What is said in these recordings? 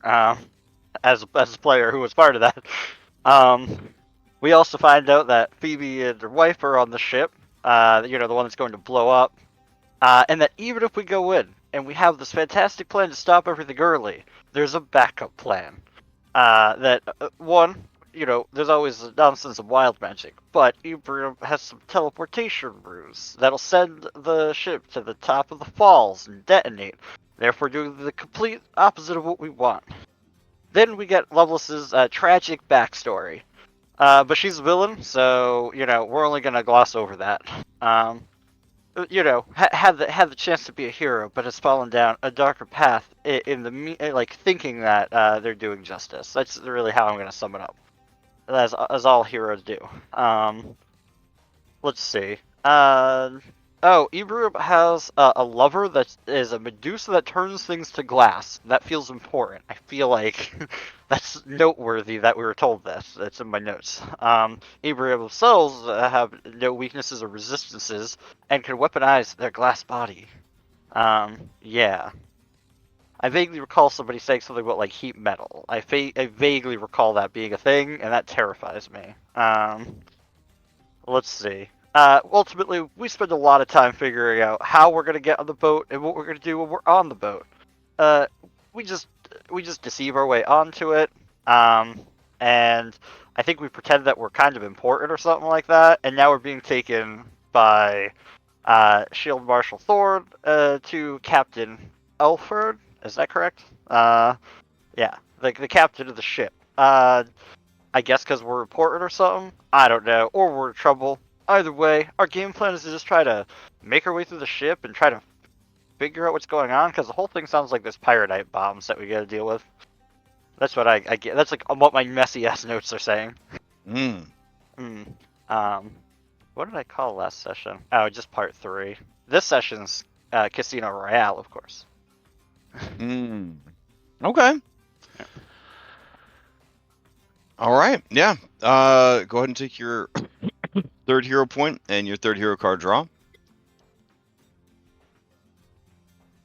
as a player who was part of that. We also find out that Phoebe and her wife are on the ship, the one that's going to blow up, and that even if we go in and we have this fantastic plan to stop everything early, there's a backup plan. One, there's always the nonsense of wild magic, but Ibram has some teleportation ruse that'll send the ship to the top of the falls and detonate, therefore doing the complete opposite of what we want. Then we get Lovelace's tragic backstory. But she's a villain, so, we're only going to gloss over that. Had the chance to be a hero, but has fallen down a darker path in the like thinking that they're doing justice. That's really how I'm gonna sum it up. As all heroes do. Let's see. Ibru has a lover that is a Medusa that turns things to glass. That feels important. I feel like that's noteworthy that we were told this. It's in my notes. Ibru themselves have no weaknesses or resistances and can weaponize their glass body. Yeah. I vaguely recall somebody saying something about like heat metal. I vaguely recall that being a thing, and that terrifies me. Let's see. Ultimately, we spend a lot of time figuring out how we're gonna get on the boat and what we're gonna do when we're on the boat. Uh, we just deceive our way onto it. And I think we pretend that we're kind of important or something like that, and now we're being taken by Shield Marshal Thorn to Captain Elford. Is that correct? Yeah, the captain of the ship. I guess because we're important or something. I don't know. Or we're in trouble. Either way, our game plan is to just try to make our way through the ship and try to figure out what's going on, because the whole thing sounds like there's pyronite bombs that we gotta deal with. That's what I get. That's like what my messy ass notes are saying. Hmm. What did I call last session? Oh, just part 3. This session's Casino Royale, of course. Hmm. Okay. All right. Yeah. Go ahead and take your third hero point and your third hero card draw.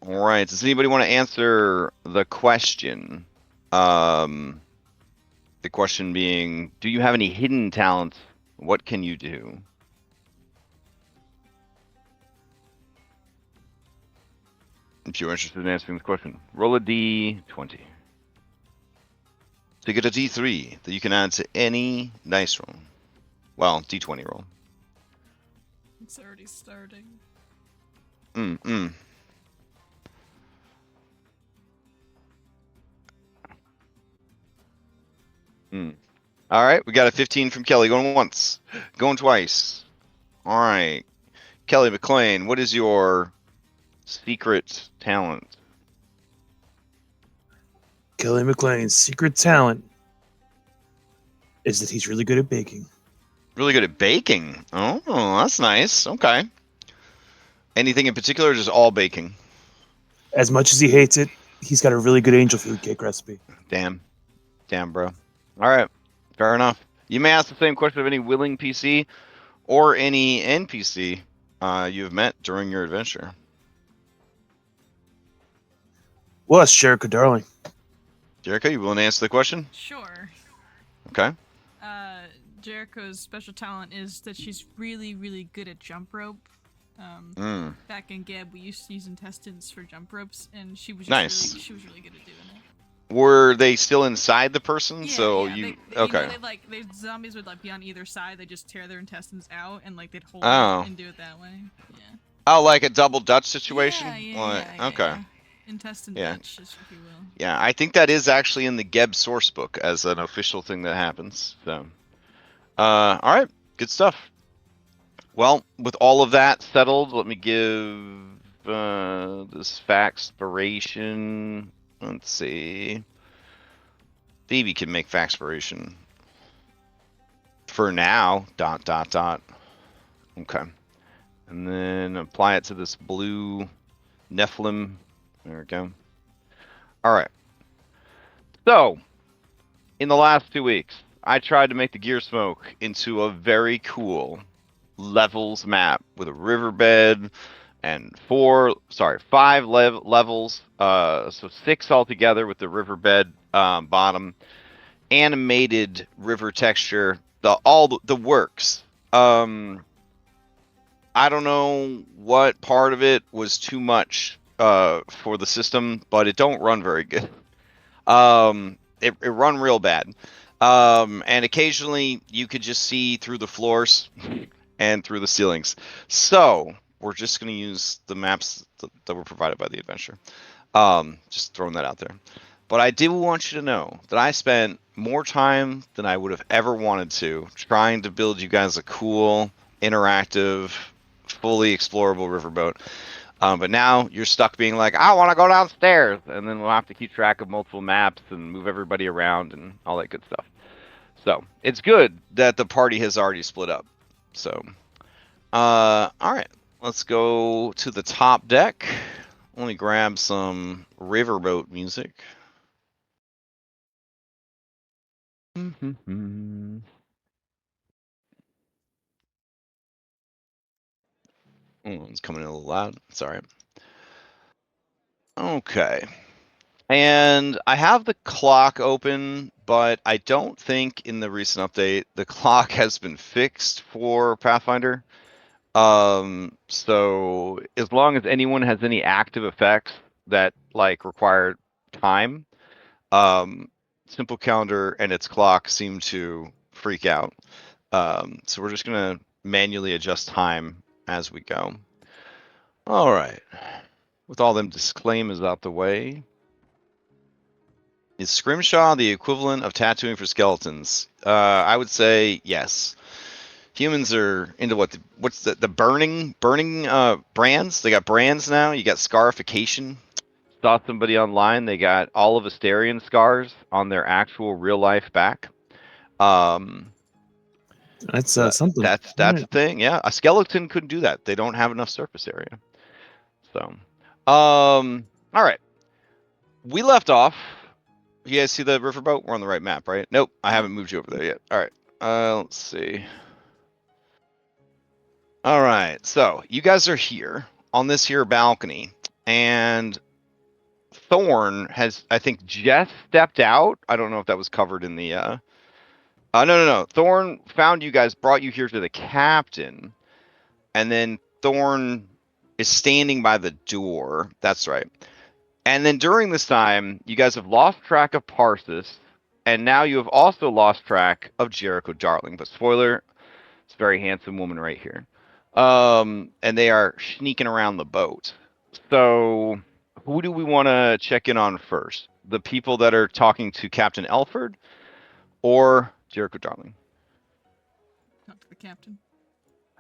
All right. Does anybody want to answer the question? The question being, do you have any hidden talents? What can you do? If you're interested in answering the question, roll a d20. So you get a d3 that you can add to any dice roll. Well, d20 roll. It's already starting. All right, we got a 15 from Kelly. Going once, going twice. All right, Kelly McLean, what is your secret talent? Kelly McLean's secret talent is that he's really good at baking. Really good at baking. Oh, that's nice. Okay. Anything in particular, or just all baking? As much as he hates it, he's got a really good angel food cake recipe. Damn, bro. All right, fair enough. You may ask the same question of any willing PC or any NPC you have met during your adventure. Well, that's Jericho Darling. Jericho, you willing to answer the question? Sure. Okay. Jericho's special talent is that she's really, really good at jump rope. Back in Geb, we used to use intestines for jump ropes, and she was just she was really good at doing it. Were they still inside the person? Yeah, so yeah. you okay? They zombies would like be on either side. They just tear their intestines out, and like they'd hold it and do it that way. Yeah. Oh, like a double Dutch situation? Yeah. Okay. Intestine Dutch, if you will. Yeah, I think that is actually in the Geb source book as an official thing that happens. So, all right, good stuff. Well, with all of that settled, let me give this Faxpiration. Let's see. Phoebe can make Faxpiration. For now, ... Okay. And then apply it to this blue Nephilim. There we go. All right. So, in the last 2 weeks, I tried to make the Gear Smoke into a very cool levels map with a riverbed 5 levels. So 6 altogether with the riverbed bottom, animated river texture, all the works. I don't know what part of it was too much for the system, but it don't run very good. It run real bad. And occasionally you could just see through the floors and through the ceilings. So we're just going to use the maps that were provided by the adventure. Just throwing that out there. But I do want you to know that I spent more time than I would have ever wanted to trying to build you guys a cool, interactive, fully explorable riverboat. But now you're stuck being like, I want to go downstairs, and then we'll have to keep track of multiple maps and move everybody around and all that good stuff. So it's good that the party has already split up. So, all right, let's go to the top deck. Let me grab some riverboat music. It's coming in a little loud. It's all right. Okay. And I have the clock open, but I don't think in the recent update the clock has been fixed for Pathfinder. So as long as anyone has any active effects that like require time, Simple Calendar and its clock seem to freak out. So we're just gonna manually adjust time as we go. All right. With all them disclaimers out the way, is Scrimshaw the equivalent of tattooing for skeletons? I would say yes. Humans are into what's the burning brands? They got brands now. You got scarification. Saw somebody online. They got all of Asterian scars on their actual real life back. That's something. That's a thing. Yeah, a skeleton couldn't do that. They don't have enough surface area. So, all right. We left off. You guys see the riverboat? We're on the right map, right? Nope, I haven't moved you over there yet. All right. Let's see. All right. So you guys are here on this here balcony, and Thorn has, I think, just stepped out. I don't know if that was covered in the. No. Thorn found you guys, brought you here to the captain, and then Thorn is standing by the door. That's right. And then during this time, you guys have lost track of Parsis, and now you have also lost track of Jericho Darling. But spoiler, it's a very handsome woman right here. And they are sneaking around the boat. So who do we want to check in on first? The people that are talking to Captain Elford or Jericho Darling? Talk to the captain.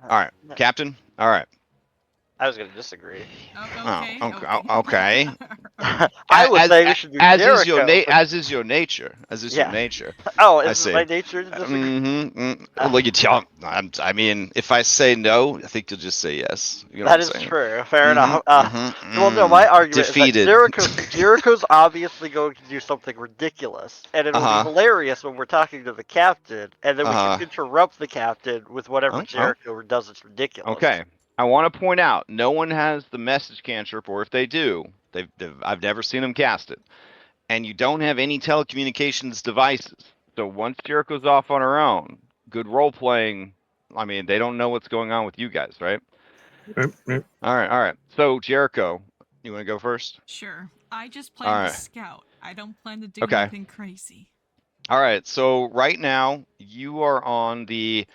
All right, Captain. All right. I was going to disagree. Okay. Okay. I was saying we should do as Jericho. As is your nature. Your nature. Oh, I is see. it my nature to disagree? Look at you. I mean, if I say no, I think you'll just say yes. You know that is true. Fair enough. Well, no, my argument defeated. is that Jericho's obviously going to do something ridiculous, and it will be hilarious when we're talking to the captain, and then we can interrupt the captain with whatever Jericho does that's ridiculous. Okay. I want to point out, no one has the message cantrip, or if they do, I've never seen them cast it. And you don't have any telecommunications devices. So once Jericho's off on her own, good role playing. I mean, they don't know what's going on with you guys, right? Yep. All right. So Jericho, you want to go first? Sure. I just plan to scout. I don't plan to do anything crazy. All right. So right now you are on the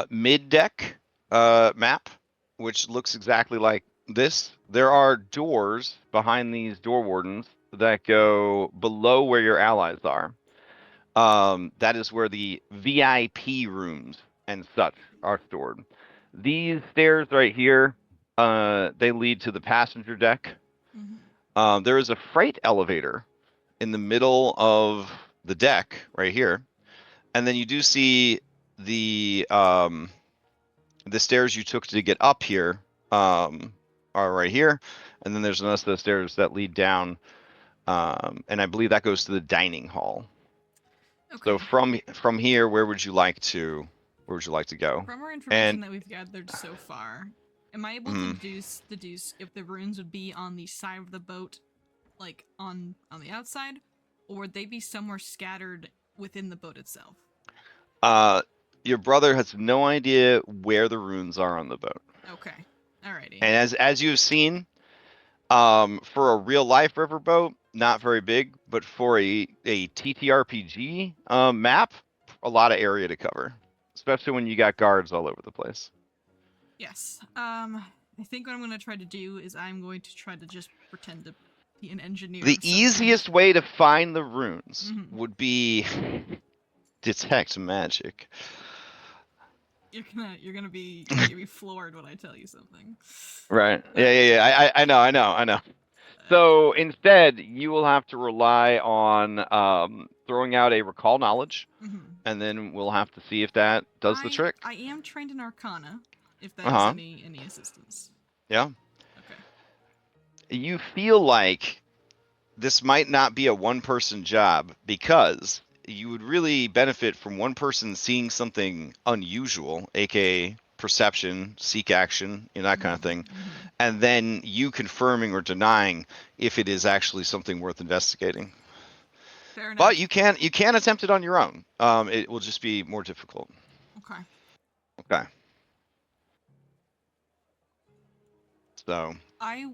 mid deck map, which looks exactly like this. There are doors behind these door wardens that go below where your allies are. That is where the VIP rooms and such are stored. These stairs right here, they lead to the passenger deck. Mm-hmm. There is a freight elevator in the middle of the deck right here, and then you do see the stairs you took to get up here are right here, and then there's another set of stairs that lead down, and I believe that goes to the dining hall. Okay. So from here, where would you like to go? From our information that we've gathered so far, Am I able to deduce if the runes would be on the side of the boat, like on the outside, or would they be somewhere scattered within the boat itself? Your brother has no idea where the runes are on the boat. Okay. Alrighty. And as you've seen, for a real life riverboat, not very big, but for a TTRPG map, a lot of area to cover, especially when you got guards all over the place. Yes. I think what I'm going to try to do is I'm going to try to just pretend to be an engineer. The of some easiest kind. way to find the runes Mhm. would be detect magic. You're gonna be floored when I tell you something. Right. Yeah. I know. So instead, you will have to rely on throwing out a recall knowledge, and then we'll have to see if that does the trick. I am trained in Arcana, if that is any assistance. Yeah. Okay. You feel like this might not be a one-person job because you would really benefit from one person seeing something unusual, aka perception, seek action, that kind of thing, and then you confirming or denying if it is actually something worth investigating. Fair enough. But you can attempt it on your own. It will just be more difficult. Okay. Okay. So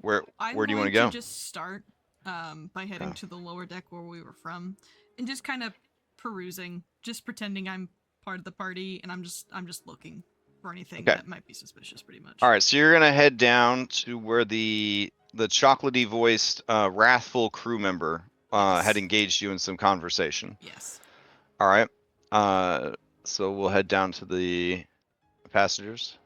where do you want to go? I'm going to just start by heading to the lower deck where we were from, and just kind of perusing, just pretending I'm part of the party, and I'm just looking for anything that might be suspicious, pretty much. All right, so you're gonna head down to where the chocolatey voiced, wrathful crew member had engaged you in some conversation. Yes. All right. So we'll head down to the passengers.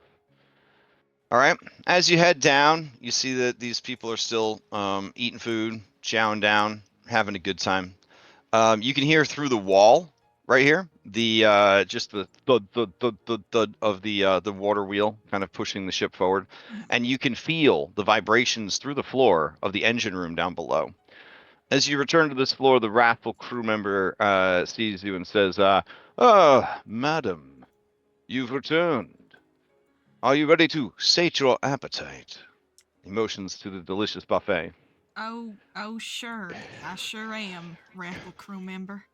All right. As you head down, you see that these people are still eating food, chowing down, having a good time. You can hear through the wall right here just the thud of the water wheel kind of pushing the ship forward, and you can feel the vibrations through the floor of the engine room down below. As you return to this floor, the wrathful crew member sees you and says, "Ah, madam, you've returned. Are you ready to sate your appetite?" He motions to the delicious buffet. Oh, sure. I sure am, wrathful crew member.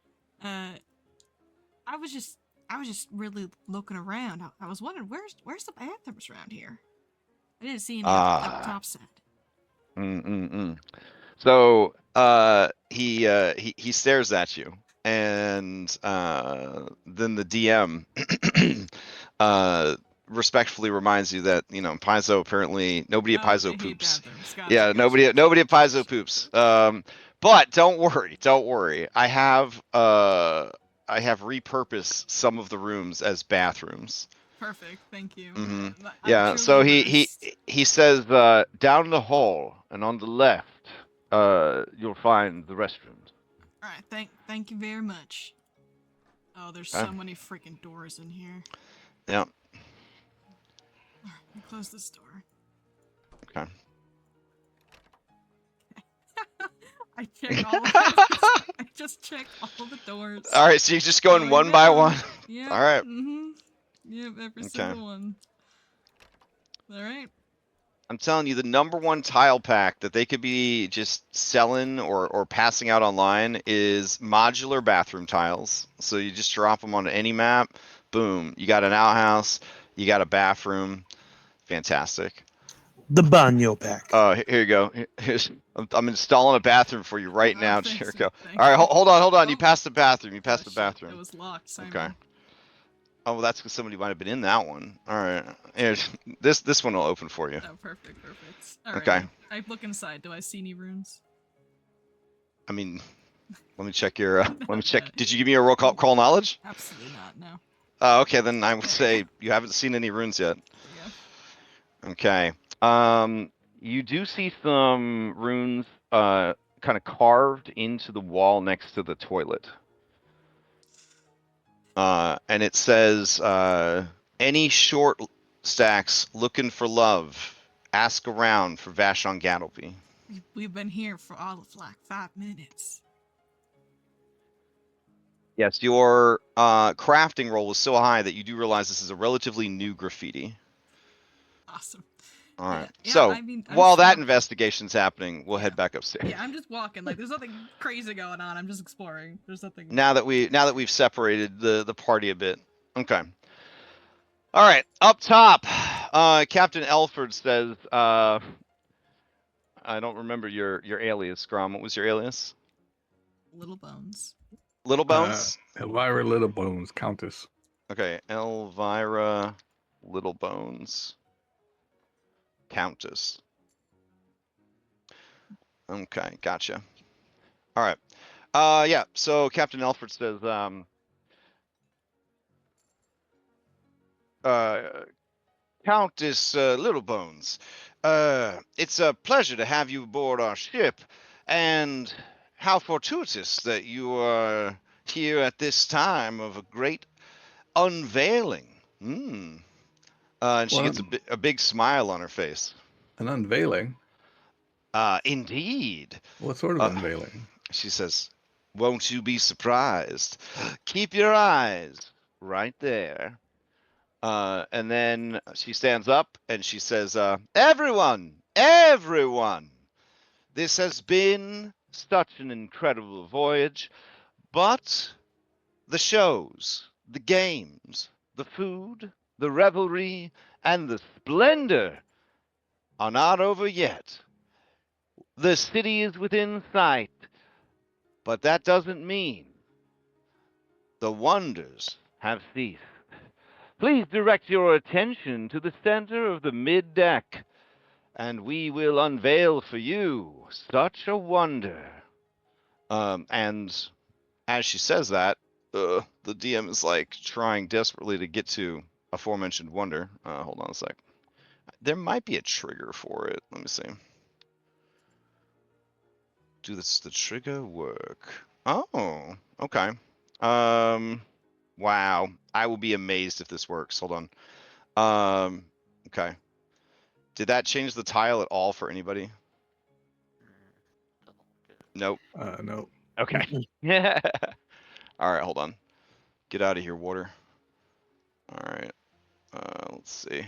I was just really looking around. I was wondering where's the bathrooms around here. I didn't see any up top side. So he stares at you, and then the DM respectfully reminds you that Paizo apparently nobody at Paizo poops. Gotcha, nobody at Paizo poops. But don't worry. I have repurposed some of the rooms as bathrooms. Perfect, thank you. Yeah, so he says down the hall and on the left you'll find the restrooms. All right, thank you very much. Oh, there's so many freaking doors in here. Yeah. All right, let me close this door. Okay. I just check all the doors. All right, so you're just going one by one. Yeah. All right. Yep, every single one. All right. I'm telling you, the number one tile pack that they could be just selling or passing out online is modular bathroom tiles. So you just drop them on any map. Boom. You got an outhouse. You got a bathroom. Fantastic. The Banyo pack. Here you go. I'm installing a bathroom for you right now, Jericho. All right, hold on. You passed the bathroom. The bathroom. It was locked, Simon. Okay. Oh, well, that's because somebody might have been in that one. All right. Here's, this one will open for you. Oh, perfect. All right. Okay. I look inside. Do I see any runes? I mean, let me check your. Let me check. Did you give me a roll call knowledge? Absolutely not. No. Okay, then I would say you haven't seen any runes yet. Yeah. Okay. You do see some runes, kind of carved into the wall next to the toilet. And it says, any short stacks looking for love, ask around for Vashon Gattleby. We've been here for all of like 5 minutes. Yes, your crafting roll is so high that you do realize this is a relatively new graffiti. Awesome. All right. Yeah, So I mean, I'm while just that walking. investigation's happening, we'll Yeah. head back upstairs. Yeah, I'm just walking. Like, there's nothing crazy going on. I'm just exploring. There's nothing. Now that we've separated the party a bit. Okay. All right. Up top, Captain Elford says, I don't remember your alias, Scrum. What was your alias? Little bones. Little Bones? Elvira Littlebones, Countess. Okay, Elvira Little Bones, Countess. Okay, gotcha. All right. Yeah. So Captain Elford says, Countess Littlebones, it's a pleasure to have you aboard our ship, and how fortuitous that you are here at this time of a great unveiling. And she Well, gets a big smile on her face. an unveiling? Indeed. What sort of unveiling? She says, won't you be surprised? Keep your eyes right there. And then she stands up and she says, everyone, this has been such an incredible voyage, but the shows, the games, the food, the revelry, and the splendor are not over yet. The city is within sight, but that doesn't mean the wonders have ceased. Please direct your attention to the center of the mid-deck, and we will unveil for you such a wonder. And as she says that, the DM is like trying desperately to get to aforementioned wonder. Hold on a sec. There might be a trigger for it. Let me see. Do the trigger work? Oh, okay. Wow. I will be amazed if this works. Hold on. Okay. Did that change the tile at all for anybody? Nope. No. Okay. Yeah. All right, hold on. Get out of here, water. All right. Let's see.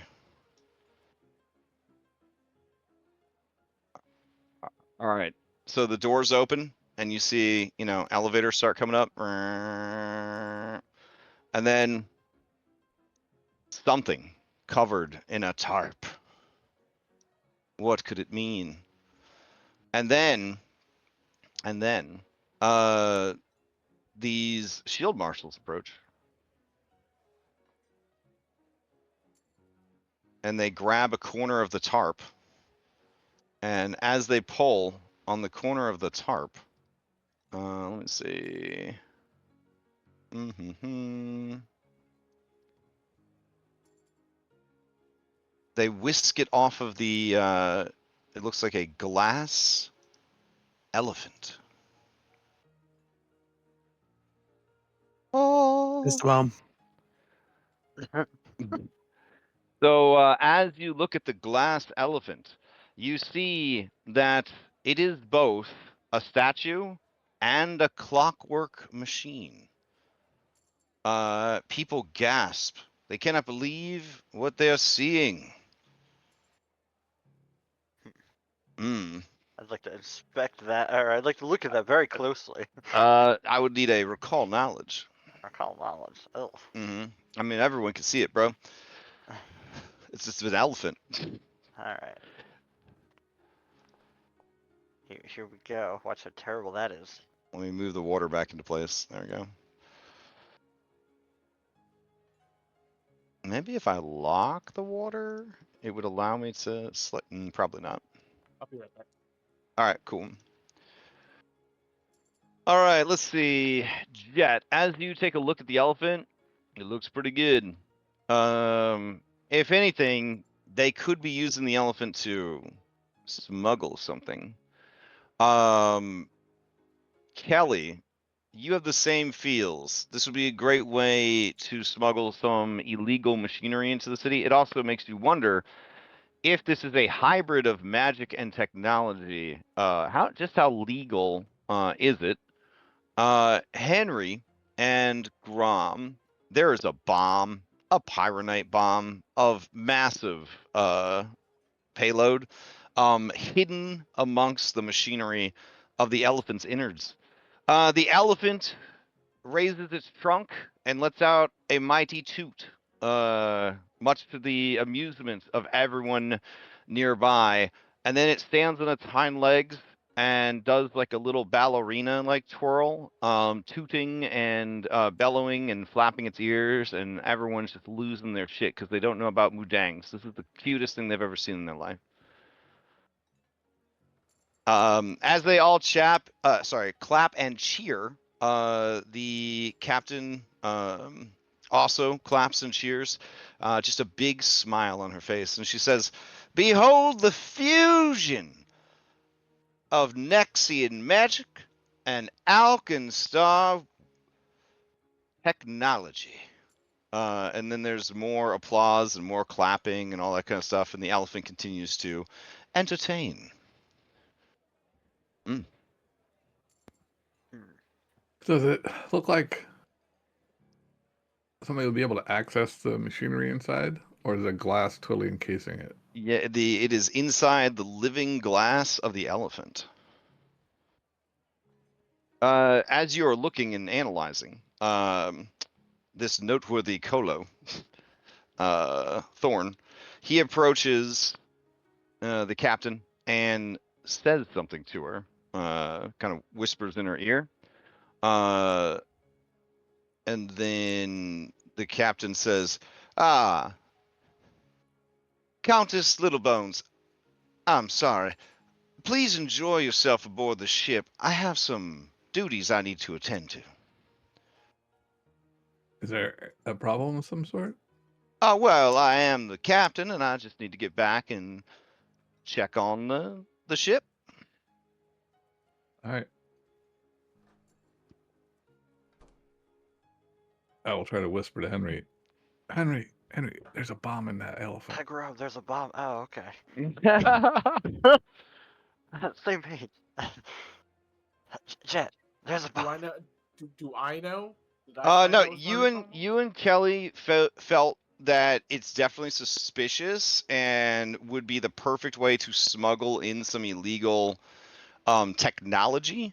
All right. So the doors open and you see, elevators start coming up. And then something covered in a tarp. What could it mean? And then these shield marshals approach. And they grab a corner of the tarp. And as they pull on the corner of the tarp, let me see. They whisk it off of the, it looks like a glass elephant. Oh. Mr. Mom. So as you look at the glass elephant, you see that it is both a statue and a clockwork machine. People gasp. They cannot believe what they are seeing. I'd like to inspect that, or I'd like to look at that very closely. I would need a recall knowledge. Recall knowledge. Oh. I mean, everyone can see it, bro. It's just an elephant. All right. Here we go. Watch how terrible that is. Let me move the water back into place. There we go. Maybe if I lock the water, it would allow me to select. Probably not. I'll be right back. All right, cool. All right, let's see. Jet, as you take a look at the elephant, it looks pretty good. If anything, they could be using the elephant to smuggle something. Kelly, you have the same feels. This would be a great way to smuggle some illegal machinery into the city. It also makes you wonder if this is a hybrid of magic and technology. How legal is it? Henry and Grom, there is a bomb, a pyronite bomb of massive payload, hidden amongst the machinery of the elephant's innards. The elephant raises its trunk and lets out a mighty toot, much to the amusement of everyone nearby. And then it stands on its hind legs and does like a little ballerina like twirl, tooting and bellowing and flapping its ears, and everyone's just losing their shit because they don't know about mudangs. This is the cutest thing they've ever seen in their life. As they all clap and cheer, the captain also claps and cheers, just a big smile on her face, and she says, "Behold the fusion of Nexian magic and Alkenstar technology." And then there's more applause and more clapping and all that kind of stuff, and the elephant continues to entertain. Does it look like somebody will be able to access the machinery inside, or is it glass totally encasing it? Yeah, it is inside the living glass of the elephant. As you are looking and analyzing this noteworthy Colo, Thorn, he approaches the captain and says something to her, kind of whispers in her ear. And then the captain says, Countess Littlebones, I'm sorry. Please enjoy yourself aboard the ship. I have some duties I need to attend to. Is there a problem of some sort? Oh, well, I am the captain, and I just need to get back and check on the ship. All right. I will try to whisper to Henry. Henry, there's a bomb in that elephant. Aggro, there's a bomb. Oh, okay. Same page. Jet, there's a Do I bomb. know? Do I know? Did I No, know it's part of the bomb? you and Kelly felt that it's definitely suspicious and would be the perfect way to smuggle in some illegal technology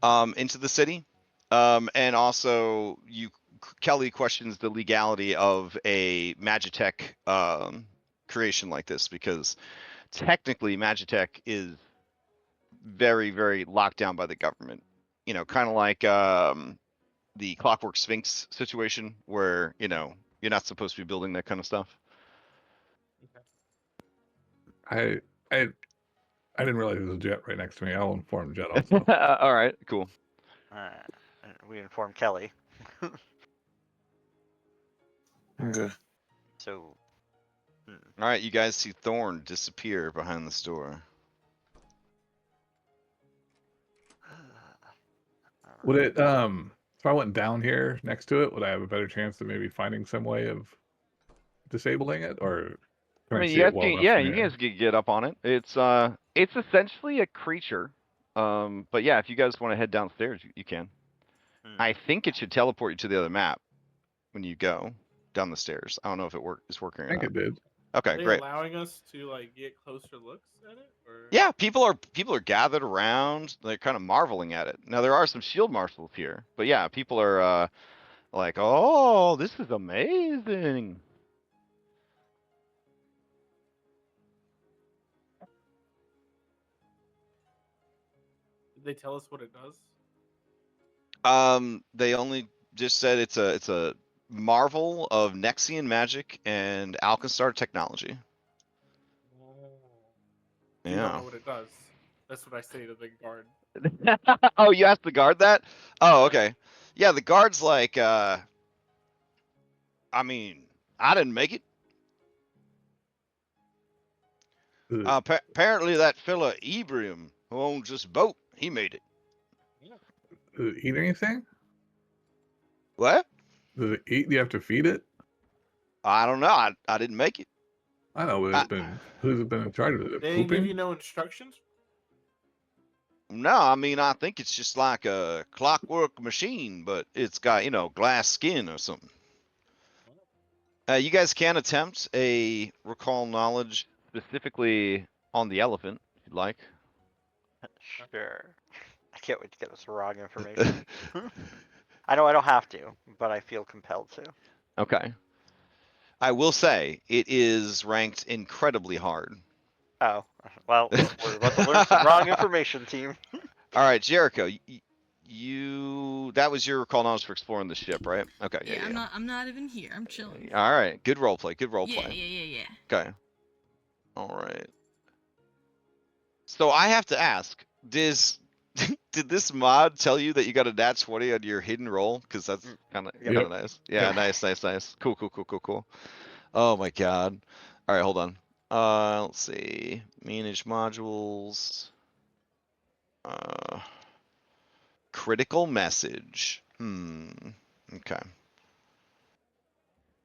into the city. And also, Kelly questions the legality of a Magitech creation like this, because technically Magitech is very, very locked down by the government. You know, kind of like the Clockwork Sphinx situation, where you're not supposed to be building that kind of stuff. I didn't realize there was a jet right next to me. I'll inform Jet also. All right, cool. We informed Kelly. Okay. So. All right, you guys see Thorn disappear behind the store. Would it if I went down here next to it, would I have a better chance of maybe finding some way of disabling it, or can I see you it guys well can, enough yeah, from you here? guys can get up on it. It's essentially a creature. But yeah, if you guys want to head downstairs, you can. I think it should teleport you to the other map when you go down the stairs. I don't know if it's working I or think not. it did. Okay, Are they great. allowing us to like get closer looks at it? Or... Yeah, people are gathered around. They're kind of marveling at it. Now there are some shield marshals here, but yeah, people are like, "Oh, this is amazing." Did they tell us what it does? They only just said it's a marvel of Nexian magic and Alkenstar technology. You don't know Yeah. what it does. That's what I say to the guard. Oh, you asked the guard that? Oh, okay. Yeah, the guard's like, I mean, I didn't make it. Apparently that fella Ibrahim, who owns this boat, he made it. Does it eat anything? What? Does it eat? Do you have to feed it? I don't know. I didn't make it. I know, but who's it been in charge of it? They didn't give Pooping? you no instructions? No, I mean, I think it's just like a clockwork machine, but it's got, glass skin or something. You guys can attempt a recall knowledge specifically on the elephant, if you'd like. Sure. I can't wait to get this wrong information. I know I don't have to, but I feel compelled to. Okay. I will say it is ranked incredibly hard. Oh, well, we're about to learn some wrong information, team. All right, Jericho, that was your call notice for exploring the ship, right? Okay. Yeah, I'm not even here. I'm chilling. All right. Good role play. Good role Yeah, play. yeah. Okay. All right. So I have to ask, did this mod tell you that you got a nat 20 on your hidden roll? Because that's kind of Yep. nice. Yeah, nice. Cool. Oh my god. All right, hold on. Let's see. Manage modules. Critical message. Okay.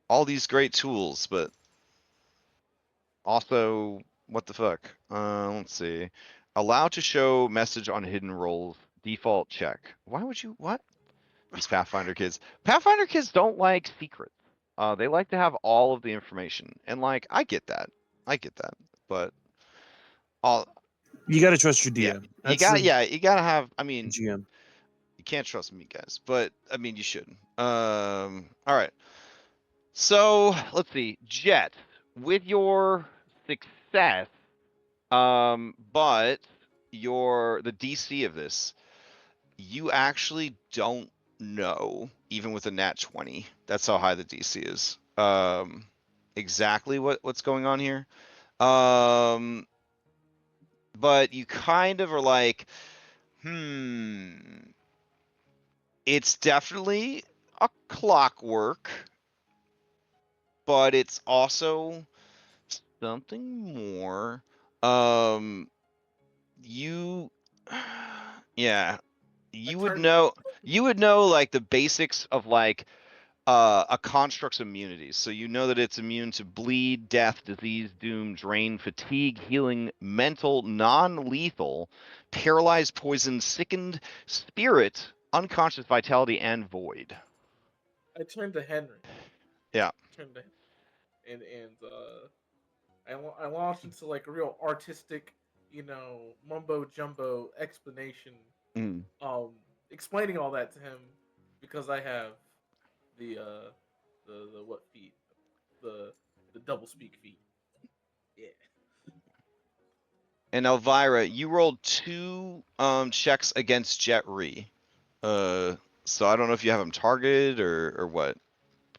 All these great tools, but also, what the fuck? Let's see. Allow to show message on hidden roles. Default check. Why would you? What? These Pathfinder kids. Pathfinder kids don't like secrets. They like to have all of the information, and like I get that. But all You got to trust your yeah, DM. you gotta have. I mean, GM. you can't trust me, guys, but I mean, you should. All right. So let's see, Jet, with your success, but the DC of this, you actually don't know, even with a nat 20. That's how high the DC is. Exactly what's going on here. But you kind of are like, it's definitely a clockwork, but it's also something more. You, yeah, you would know like the basics of like a construct's immunities. So you know that it's immune to bleed, death, disease, doom, drain, fatigue, healing, mental, non-lethal, paralyzed, poisoned, sickened, spirit, unconscious vitality, and void. I turned to Henry. Yeah. I launched into like a real artistic, mumbo jumbo explanation, Mm. explaining all that to him because I have the what feat, the double speak feat. Yeah. And Elvira, you rolled 2 checks against Jet Re. So I don't know if you have him targeted or what,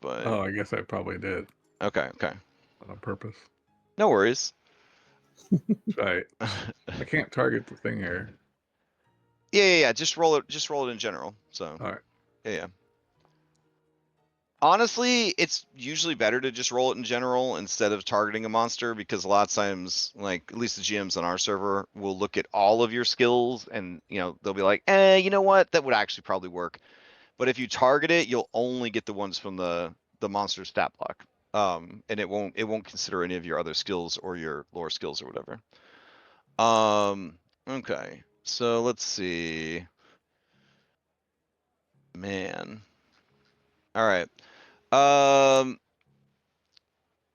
but Oh, I guess I probably did okay. on purpose. No worries. Right. I can't target the thing here. Yeah. Just roll it in general. So All right. yeah. Honestly, it's usually better to just roll it in general instead of targeting a monster, because a lot of times, like at least the GMs on our server will look at all of your skills and they'll be like, you know what, that would actually probably work. But if you target it, you'll only get the ones from the monster stat block. And it won't consider any of your other skills or your lore skills or whatever. Okay. So let's see. Man. All right.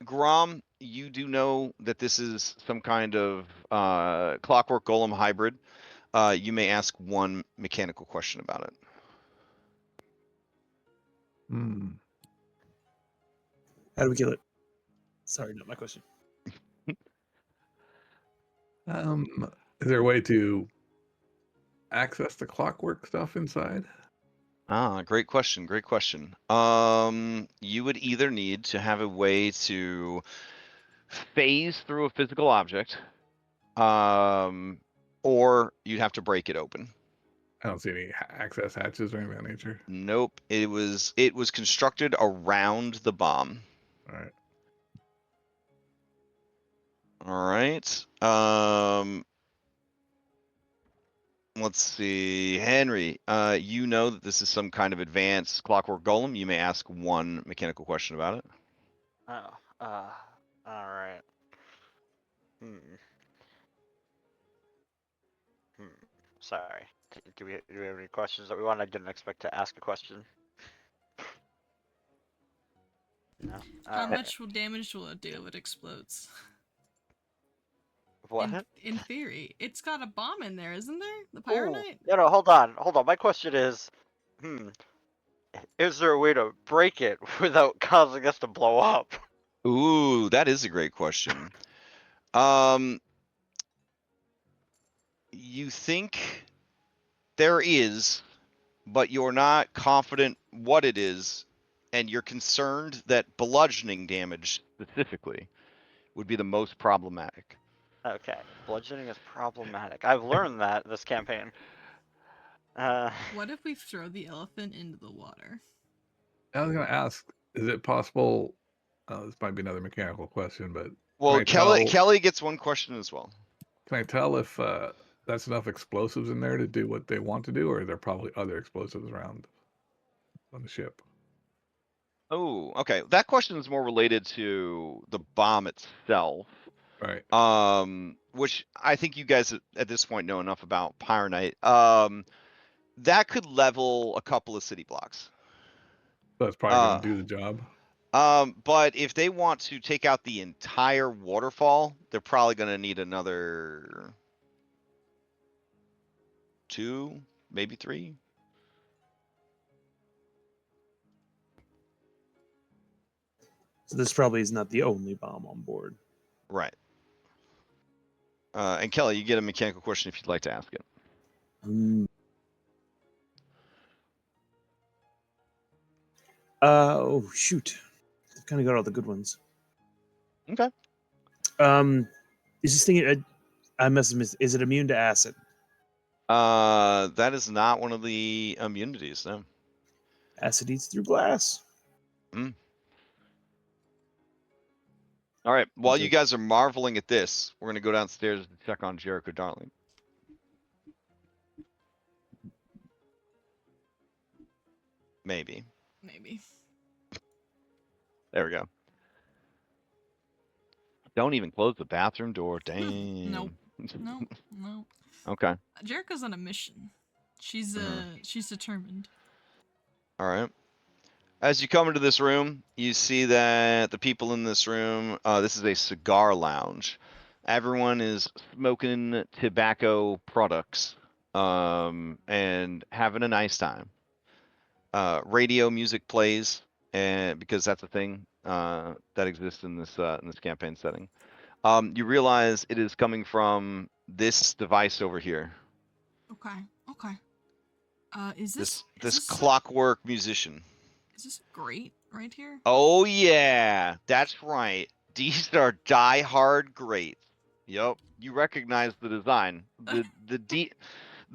Grom, you do know that this is some kind of clockwork golem hybrid. You may ask one mechanical question about it. How do we kill it? Sorry, not my question. Is there a way to access the clockwork stuff inside? Great question. You would either need to have a way to phase through a physical object, or you'd have to break it open. I don't see any access hatches or anything of that nature. Nope. It was constructed around the bomb. All right. All right. Let's see, Henry. You know that this is some kind of advanced clockwork golem. You may ask one mechanical question about it. Oh, all right. Sorry. Do we have any questions that we want? I didn't expect to ask a question. No. How much damage will it do if it explodes? What? In theory, it's got a bomb in there, isn't there? The Ooh. pyronite. No, hold on. My question is, is there a way to break it without causing us to blow up? Ooh, that is a great question. You think there is, but you're not confident what it is, and you're concerned that bludgeoning damage specifically would be the most problematic. Okay, bludgeoning is problematic. I've learned that this campaign. What if we throw the elephant into the water? I was gonna ask, is it possible? This might be another mechanical question, but Well, can I tell? Kelly gets one question as well. Can I tell if that's enough explosives in there to do what they want to do, or are there probably other explosives around on the ship? Oh, okay. That question is more related to the bomb itself. Right. Which I think you guys at this point know enough about Pyronite. That could level a couple of city blocks. So it's probably going to do the job. But if they want to take out the entire waterfall, they're probably going to need another 2, maybe 3. So this probably is not the only bomb on board. Right. And Kelly, you get a mechanical question if you'd like to ask it. Oh shoot! I've kind of got all the good ones. Okay. Is this thing? I must have missed. Is it immune to acid? That is not one of the immunities, no. Acid eats through glass. All right. While Okay. you guys are marveling at this, we're going to go downstairs to check on Jericho Darling. Maybe. Maybe. There we go. Don't even close the bathroom door. Dang. Nope. No. Okay. Jericho's on a mission. She's determined. All right. As you come into this room, you see that the people in this room, this is a cigar lounge. Everyone is smoking tobacco products and having a nice time. Radio music plays, and because that's a thing that exists in this campaign setting. You realize it is coming from this device over here. Okay. Is This this Clockwork musician. Is this great right here? Oh yeah, that's right. These are die-hard greats. Yep, you recognize the design. The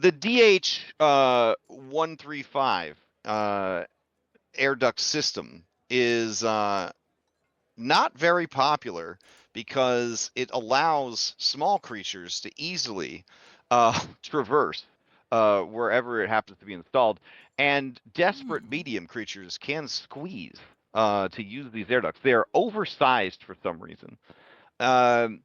DH 135 air duct system is not very popular because it allows small creatures to easily traverse wherever it happens to be installed, and desperate medium creatures can squeeze to use these air ducts. They are oversized for some reason. The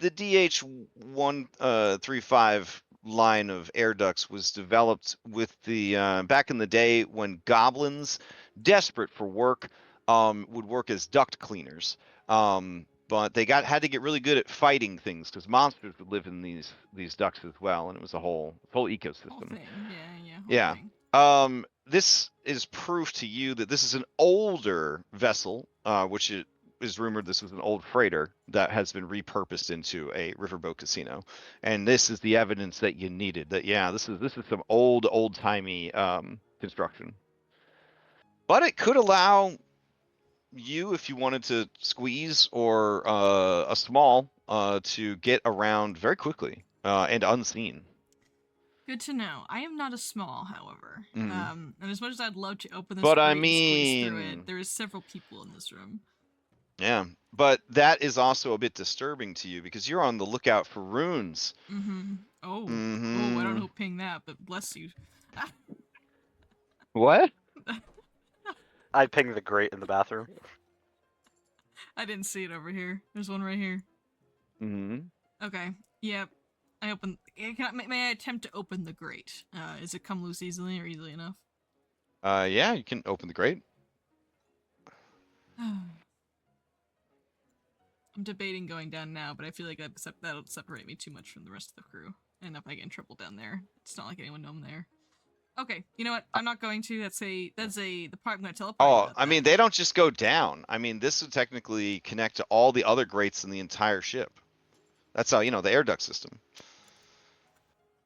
DH 135 line of air ducts was developed with the back in the day when goblins, desperate for work, would work as duct cleaners. But they had to get really good at fighting things because monsters would live in these ducts as well, and it was a whole ecosystem. Whole thing. Yeah. Yeah. Thing. This is proof to you that this is an older vessel, which is rumored this was an old freighter that has been repurposed into a riverboat casino, and this is the evidence that you needed. That this is some old timey construction, but it could allow you, if you wanted to squeeze or a small to get around very quickly and unseen. Good to know. I am not a small, however. And as much as I'd love to open this But grate I and squeeze through mean, it, there is several people in this room. Yeah, but that is also a bit disturbing to you because you're on the lookout for runes. Oh, I don't know who pinged that, but bless you. What? I pinged the grate in the bathroom. I didn't see it over here. There's one right here. Okay. Yep. I opened. May I attempt to open the grate? Is it come loose easily or easily enough? Yeah, you can open the grate. I'm debating going down now, but I feel like that'll separate me too much from the rest of the crew. And if I get in trouble down there, it's not like anyone know I'm there. Okay, you know what? I'm not going to. That's the part I'm going to teleport. Oh, I mean, they don't just go down. I mean, this would technically connect to all the other grates in the entire ship. That's how, the air duct system.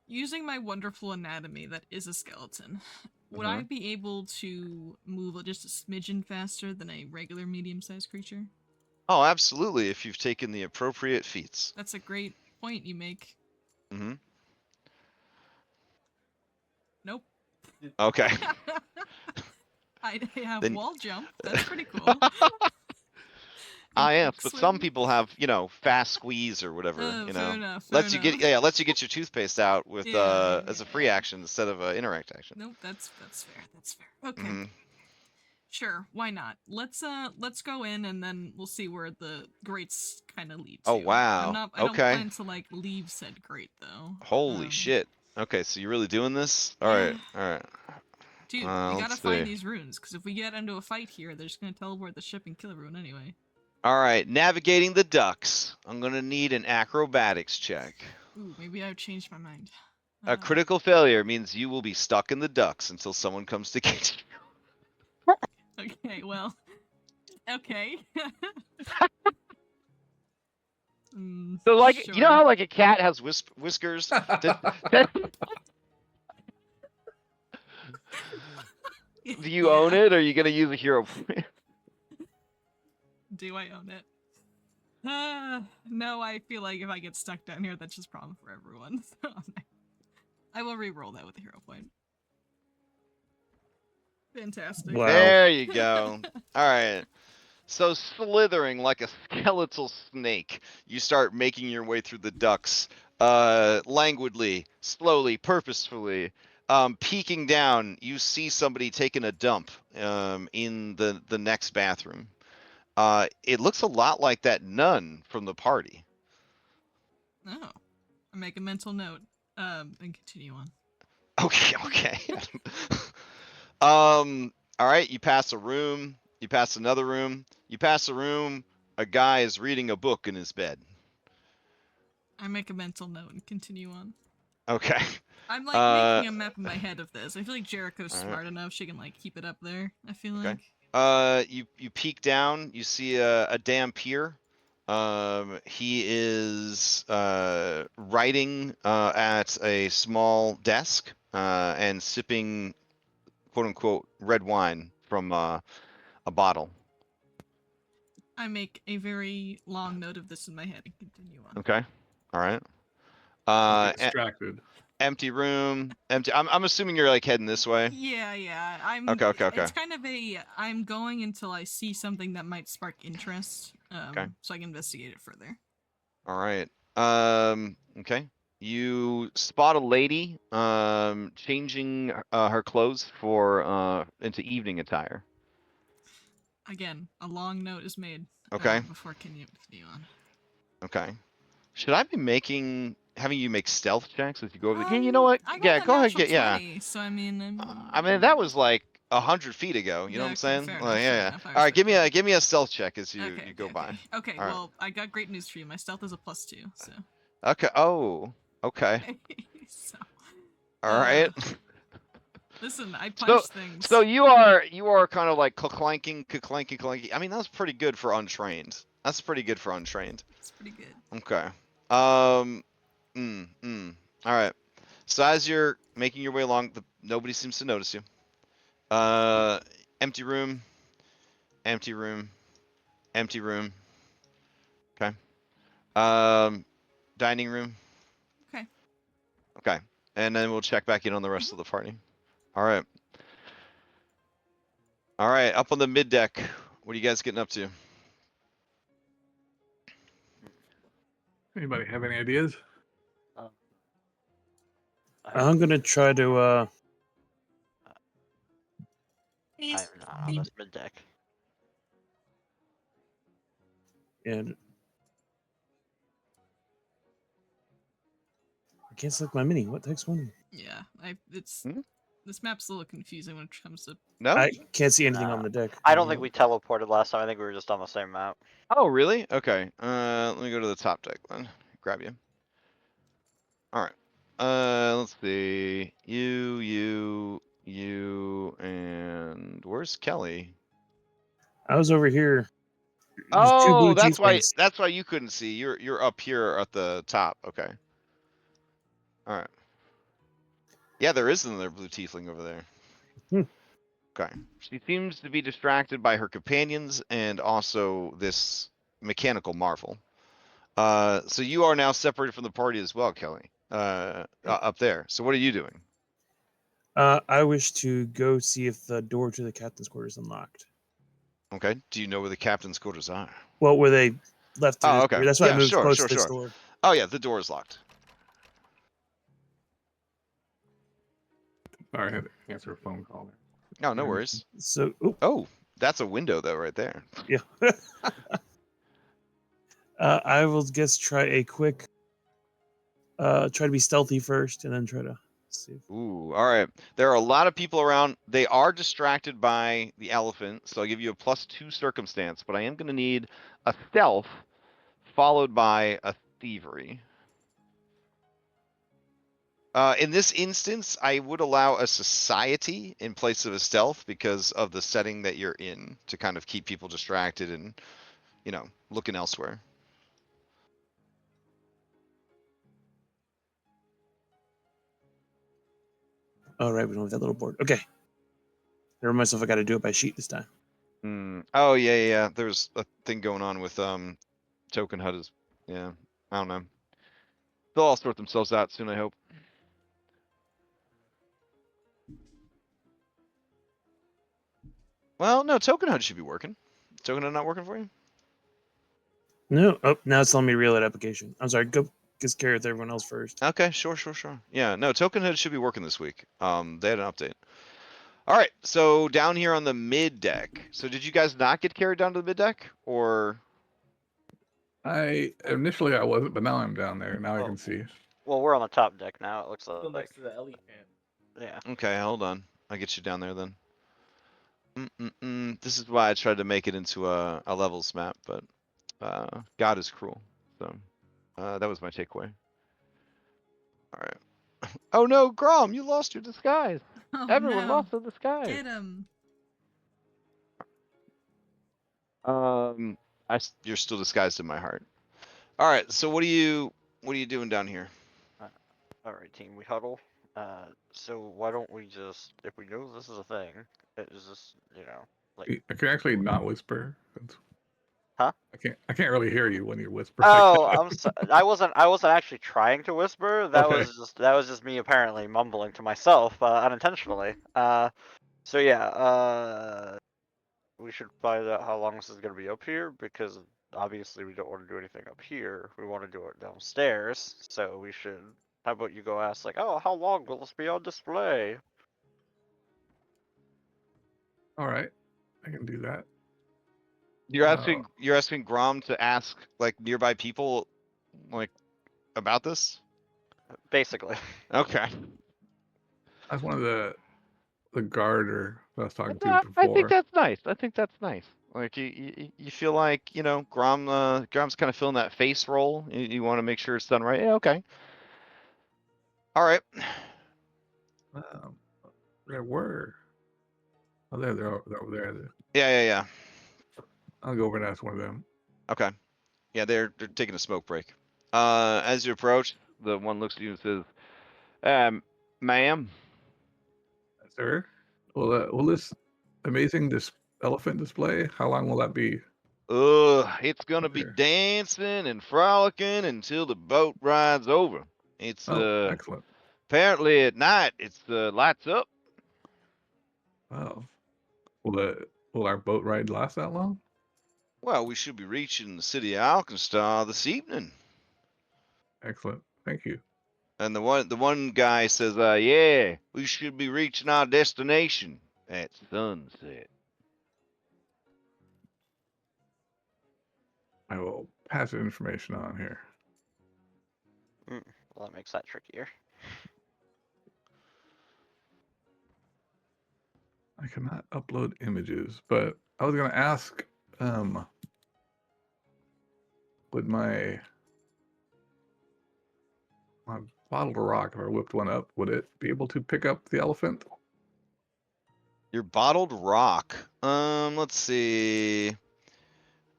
Using my wonderful anatomy that is a skeleton, would I be able to move just a smidgen faster than a regular medium-sized creature? Oh, absolutely, if you've taken the appropriate feats. That's a great point you make. Mm-hmm. Nope. Okay. I have Then- wall jump. That's pretty cool. Yes, Quick but some swim. people have, fast squeeze or whatever, Fair enough. lets you get your toothpaste out with as a free yeah. action instead of an interact action. Nope, that's fair. That's fair. Okay. Mm-hmm. Sure, why not? Let's go in and then we'll see where the grates kind of lead to. Oh, wow. I don't Okay. plan to like leave said grate though. Holy shit. Okay, so you're really doing this? All right. Dude, we let's gotta find see. these runes, because if we get into a fight here, they're just gonna teleport the ship and kill everyone anyway. All right, navigating the ducts. I'm gonna need an acrobatics check. Ooh, maybe I've changed my mind. A critical failure means you will be stuck in the ducts until someone comes to get you. Okay, well. Okay. So, like, sure. you know how like a cat has whiskers? Do you own it, or are you gonna use a hero point? Do I own it? No, I feel like if I get stuck down here, that's just a problem for everyone. So I will re-roll that with a hero point. Fantastic. Wow. There you go. All right. So slithering like a skeletal snake, you start making your way through the ducts, languidly, slowly, purposefully. Peeking down, you see somebody taking a dump in the next bathroom. It looks a lot like that nun from the party. Oh. I make a mental note. And continue on. Okay. All right, you pass a room, you pass another room, you pass a room, a guy is reading a book in his bed. I make a mental note and continue on. Okay. I'm like making a map in my head of this. I feel like Jericho's Alright. smart enough she can like keep it up there. I feel like. You peek down, you see a dampier. He is writing at a small desk and sipping quote unquote red wine from a bottle. I make a very long note of this in my head and continue on. Okay. All right. Get distracted. Empty room. Empty. I'm assuming you're like heading this way. Yeah. I'm. Okay. It's kind of I'm going until I see something that might spark interest. Okay. So I can investigate it further. All right. Okay. You spot a lady changing her clothes for into evening attire. Again, a long note is made. Okay. Before continue on. Okay. Should I be having you make stealth checks as you go over the? You know what? I got Yeah, the go ahead. natural Yeah. 20, so I mean. I mean that was like 100 feet ago. You know what I'm saying? Fair Like, enough, yeah. fair yeah. enough, I All right. respect Give me a stealth check as you go okay. by. Okay, All right. well, I got great news for you. My stealth is a +2, so. Okay. Oh. Okay. So. All right. Listen, I punch things. So you are kind of like clanking. I mean, that's pretty good for untrained. That's pretty good for untrained. It's pretty good. Okay. All right. So as you're making your way along, nobody seems to notice you. Empty room. Empty room. Empty room. Okay. Dining room. Okay. Okay. And then we'll check back in on the rest of the party. All right. All right, up on the mid deck. What are you guys getting up to? Anybody have any ideas? I'm gonna try to I'm not on this mid deck. and I can't select my mini. What takes one? Yeah, it's. Hmm? This map's a little confusing when it comes to. No. I can't see anything on the deck. I don't think we teleported last time. I think we were just on the same map. Oh, really? Okay. Let me go to the top deck then. Grab you. All right. Let's see. You, and where's Kelly? I was over here. There's two Oh, blue that's why. tieflings. That's why you couldn't see. You're up here at the top. Okay. All right. Yeah, there is another blue tiefling over there. Hmm. Okay. She seems to be distracted by her companions and also this mechanical marvel. So you are now separated from the party as well, Kelly. Up there. So what are you doing? I wish to go see if the door to the captain's quarters is unlocked. Okay. Do you know where the captain's quarters are? Well, where they left through Oh, this okay. door. That's why I Yeah, moved sure, close sure, to this sure. door. Oh yeah, the door is locked. Sorry, I had to answer a phone call there. No, no worries. So, Oh, that's a window though, right there. yeah. I will just try a quick. Try to be stealthy first, and then try to see. Ooh, all right. There are a lot of people around. They are distracted by the elephant, so I'll give you a +2 circumstance, but I am going to need a stealth followed by a thievery. In this instance, I would allow a society in place of a stealth because of the setting that you're in to kind of keep people distracted and, looking elsewhere. All right, we don't have that little board. Okay. I remind myself I got to do it by sheet this time. Oh yeah. There's a thing going on with Token Hut is I don't know. They'll all sort themselves out soon, I hope. Well, no, Token Hut should be working. Token Hut not working for you? No. Oh, now it's telling me to reel that application. I'm sorry. Go just carry it with everyone else first. Okay, sure. Yeah, no, Token Hut should be working this week. They had an update. All right, so down here on the mid deck. So did you guys not get carried down to the mid deck, or? Initially I wasn't, but now I'm down there. Now I Oh. can see. Well, we're on the top deck now. It looks Still like. next to the elephant. Yeah. Okay, hold on. I'll get you down there then. This is why I tried to make it into a levels map, but God is cruel. So that was my takeaway. All right. Oh no, Grom, you lost your disguise. Oh Everyone no! lost their disguise. Get him! You're still disguised in my heart. All right. So what are you doing down here? All right, team. We huddle. So why don't we just, if we know this is a thing, is this, like. I can actually not whisper. Huh? I can't really hear you when you whisper. Oh, I'm so, I wasn't actually trying to whisper. That Okay. was just me apparently mumbling to myself unintentionally. So yeah, we should find out how long this is gonna be up here because obviously we don't want to do anything up here. We want to do it downstairs. So we should. How about you go ask like, oh, how long will this be on display? All right, I can do that. You're asking Grom to ask like nearby people like about this? Basically. Okay. That's one of the garter that I was talking to I think before. that's nice. I think that's nice. Like you feel like, Grom's kind of filling that face role. You want to make sure it's done right. Yeah, okay. All right. There were. Oh, they're over there. Yeah. I'll go over and ask one of them. Okay. Yeah, they're taking a smoke break. As you approach, the one looks at you and says, "Ma'am." Sir, will this amazing elephant display? How long will that be? It's gonna be There. dancing and frolicking until the boat rides over. It's Excellent. apparently at night it's lights up. Wow. Will our boat ride last that long? Well, we should be reaching the city of Alkenstar this evening. Excellent. Thank you. And the one guy says, yeah, we should be reaching our destination at sunset. I will pass the information on here. Well, that makes that trickier. I cannot upload images, but I was gonna ask, would my bottled rock, if I whipped one up, would it be able to pick up the elephant? Your bottled rock. Let's see.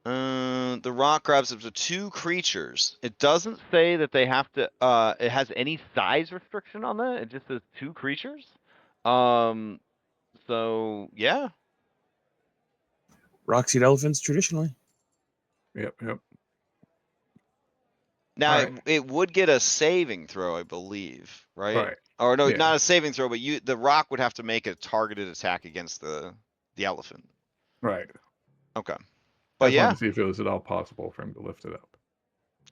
The rock grabs up to 2 creatures. It doesn't say that they have to. It has any size restriction on that. It just says 2 creatures. So yeah. Rocks eat elephants traditionally. Yep. Now Alright. it would get a saving throw, I believe, right? Right. Or no, Yeah. not a saving throw, but the rock would have to make a targeted attack against the elephant. Right. Okay. I But just yeah, wanted to see if it was at all possible for him to lift it up.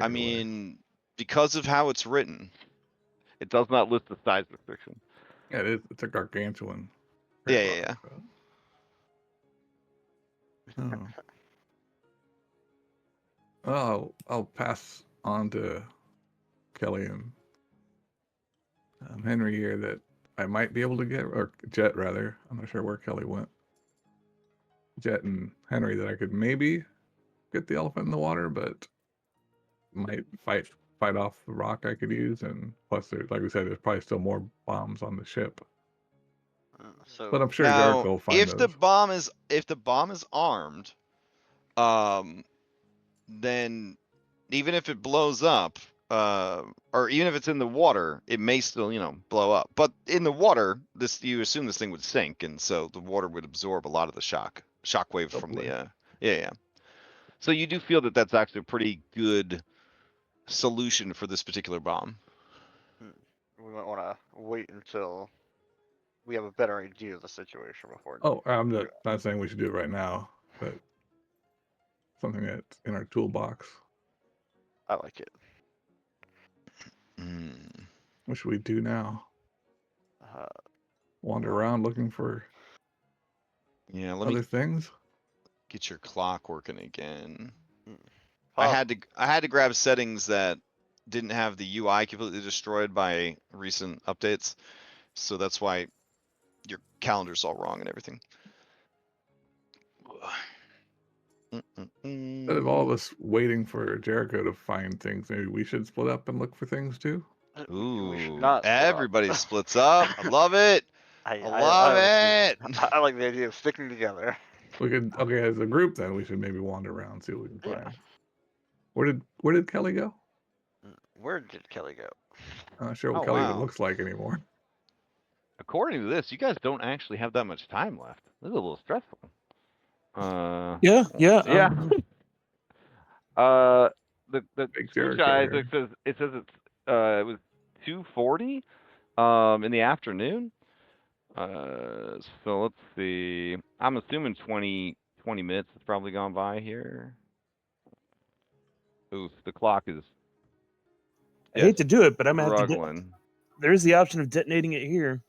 I Anyway. mean, because of how it's written, it does not list the size restriction. Yeah, it's a gargantuan. Yeah. Oh. Well, I'll pass on to Kelly and Henry here that I might be able to get, or Jet rather. I'm not sure where Kelly went. Jet and Henry that I could maybe get the elephant in the water, but might fight off the rock I could use, and plus, like we said, there's probably still more bombs on the ship. So But I'm sure Now, Jericho will find if the those. bomb is armed, then even if it blows up, or even if it's in the water, it may still, blow up. But in the water, you assume this thing would sink, and so the water would absorb a lot of the shockwave from Hopefully. the. Yeah. So you do feel that that's actually a pretty good solution for this particular bomb. we might want to wait until we have a better idea of the situation before. Oh, I'm not saying we should do it right now, but something that's in our toolbox. I like it. What should we do now? Wander well, around looking for Let other me things? get your clock working again. Pop. I had to grab settings that didn't have the UI completely destroyed by recent updates, so that's why your calendar's all wrong and everything. Instead of all of us waiting for Jericho to find things, maybe we should split up and look for things too. We should Ooh, not split up. everybody splits up. I love it. I love it. I like the idea of sticking together. We could, okay, as a group then we should maybe wander around, see what we can Yeah. find. Where did Kelly go? Where did Kelly go? I'm not sure what Oh, Kelly even wow. looks like anymore. According to this, you guys don't actually have that much time left. This is a little stressful. Yeah. The Big screen Jericho size, here. it was 2:40 in the afternoon. So let's see. I'm assuming 20 minutes has probably gone by here. Oof, the clock is. I hate to do it, but I'm gonna have to. struggling. There is the option of detonating it here.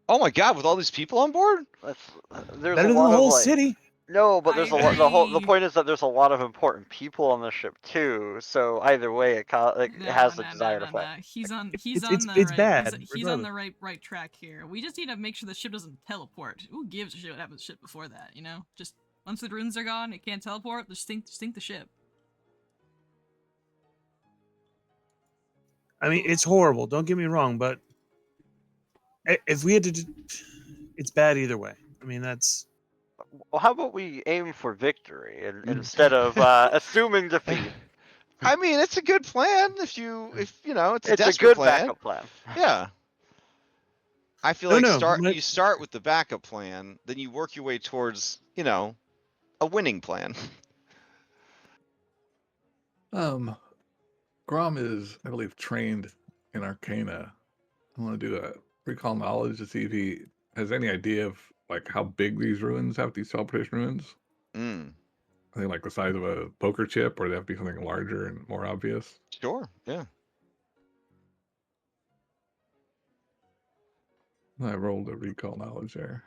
Oh my god, with all these people on board? There's Better a than lot the whole of like. city. No, but there's a lot. The agree. point is that there's a lot of important people on the ship too. So either way, it has the desired effect. He's on It's the it's right. bad. He's on regardless. the right track here. We just need to make sure the ship doesn't teleport. Who gives a shit what happened to the ship before that? Just once the runes are gone, it can't teleport. Just sink the ship. I mean, it's horrible. Don't get me wrong, but if we had to, it's bad either way. I mean, that's. Well, how about we aim for victory instead of assuming defeat? I mean, it's a good plan if it's a It's a desperate good plan. backup plan. Yeah. I feel you start with the backup plan, then you work your way towards, a winning plan. Grom is, I believe, trained in Arcana. I want to do a recall knowledge to see if he has any idea of like how big these ruins have, these teleportation ruins. I think like the size of a poker chip, or they have to be something larger and more obvious. Sure, yeah. I rolled a recall knowledge there.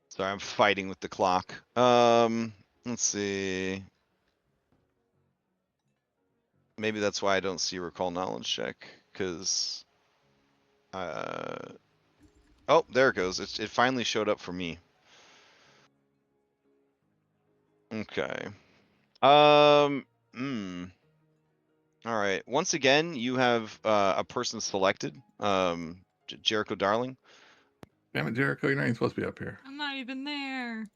Sorry, I'm fighting with the clock. Let's see. Maybe that's why I don't see recall knowledge check, because Oh, there it goes. It finally showed up for me. Okay. All right. Once again, you have a person selected. Jericho Darling. Damn it, Jericho, you're not even supposed to be up here. I'm not even there.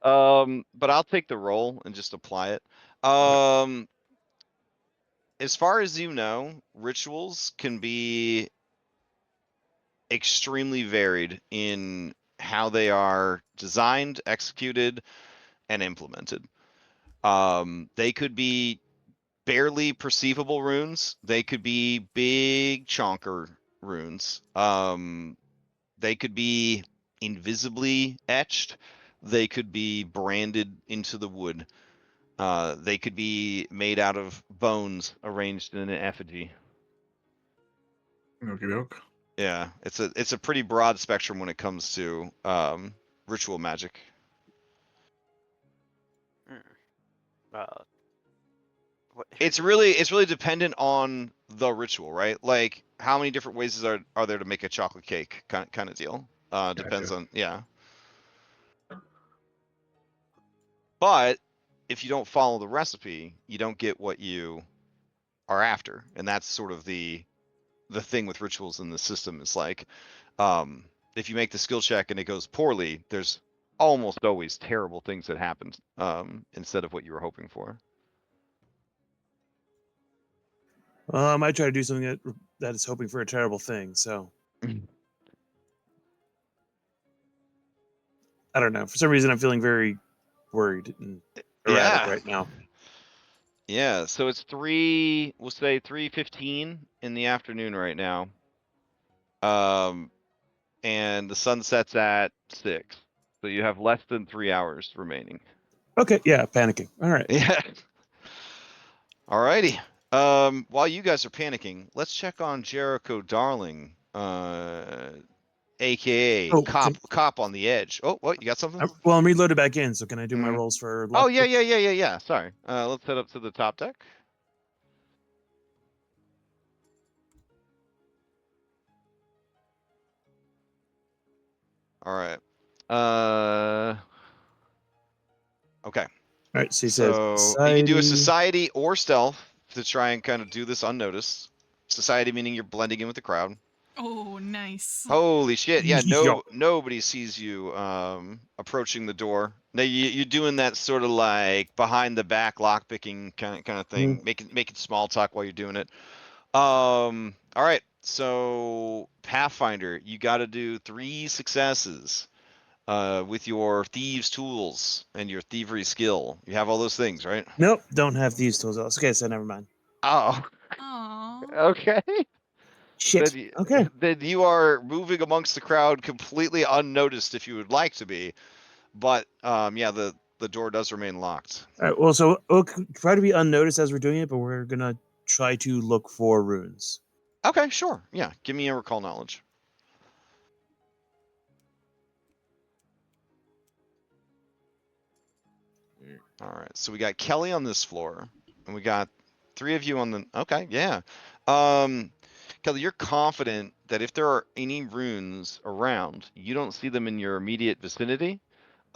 But I'll take the role and just apply it. As far as you know, rituals can be extremely varied in how they are designed, executed, and implemented. They could be barely perceivable runes. They could be big chonker runes. They could be invisibly etched. They could be branded into the wood. They could be made out of bones arranged in an effigy. Okie doke. Yeah, it's a pretty broad spectrum when it comes to ritual magic. It's really dependent on the ritual, right? Like how many different ways are there to make a chocolate cake kind of deal. Depends Gotcha. on, yeah. But if you don't follow the recipe, you don't get what you are after, and that's sort of the thing with rituals in the system. Is like, if you make the skill check and it goes poorly, there's almost always terrible things that happen instead of what you were hoping for. I might try to do something that is hoping for a terrible thing. So I don't know. For some reason, I'm feeling very worried and erratic Yeah. right now. Yeah, so it's we'll say 3:15 in the afternoon right now. And the sun sets at 6. So you have less than 3 hours remaining. Okay, yeah, panicking. All right. Yeah. Alrighty. While you guys are panicking, let's check on Jericho Darling, aka Oh, cop on the edge. Oh, what? You got something? well, I'm reloaded back in, so can I do my Mhm. rolls for Oh, luck? yeah. Sorry. Let's head up to the top deck. All right. Okay. All right, so he says So you can do a society or stealth to try and kind of do this unnoticed. Society meaning you're blending in with the crowd. Oh, nice. Holy shit! Yeah, Yeah. nobody sees you approaching the door. Now you're doing that sort of like behind the back lockpicking kind of thing, making small talk while you're doing it. All right. So Pathfinder, you got to do 3 successes with your thieves tools and your thievery skill. You have all those things, right? Nope, don't have these tools. Okay, so never mind. Oh, Aww. okay. Shit. Okay. Then you are moving amongst the crowd completely unnoticed if you would like to be, but yeah, the door does remain locked. All right. Well, so we'll try to be unnoticed as we're doing it, but we're gonna try to look for runes. Okay, sure. Yeah, give me a recall knowledge. All right, so we got Kelly on this floor, and we got 3 of you on the. Okay, yeah. Kelly, you're confident that if there are any runes around, you don't see them in your immediate vicinity.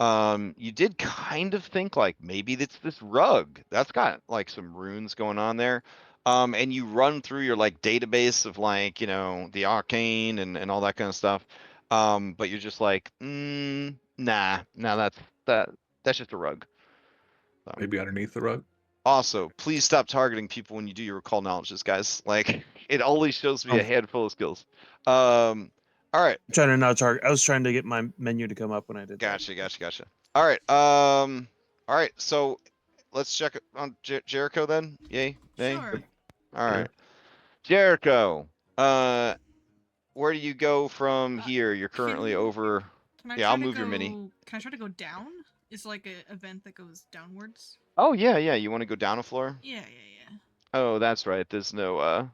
You did kind of think like maybe it's this rug that's got like some runes going on there. And you run through your like database of like, the arcane and all that kind of stuff. But you're just like, nah, that's just a rug. Maybe underneath the rug. Also, please stop targeting people when you do your recall knowledges, guys. Like, it only shows me a handful of skills. All right. I'm trying to not target. I was trying to get my menu to come up when I did that. Gotcha. All right. All right. So let's check it on Jericho then. Yay. Nay. Sure. All right. Jericho. Where do you go from here? You're currently over. Can I Yeah, try I'll to move go, your mini. Can I try to go down? It's like an event that goes downwards. Oh yeah. You want to go down a floor? Yeah. Oh, that's right. There's no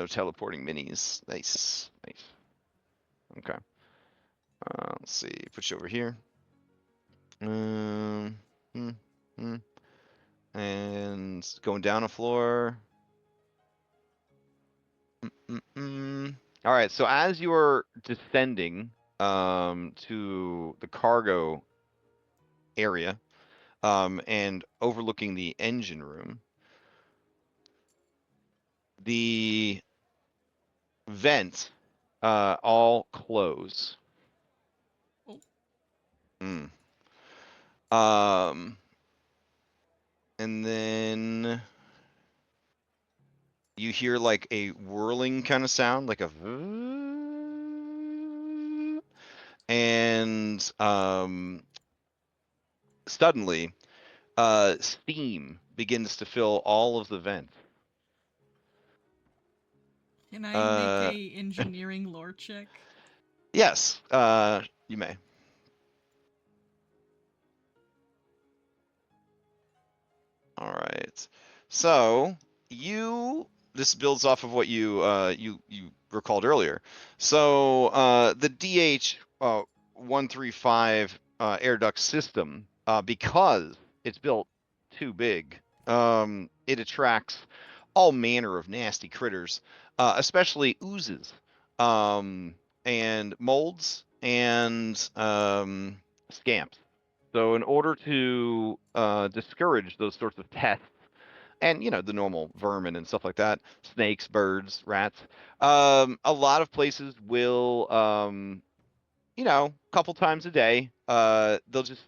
teleporting minis. Nice. Okay. Let's see. Put you over here. And going down a floor. All right. So as you are descending, to the cargo area, and overlooking the engine room. The vents all close. Oh. And then you hear like a whirling kind of sound, like a and suddenly steam begins to fill all of the vents. Can I make a engineering lore check? Yes, you may. All right. So this builds off of what you recalled earlier. So the DH 135 air duct system, because it's built too big, it attracts all manner of nasty critters, especially oozes, and molds and scamps. So in order to discourage those sorts of pests, and the normal vermin and stuff like that, snakes, birds, rats, a lot of places will, a couple times a day, they'll just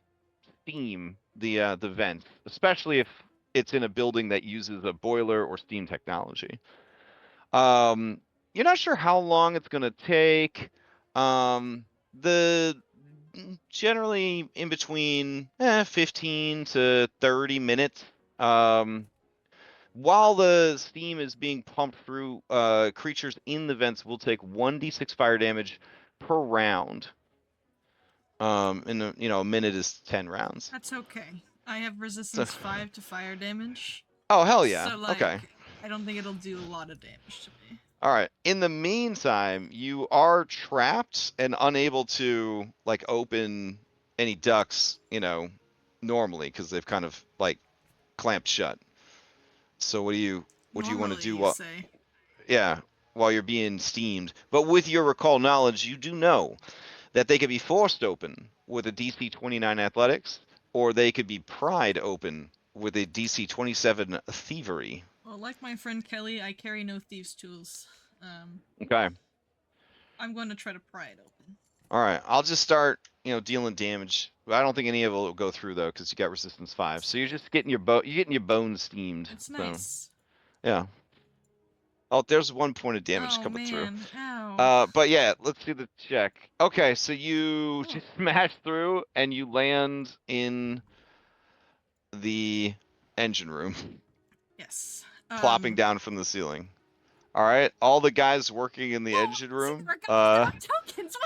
steam the vents, especially if it's in a building that uses a boiler or steam technology. You're not sure how long it's going to take. The generally in between 15 to 30 minutes. While the steam is being pumped through, creatures in the vents will take 1d6 fire damage per round. And a minute is 10 rounds. That's okay. I have resistance 5 to fire damage. Oh, hell yeah. So, like, okay. I don't think it'll do a lot of damage to me. All right. In the meantime, you are trapped and unable to like open any ducts, normally because they've kind of like clamped shut. So what do you want to Normally, do? you While, say. yeah, while you're being steamed. But with your recall knowledge, you do know that they could be forced open with a DC 29 athletics, or they could be pried open with a DC 27 thievery. Well, like my friend Kelly, I carry no thieves' tools. Okay. I'm going to try to pry it open. All right, I'll just start, dealing damage. I don't think any of it will go through though, because you got resistance 5. So you're just getting your bones steamed. It's so, nice. yeah. Oh, there's 1 point of damage Oh, coming through. man. Ow. But yeah, let's do the check. Okay, so you just smash through and you land in the engine room, Yes. plopping down from the ceiling. All right, all the guys working in the engine room. Tokens.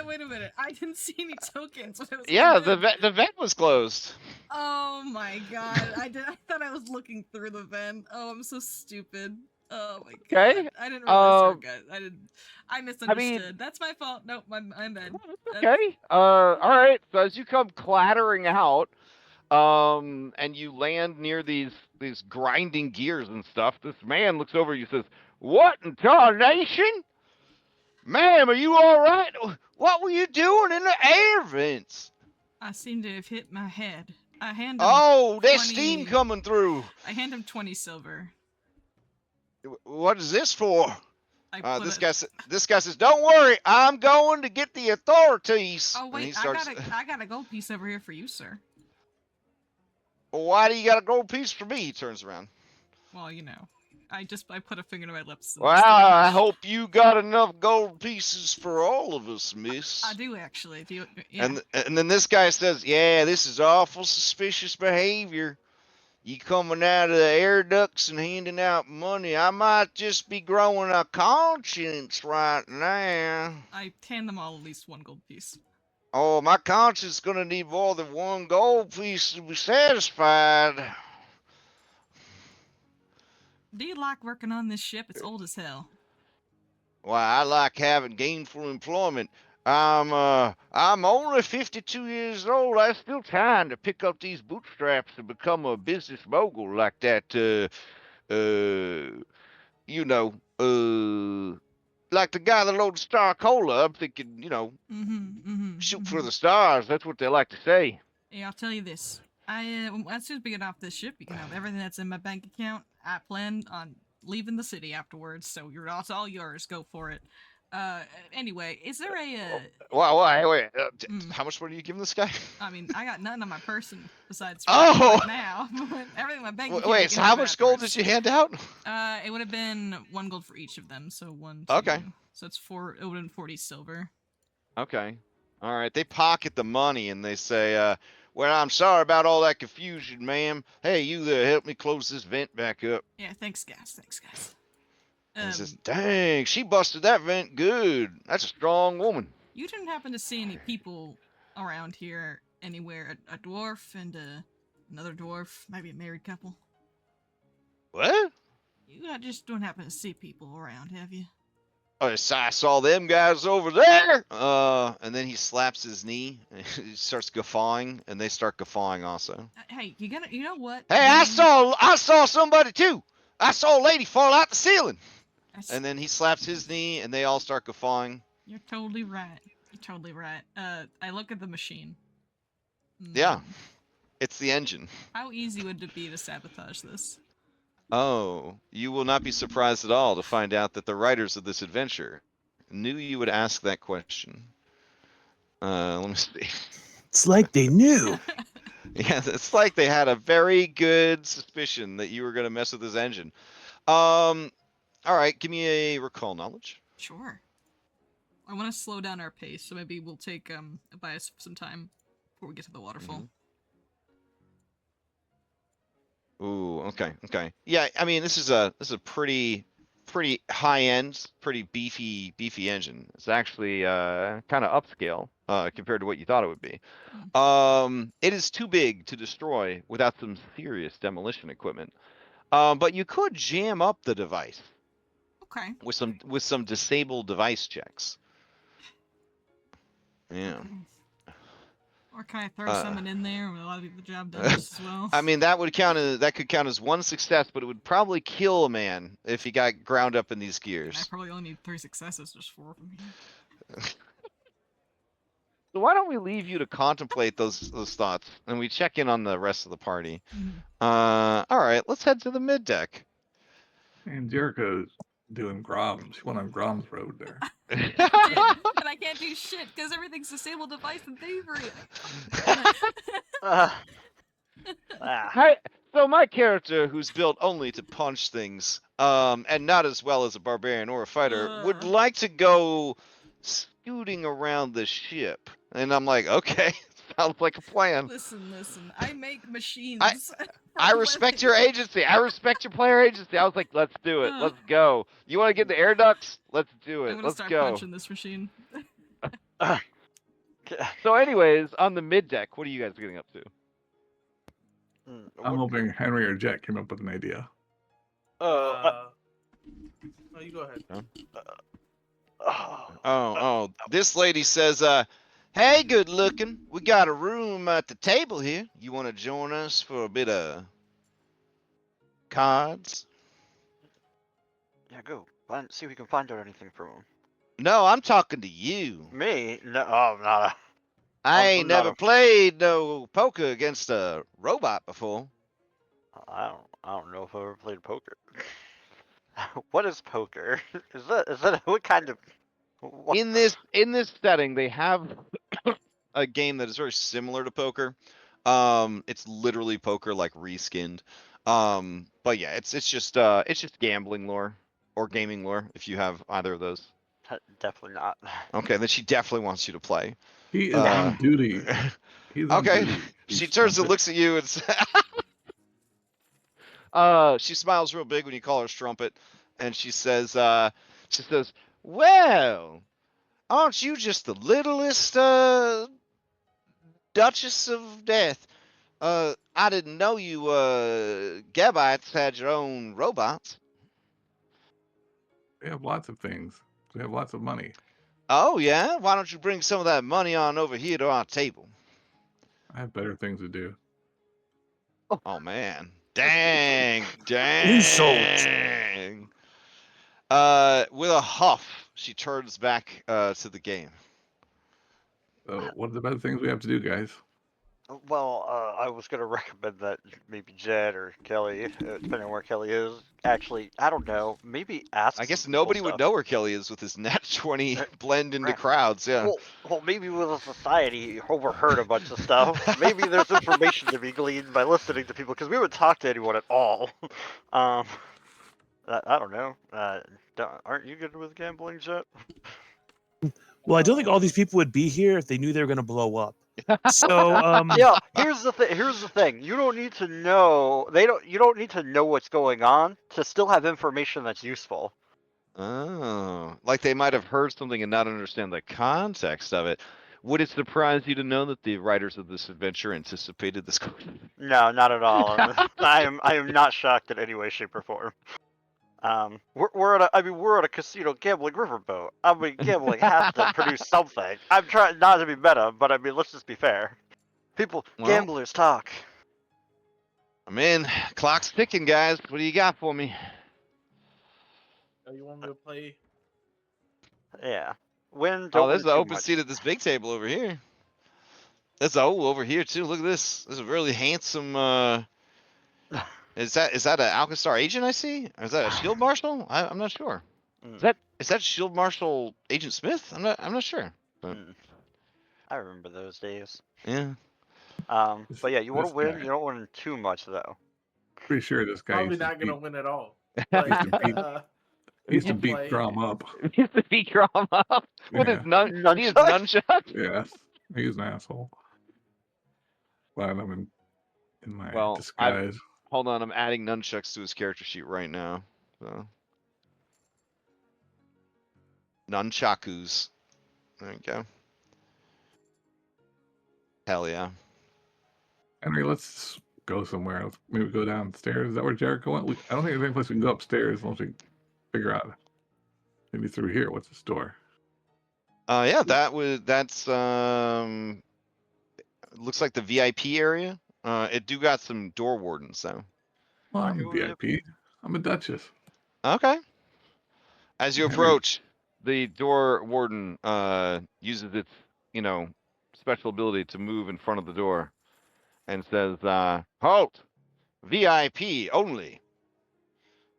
Wait a minute. I didn't see any tokens when I was. Yeah, the vent was closed. Oh my god! I thought I was looking through the vent. Oh, I'm so stupid. Oh my god! Okay. I didn't realize you were good. I misunderstood. mean- That's my fault. Nope, I'm bad. Okay. All right. So as you come clattering out, and you land near these grinding gears and stuff, this man looks over. You says, "What in tarnation, ma'am? Are you all right? What were you doing in the air vents?" I seem to have hit my head. I hand him. Oh, there's 20 steam coming through. I hand him 20 silver. What is this for? I This guy says, "Don't worry, I'm going to get the authorities." Oh wait, I got a gold piece over here for you, sir. Why do you got a gold piece for me? He turns around. Well, I put a finger to my lips. Well, I hope you got enough gold pieces for all of us, miss. I do actually. Do you, yeah. And then this guy says, "Yeah, this is awful suspicious behavior. You coming out of the air ducts and handing out money. I might just be growing a conscience right now." I hand them all at least 1 gold piece. Oh, my conscience is going to need more than 1 gold piece to be satisfied. Do you like working on this ship? It's old as hell. Why, I like having gainful employment. I'm only 52 years old. I still time to pick up these bootstraps and become a business mogul like that. like the guy that loaded Star Cola. I'm thinking, shoot for the stars. That's what they like to say. Yeah, I'll tell you this. As soon as we get off this ship, you can have everything that's in my bank account. I plan on leaving the city afterwards, so it's all yours. Go for it. Anyway, is there a? Wait. How much money are you giving this guy? I mean, I got nothing on my person besides Oh! right now. Everything in my bank account. Wait, so how much gold did you hand out? It would have been 1 gold for each of them. So 1, 2. Okay. So it's 4. It would have been 40 silver. Okay. All right. They pocket the money and they say, well, I'm sorry about all that confusion, ma'am. Hey, you there, help me close this vent back up. Yeah, thanks, guys. And he says, dang, she busted that vent good. That's a strong woman. You didn't happen to see any people around here anywhere? A dwarf and another dwarf, maybe a married couple? What? You just don't happen to see people around, have you? Oh, I saw them guys over there. And then he slaps his knee and he starts guffawing, and they start guffawing also. Hey, you know what? Hey, I saw somebody too. I saw a lady fall out the ceiling. And then he slaps his knee, and they all start guffawing. You're totally right. I look at the machine. Yeah, it's the engine. How easy would it be to sabotage this? Oh, you will not be surprised at all to find out that the writers of this adventure knew you would ask that question. Let me see. It's like they knew. Yeah, it's like they had a very good suspicion that you were going to mess with this engine. All right, give me a recall knowledge. Sure. I want to slow down our pace, so maybe we'll take buy us some time before we get to the waterfall. Ooh, okay. Yeah, I mean this is a pretty high end, pretty beefy engine. It's actually kind of upscale compared to what you thought it would be. It is too big to destroy without some serious demolition equipment. But you could jam up the device. Okay. With some disabled device checks. Yeah. Or can I throw someone in there and allow the job done just as well? I mean, that could count as one success, but it would probably kill a man if he got ground up in these gears. And I probably only need 3 successes, just 4 of them here. So why don't we leave you to contemplate those thoughts, and we check in on the rest of the party. All right, let's head to the mid deck. And Jericho's doing Groms. She went on Grom's road there. And I can't do shit because everything's disabled device and thievery. So my character, who's built only to punch things, and not as well as a barbarian or a fighter, would like to go scooting around the ship. And I'm like, okay, sounds like a plan. Listen. I make machines. I respect your agency. I respect your player agency. I was like, let's do it. Let's go. You want to get the air ducts? Let's do it. I'm gonna Let's start go. punching this machine. So anyways, on the mid deck, what are you guys getting up to? I'm hoping Henry or Jet came up with an idea. No, you go ahead. This lady says, hey, good looking. We got a room at the table here. You want to join us for a bit of cards? Yeah, go. See if we can find out anything from him. No, I'm talking to you. Me? No, I'm not a... I ain't never played no poker against a robot before. I don't know if I've ever played poker. What is poker? Is that what kind of... What? In this setting, they have a game that is very similar to poker. It's literally poker, like reskinned. But yeah, it's just gambling lore or gaming lore if you have either of those. Definitely not. Okay, then she definitely wants you to play. He is on duty. He's on Okay. duty. She turns and looks at you and she smiles real big when you call her strumpet, and she says, well, aren't you just the littlest Duchess of Death? I didn't know you Gabites had your own robots. We have lots of things. We have lots of money. Oh, yeah? Why don't you bring some of that money on over here to our table? I have better things to do. Oh, man. Dang. Insult. With a huff, she turns back to the game. So what are the better things we have to do, guys? Well, I was gonna recommend that maybe Jed or Kelly, depending on where Kelly is. Actually, I don't know. Maybe ask. I some guess people nobody would stuff. know where Kelly is with his nat 20 Uh, blend into right. crowds. Yeah. Well, maybe with a society, he overheard a bunch of stuff. Maybe there's information to be gleaned by listening to people, because we would talk to anyone at all. um, I don't know. Aren't you good with gambling, Jet? Well, I don't think all these people would be here if they knew they were going to blow up. So, Yeah, here's the thing. Here's the thing. You don't need to know. You don't need to know what's going on to still have information that's useful. Oh, like they might have heard something and not understand the context of it. Would it surprise you to know that the writers of this adventure anticipated this? No, not at all. I am not shocked in any way, shape, or form. We're at a casino gambling riverboat. I mean, gambling has to produce something. I'm trying not to be meta, but I mean, let's just be fair. Gamblers talk. I'm in. Clock's ticking, guys. What do you got for me? Oh, you want me to play? Yeah. Don't There's win an too open much. seat at this big table over here. There's over here too. Look at this. This is a really handsome. Is that an Alkenstar agent I see? Or is that a shield marshal? I'm not sure. Is that shield marshal Agent Smith? I'm not sure. But... I remember those days. Yeah. But yeah, you want This to win. guy. You don't win too much though. Pretty sure this guy Probably used to not gonna beat, win at all. he used to I'll beat play. Grom up. He used to beat Grom up with his Nunchucks? nunchucks. Yes, he's an asshole. Glad I'm in my Well, disguise. Hold on, I'm adding nunchucks to his character sheet right now. So. Nunchakus. There you go. Hell yeah. Henry, let's go somewhere. Let's maybe go downstairs. Is that where Jericho went? I don't think there's any place we can go upstairs unless we figure out maybe through here. What's this door? Yeah, that's looks like the VIP area. It do got some door wardens though. Well, I'm a VIP. I'm a Duchess. Okay. As you Henry. approach, the door warden uses its, special ability to move in front of the door and says, "Halt! VIP only."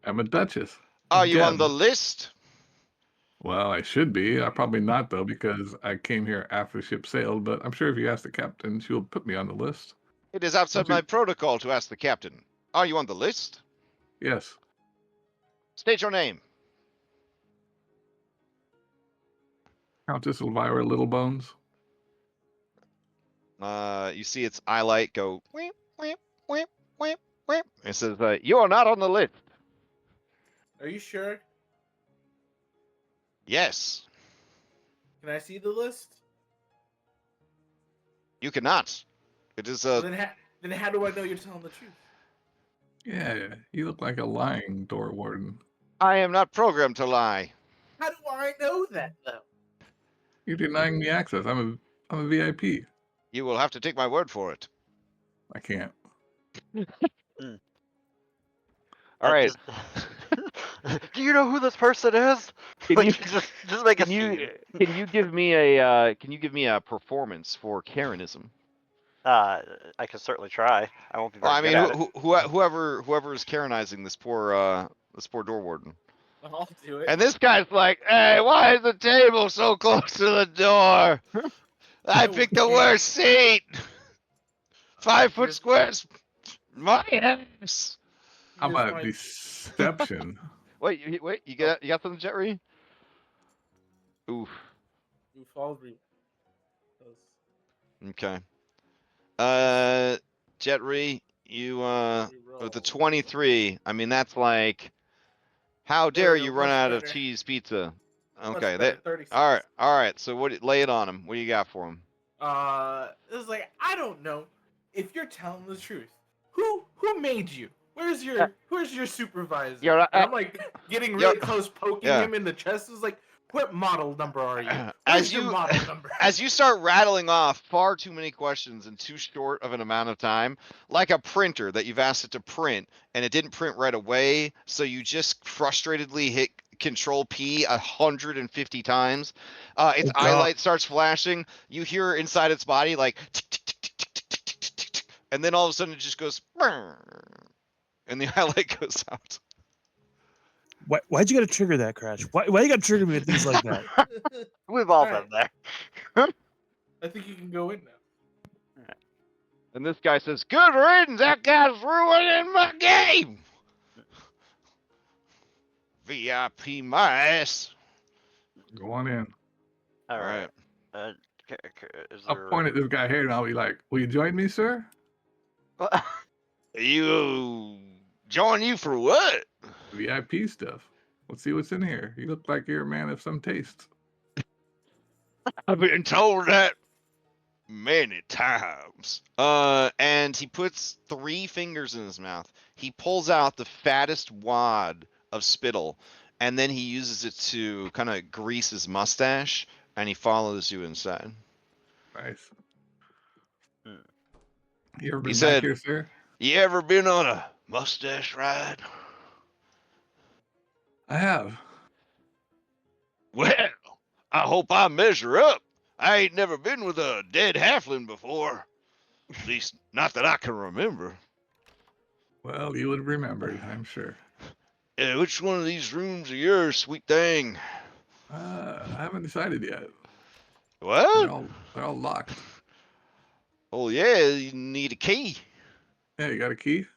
I'm a Duchess. Are you on Geb. the list? Well, I should be. Probably not, though, because I came here after the ship sailed, but I'm sure if you ask the captain, she'll put me on the list. It is outside my protocol to ask the captain. Are you on the list? Yes. State your name. Countess Elvira Littlebones. You see its eye light go, weep, weep, weep, weep, weep. It says, you are not on the list. Are you sure? Yes. Can I see the list? You cannot. It is Well, then how do I know you're telling the truth? Yeah, you look like a lying door warden. I am not programmed to lie. How do I know that though? You're denying me access. I'm a VIP. You will have to take my word for it. I can't. All right. Do you know who this person is? Can Like, you just make a scene. can you give me a performance for Karenism? I can certainly try. I won't be very good at it. Whoever is Karenizing this poor door warden. I'll do it. And this guy's like, "Hey, why is the table so close to the door? I picked the worst seat. 5 foot squares. My ass." How about deception? Wait, you got something, Jetry? Oof. Okay. Jetry, you with the 23. I mean, that's like, how dare you run out of cheese pizza? Okay, all right. So lay it on him. What do you got for him? It's like, I don't know if you're telling the truth. Who made you? Where's your supervisor? And I'm like getting really close, poking him in the chest. It's like, what model number are you? Where's your model number? As you start rattling off far too many questions in too short of an amount of time, like a printer that you've asked it to print and it didn't print right away, so you just frustratedly hit Control P 150 times. Its Oh, God. eyelight starts flashing. You hear inside its body like, tick, tick, tick, tick, tick, tick, tick, tick, tick, and then all of a sudden it just goes, and the highlight goes out. Why'd you gotta trigger that, Crash? Why you gotta trigger me with things like that? We've all Alright. been there. I think you can go in now. And this guy says, "Good riddance, that guy's ruining my game." VIP my ass. Go on in. All right. right. Is I'll there... point at this guy here and I'll be like, "Will you join me, sir?" You join you for what? VIP stuff. Let's see what's in here. You look like you're a man of some taste. I've been told that many times. And he puts 3 fingers in his mouth. He pulls out the fattest wad of spittle, and then he uses it to kind of grease his mustache, and he follows you inside. Nice. Hmm. You ever He been back said, here, sir? "You ever been on a mustache ride?" I have. Well, I hope I measure up. I ain't never been with a dead halfling before. At least, not that I can remember. Well, you would have remembered, I'm sure. Which one of these rooms are yours, sweet thing? I haven't decided yet. What? They're all locked. Oh, yeah, you need a key. Yeah, you got a key?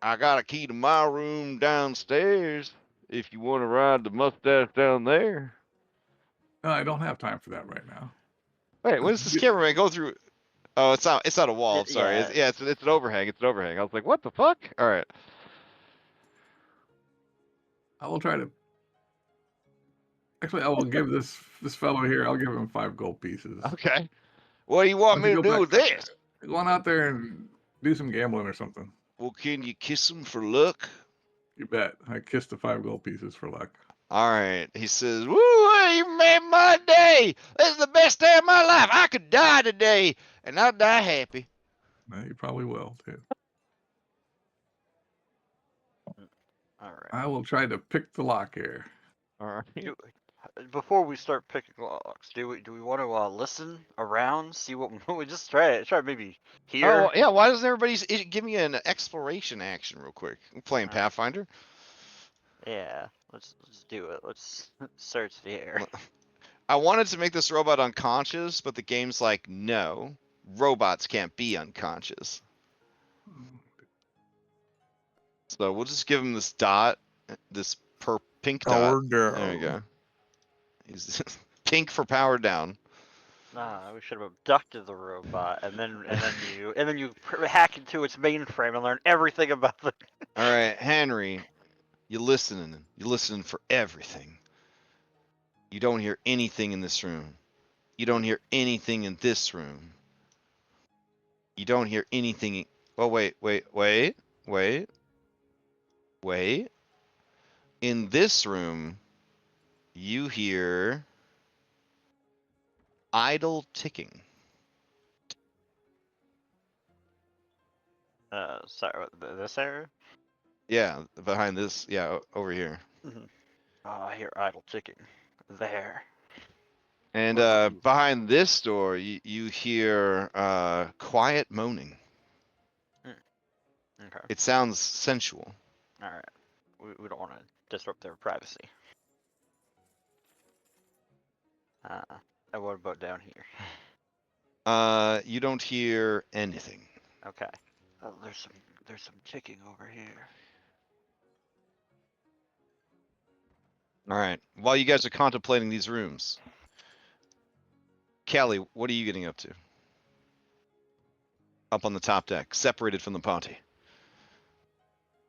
I got a key to my room downstairs. If you want to ride the mustache down there. No, I don't have time for that right now. Wait, what does this cameraman go through? Oh, it's not a wall. I'm sorry. Yeah. It's an overhang. It's an overhang. I was like, what the fuck? All right. I will try to. Actually, I will give this fellow here. I'll give him 5 gold pieces. Okay. What do you want Why me don't to you do with go back this? Go on out there and do some gambling or something. Well, can you kiss him for luck? You bet. I kissed the 5 gold pieces for luck. All right. He says, "Woo, you made my day. This is the best day of my life. I could die today, and I'll die happy." You probably will, too. All right. I will try to pick the lock here. All right. Before we start picking locks, do we want to listen around, see what we just try maybe hear? Oh, yeah. Why doesn't everybody give me an exploration action real quick? I'm playing Pathfinder. Yeah, let's do it. Let's search the air. I wanted to make this robot unconscious, but the game's like, no, robots can't be unconscious. So we'll just give him this dot, this pink dot. There we go. He's pink for power down. Nah, we should have abducted the robot, and then you hack into its mainframe and learn everything about the. All right, Henry, you listening for everything. You don't hear anything in this room. You don't hear anything in this room. You don't hear anything. Oh, wait. In this room, you hear idle ticking. Sorry, this area? Yeah, behind this. Yeah, over here. Mm-hmm. Oh, I hear idle ticking. There. And behind this door, you hear quiet moaning. Okay. It sounds sensual. All right. We don't want to disrupt their privacy. And what about down here? You don't hear anything. Okay. Oh, there's some ticking over here. All right. While you guys are contemplating these rooms, Kelly, what are you getting up to? Up on the top deck, separated from the party.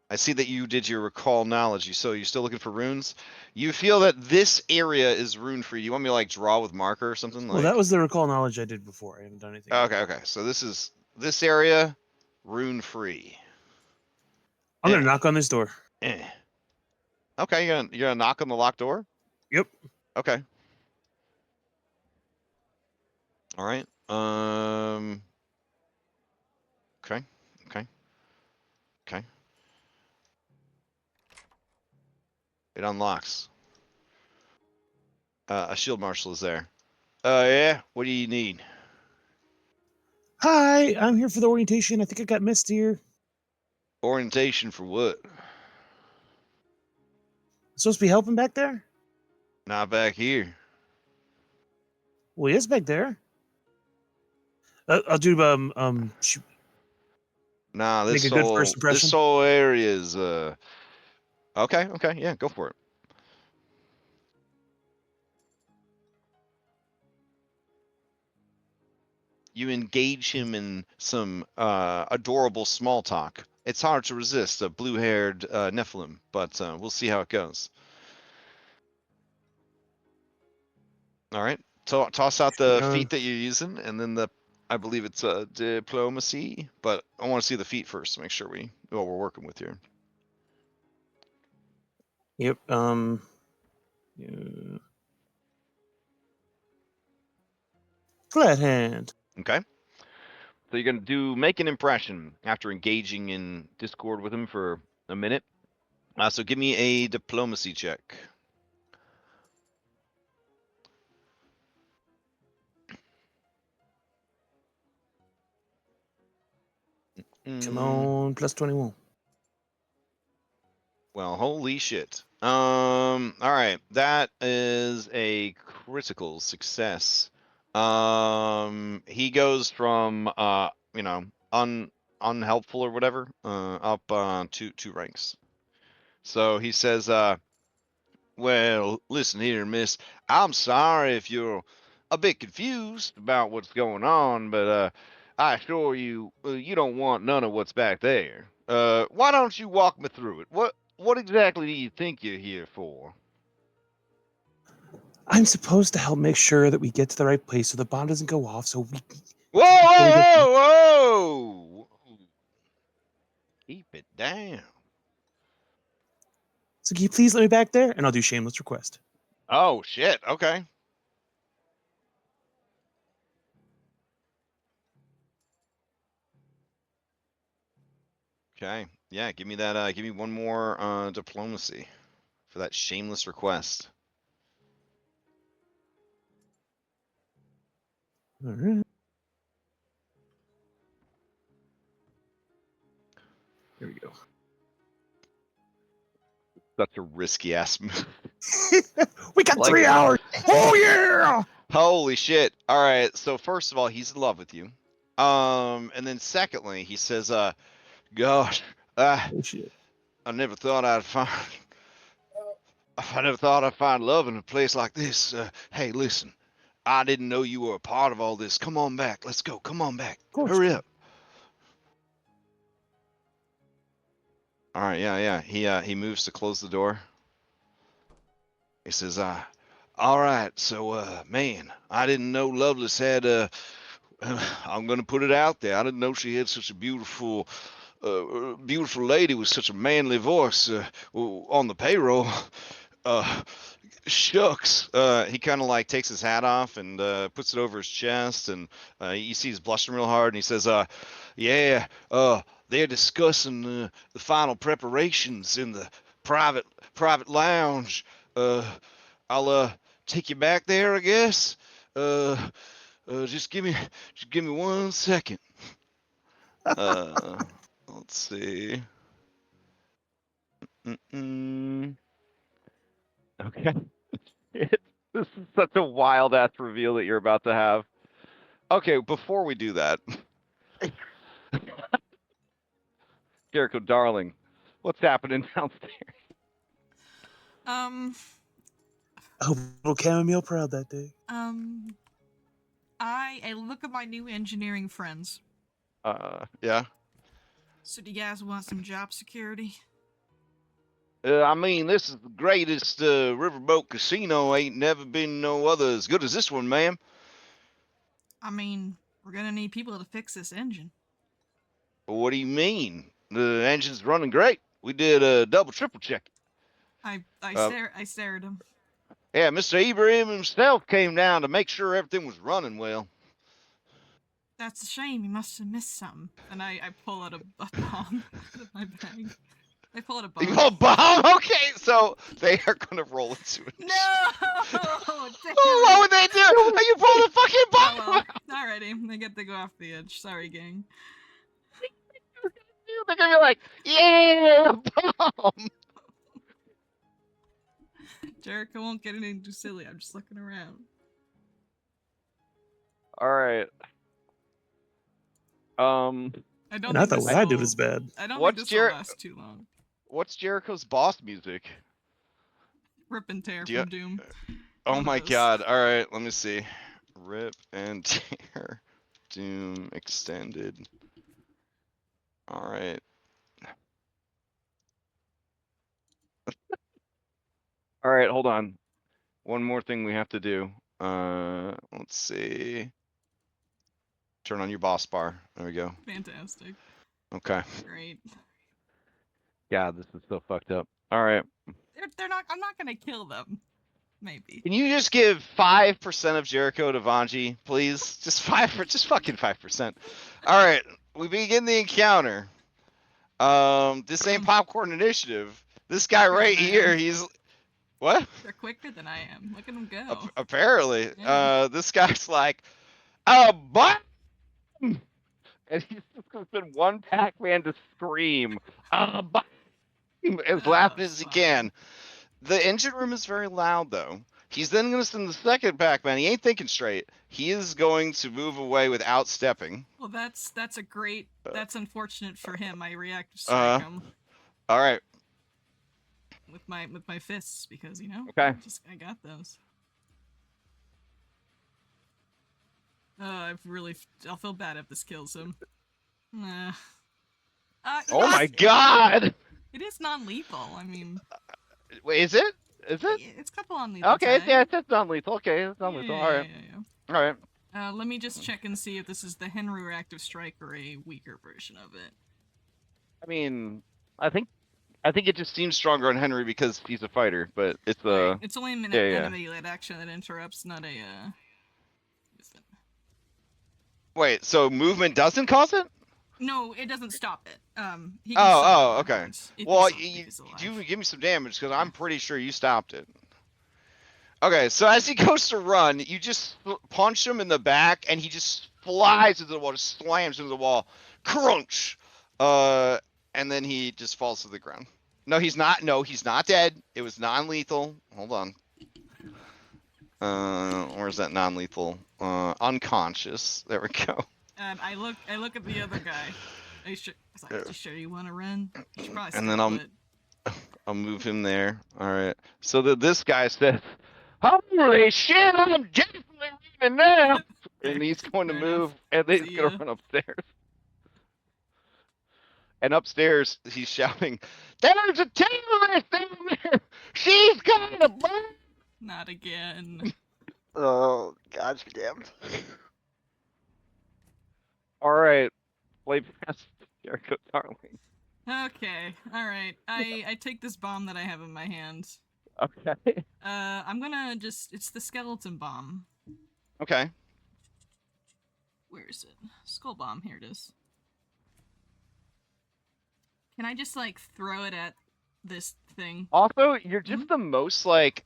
I see that you did your recall knowledge. So you're still looking for runes? You feel that this area is rune free. You want me to like draw with marker or something? Well, that was the recall knowledge I did before. I haven't done anything. Okay. So this area, rune free. I'm gonna knock on this door. Okay, you're gonna knock on the locked door? Yep. Okay. All right. Okay. It unlocks. A shield marshal is there. Yeah? What do you need? Hi, I'm here for the orientation. I think I got missed here. Orientation for what? Supposed to be helping back there? Not back here. Well, he is back there. I'll do Nah, make a good first impression. this whole area is okay, yeah, go for it. You engage him in some adorable small talk. It's hard to resist a blue-haired Nephilim, but we'll see how it goes. All right, toss out the feat that you're using, and then I believe it's diplomacy, but I want to see the feat first to make sure we know what we're working with here. Yep. Yeah. Glad hand. Okay. So you're gonna make an impression after engaging in discord with him for a minute. So give me a diplomacy check. Come on, plus 21. Well, holy shit. All right, that is a critical success. He goes from unhelpful or whatever up two ranks. So he says, well, listen here, miss. I'm sorry if you're a bit confused about what's going on, but I assure you, you don't want none of what's back there. Why don't you walk me through it? What exactly do you think you're here for? I'm supposed to help make sure that we get to the right place so the bomb doesn't go off. So we. Whoa! Keep it down. So can you please let me back there, and I'll do shameless request. Oh shit! Okay. Okay. Yeah. Give me that. Give me one more diplomacy for that shameless request. All right. There we go. Such a risky ass move. We got 3 hours. Oh yeah! Holy shit! All right. So first of all, he's in love with you. And then secondly, he says, "Gosh, Oh shit! I never thought I'd find love in a place like this. Hey, listen, I didn't know you were a part of all this. Come on back. Let's go. Come on back. Hurry up." All right, yeah. He moves to close the door. He says, all right, so man, I didn't know Lovelace had I'm gonna put it out there. I didn't know she had such a beautiful lady with such a manly voice on the payroll. Shucks. He kind of like takes his hat off and puts it over his chest, and you see he's blushing real hard, and he says, yeah, they're discussing the final preparations in the private lounge. I'll take you back there, I guess. Just give me 1 second. Let's see. Okay. This is such a wild ass reveal that you're about to have. Okay, before we do that, Jericho, darling, what's happening downstairs? I hope little chamomile proud that day. I look at my new engineering friends. Yeah. So do you guys want some job security? I mean, this is the greatest riverboat casino. Ain't never been no other as good as this one, ma'am. I mean, we're gonna need people to fix this engine. What do you mean? The engine's running great. We did a double, triple check. I stared him. Yeah, Mr. Ibrahim himself came down to make sure everything was running well. That's a shame. You must have missed something. And I pull out a bomb out of my bag. I call it a You bomb. call a bomb? Okay, so they are gonna roll into it. No! Damn What would they do? You rolled a fucking bomb! Oh well, alrighty. They get to go off the edge. Sorry, gang. They're gonna be like, yeah, bomb! Jericho won't get anything too silly. I'm just looking around. Alright. I don't And I think thought this what I did will- was bad. I don't What's think this will last too long. What's Jericho's boss music? Rip and tear Do you- from Doom. Oh One of my those. god, alright, let me see. Rip and tear. Doom extended. Alright. Alright, hold on. One more thing we have to do. Let's see. Turn on your boss bar. There we go. Fantastic. Okay. Great. God, this is so fucked up. Alright. They're not. I'm not gonna kill them. Maybe. Can you just give 5% of Jericho to Vanji, please? Just just fucking 5%. Alright, we begin the encounter. This ain't popcorn initiative. This guy right here, he's what? They're quicker than I am. Look at them go. Apparently. Yeah. This guy's like, but and he's just gonna send one Pac-Man to scream, but as loud as he fine. can. The engine room is very loud, though. He's then going to send the second Pac-Man. He ain't thinking straight. He is going to move away without stepping. Well, that's a great. That's unfortunate for him. I reactive strike him All right. with my fists because Okay. I got those. I'll feel bad if this kills him. Nah. Oh my god! It is non-lethal. I mean, Wait, is it? Is it? it's a couple on lethal. Okay, tag. it's non-lethal. Okay, it's non-lethal. All right. Yeah. All right. Let me just check and see if this is the Henry reactive strike or a weaker version of it. I mean, I think it just seems stronger on Henry because he's a fighter, but it's Right. It's only an yeah. enemy-led action that interrupts, not a Wait, so movement doesn't cause it? No, it doesn't stop it. He can still move Okay. forwards if Well, he's alive. you give me some damage because I'm pretty sure you stopped it. Okay, so as he goes to run, you just punch him in the back, and he just flies into the wall, just slams into the wall, crunch, and then he just falls to the ground. No, he's not. No, he's not dead. It was non-lethal. Hold on. Where's that non-lethal? Unconscious. There we go. And I look at the other guy. Are you sure you want to run? You should probably And then stop it. I'll move him there. All right. So this guy says, "Holy shit! I'm definitely leaving now." And he's going to Fair move, enough. and then See he's going ya. to run upstairs. And upstairs, he's shouting, "There's a terrorist down there! She's got a bomb!" Not again. Oh, God be damned. All right. Play past Jericho Darling. Okay, alright. I take this bomb that I have in my hand. Okay. I'm gonna it's the skeleton bomb. Okay. Where is it? Skull bomb, here it is. Can I just, like, throw it at this thing? Also, you're just the most, like,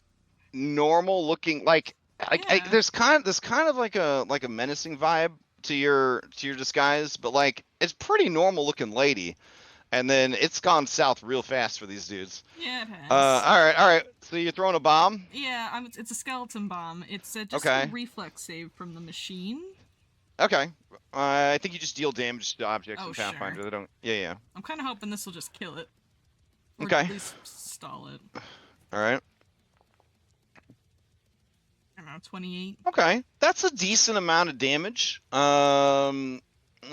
normal looking, like Yeah. there's kind of like a menacing vibe to your disguise, but like it's pretty normal looking lady, and then it's gone south real fast for these dudes. Yeah, it has. All right. So you're throwing a bomb? Yeah, it's a skeleton bomb. It's just Okay. a reflex save from the machine. Okay. I think you just deal damage to objects Oh, in Pathfinder. sure. They don't. Yeah. I'm kind of hoping this will just kill it. Or Okay. at least stall it. All right. I don't know, 28. Okay, that's a decent amount of damage. Let's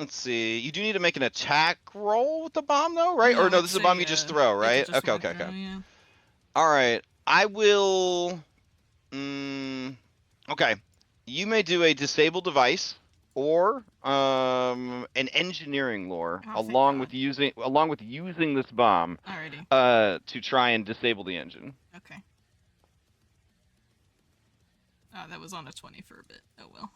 see. You do need to make an attack roll with the bomb, though, right? Or no, this is a bomb you just throw, right? Just Okay. Yeah. All right. I will. Okay. You may do a disable device or an engineering lore Oh, thank along God. with using this bomb Alrighty. to try and disable the engine. Okay. That was on a 20 for a bit. Oh well.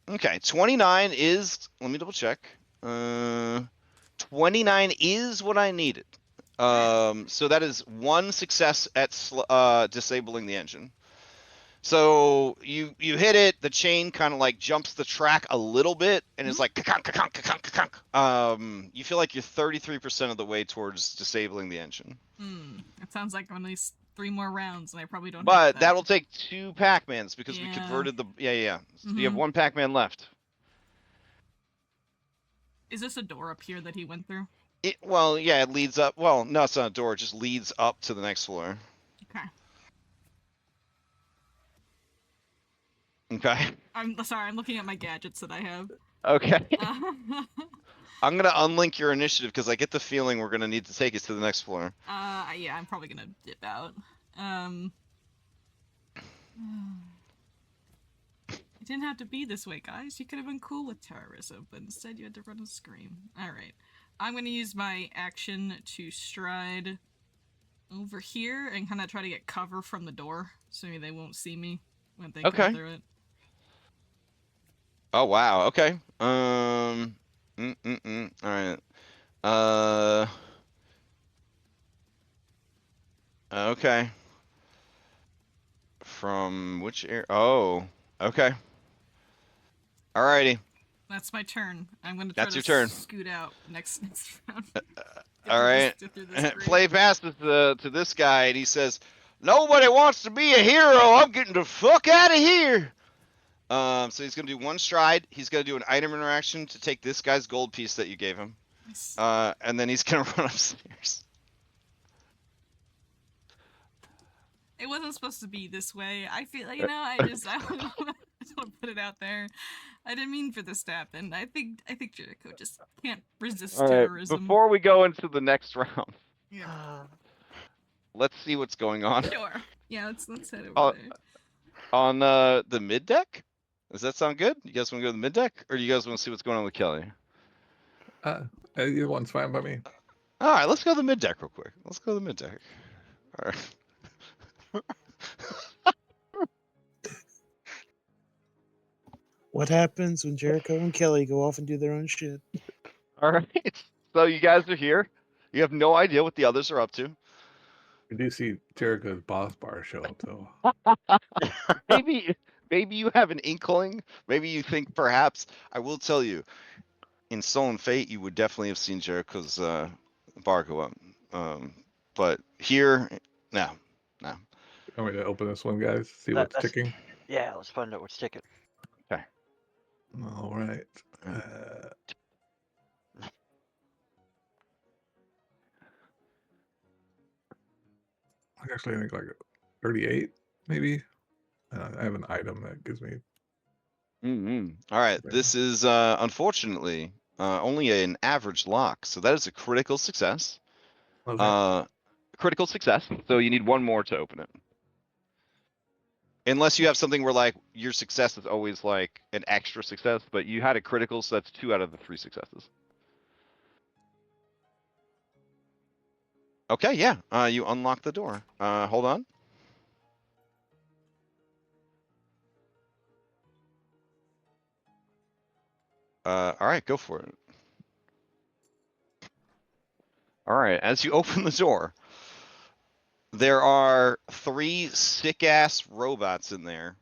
Okay, 29 is. Let me double check. 29 is what I needed. So that is 1 success at disabling the engine. So you hit it, the chain kind of like jumps the track a little bit, and it's like ka-conk, ka-conk, ka-conk, ka-conk. You feel like you're 33% of the way towards disabling the engine. It sounds like at least 3 more rounds, and I probably don't. But have that will take 2 Pac-Mans because we converted the So you have 1 Pac-Man left. Is this a door up here that he went through? It leads up. Well, no, it's not a door. It just leads up to the next floor. Okay. Okay. I'm sorry. I'm looking at my gadgets that I have. Okay. I'm gonna unlink your initiative because I get the feeling we're gonna need to take it to the next floor. Yeah, I'm probably gonna dip out. It didn't have to be this way, guys. You could have been cool with terrorism, but instead you had to run and scream. Alright. I'm gonna use my action to stride over here and kind of try to get cover from the door, so maybe they won't see me when they come through it. Oh, wow. Okay. Alright. Okay. From which area? Oh, okay. Alrighty. That's my turn. I'm gonna try to scoot out next round. Alright. Play passes to this guy, and he says, "Nobody wants to be a hero. I'm getting the fuck out of here." So he's gonna do 1 stride. He's gonna do an item interaction to take this guy's gold piece that you gave him. Nice. And then he's gonna run upstairs. It wasn't supposed to be this way. I feel like, I just want to put it out there. I didn't mean for this to happen. I think Jericho just can't resist terrorism. Before we go into the next round, yeah. Let's see what's going on. Sure. Yeah, let's head over there. On the mid deck? Does that sound good? You guys want to go to the mid deck, or do you guys want to see what's going on with Kelly? Either one's fine by me. All right, let's go to the mid deck real quick. Let's go to the mid deck. All right. What happens when Jericho and Kelly go off and do their own shit? All right. So you guys are here. You have no idea what the others are up to. We do see Jericho's boss bar show up, though. Maybe you have an inkling. Maybe you think perhaps. I will tell you, in Stolen Fate, you would definitely have seen Jericho's bar go up. But here, no. Want me to open this one, guys? See what's ticking? Yeah, let's find out what's ticking. Okay. All right. Actually, I think like 38, maybe. I have an item that gives me. All right. This is unfortunately only an average lock, so that is a critical success. Critical success. So you need 1 more to open it. Unless you have something where like your success is always like an extra success, but you had a critical, so that's 2 out of the 3 successes. Okay, yeah. You unlock the door. Hold on. All right, go for it. All right, as you open the door, there are 3 sick-ass robots in there.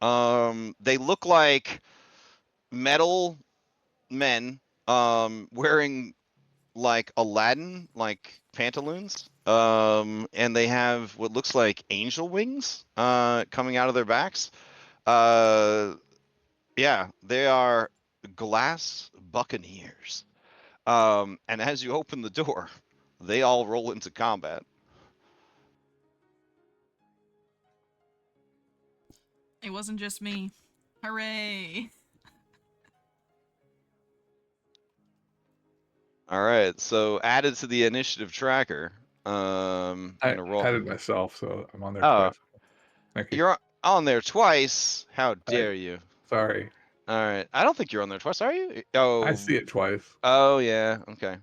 They look like metal men wearing like Aladdin like pantaloons. And they have what looks like angel wings coming out of their backs. Yeah, they are glass buccaneers. And as you open the door, they all roll into combat. It wasn't just me. Hooray! All right, so added to the initiative tracker. I added myself, so I'm on there twice. Thank you. You're on there twice. How dare you? Sorry. All right, I don't think you're on there twice, are you? Oh, I see it twice. Oh yeah. Okay.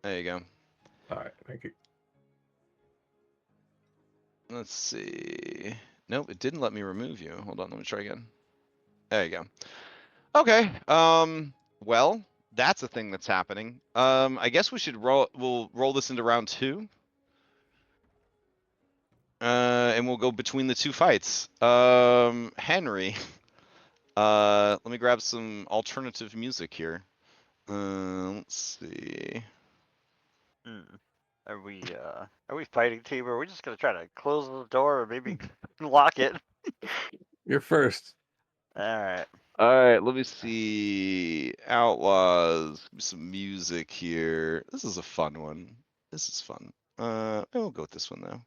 There you go. All right, thank you. Let's see. Nope, it didn't let me remove you. Hold on, let me try again. There you go. Okay. Well, that's a thing that's happening. I guess we should we'll roll this into round 2. And we'll go between the 2 fights. Henry, let me grab some alternative music here. Let's see. Are we fighting team, or are we just gonna try to close the door or maybe lock it? You're first. Alright. Alright, let me see. Outlaws. Some music here. This is a fun one. This is fun. We'll go with this one though.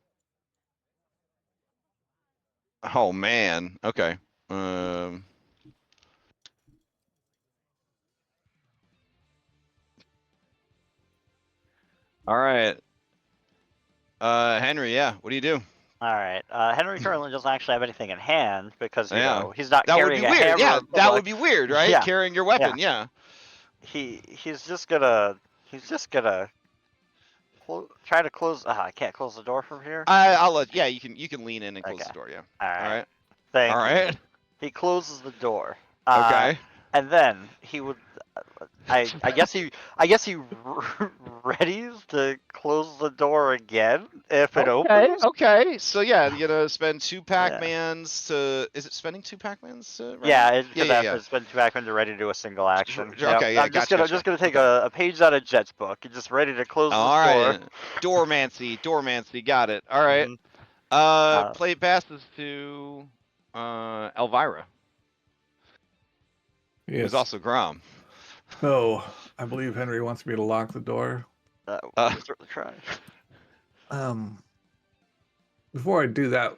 Oh man. Okay. All right. Henry, yeah. What do you do? Alright. Henry currently doesn't actually have anything in hand because, you Yeah. know, he's not That would be carrying a weird. hammer. Yeah, but, that like, would be weird, right? Yeah. Carrying your weapon, yeah. He's just gonna try to close. I can't close the door from here. I'll let. Yeah, you can lean in and close Okay. the door. Yeah. All right. All right. Thank All you. right. He closes the door. Okay. And then he would. I guess he readies to close the door again if it opens. Okay. So yeah, you're gonna spend 2 Pac-Mans to. Is it spending 2 Pac-Mans to? Yeah, Yeah. because it's been too back to ready to do a single action. Okay. Yeah. I'm just Gotcha. gonna take a page out of Jet's book and just ready to close All this door. right. Dormancy. Got it. All right. Play passes to Elvira. Yes. Who's also Grom. So I believe Henry wants me to lock the door. We can certainly try. Before I do that,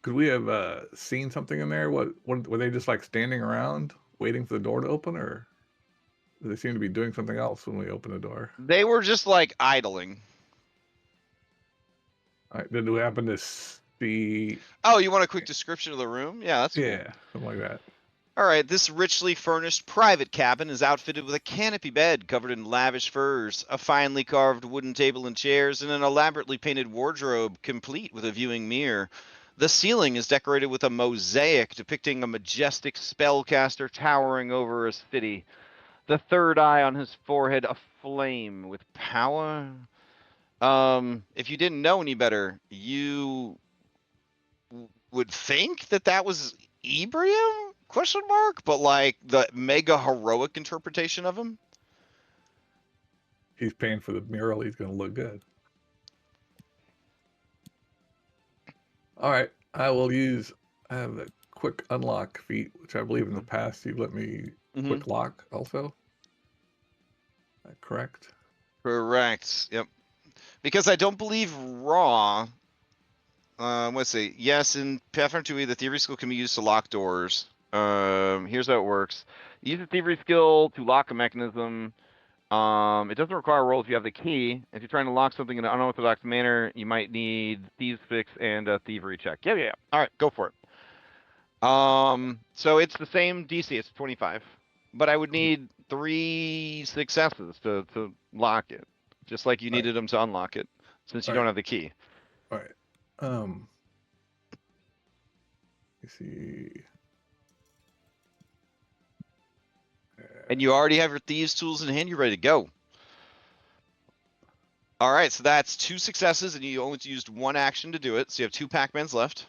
could we have seen something in there? What were they just like standing around waiting for the door to open, or do they seem to be doing something else when we open the door? They were just like idling. All right, did we happen to see? Oh, you want a quick description of the room? Yeah, that's cool. Yeah, something like that. All right, this richly furnished private cabin is outfitted with a canopy bed covered in lavish furs, a finely carved wooden table and chairs, and an elaborately painted wardrobe complete with a viewing mirror. The ceiling is decorated with a mosaic depicting a majestic spellcaster towering over a city, the third eye on his forehead aflame with power. If you didn't know any better, you would think that was Ebrium? Question mark? But like the mega heroic interpretation of him? He's paying for the mural. He's going to look good. All right, I have a quick unlock feat, which I believe in the past you let me quick lock also. Is that correct? Correct. Yep. Because I don't believe Raw. Let's see. Yes, in Pathfinder 2e, the thievery skill can be used to lock doors. Here's how it works. Use the thievery skill to lock a mechanism. It doesn't require a roll if you have the key. If you're trying to lock something in an unorthodox manner, you might need Thieves Fix and a thievery check. Yeah. All right, go for it. So it's the same DC. It's 25, but I would need 3 successes to lock it, just like you needed them to unlock it, since you don't have the key. All right. Let me see. And you already have your thieves tools in hand. You're ready to go. All right, so that's 2 successes, and you only used 1 action to do it. So you have 2 Pac-Mans left.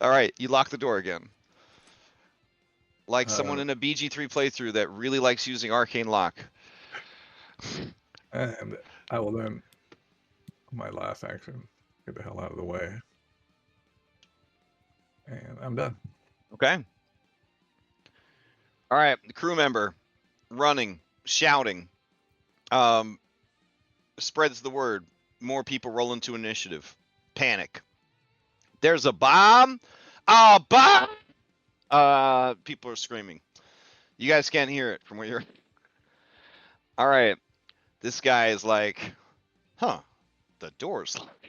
All right, you lock the door again. Like someone in a BG3 playthrough that really likes using arcane lock. And I will then, my last action, get the hell out of the way. And I'm done. Okay. All right, the crew member, running, shouting, spreads the word. More people roll into initiative. Panic. There's a bomb. A bomb. People are screaming. You guys can't hear it from where you're. All right. This guy is like, huh? The door's locked.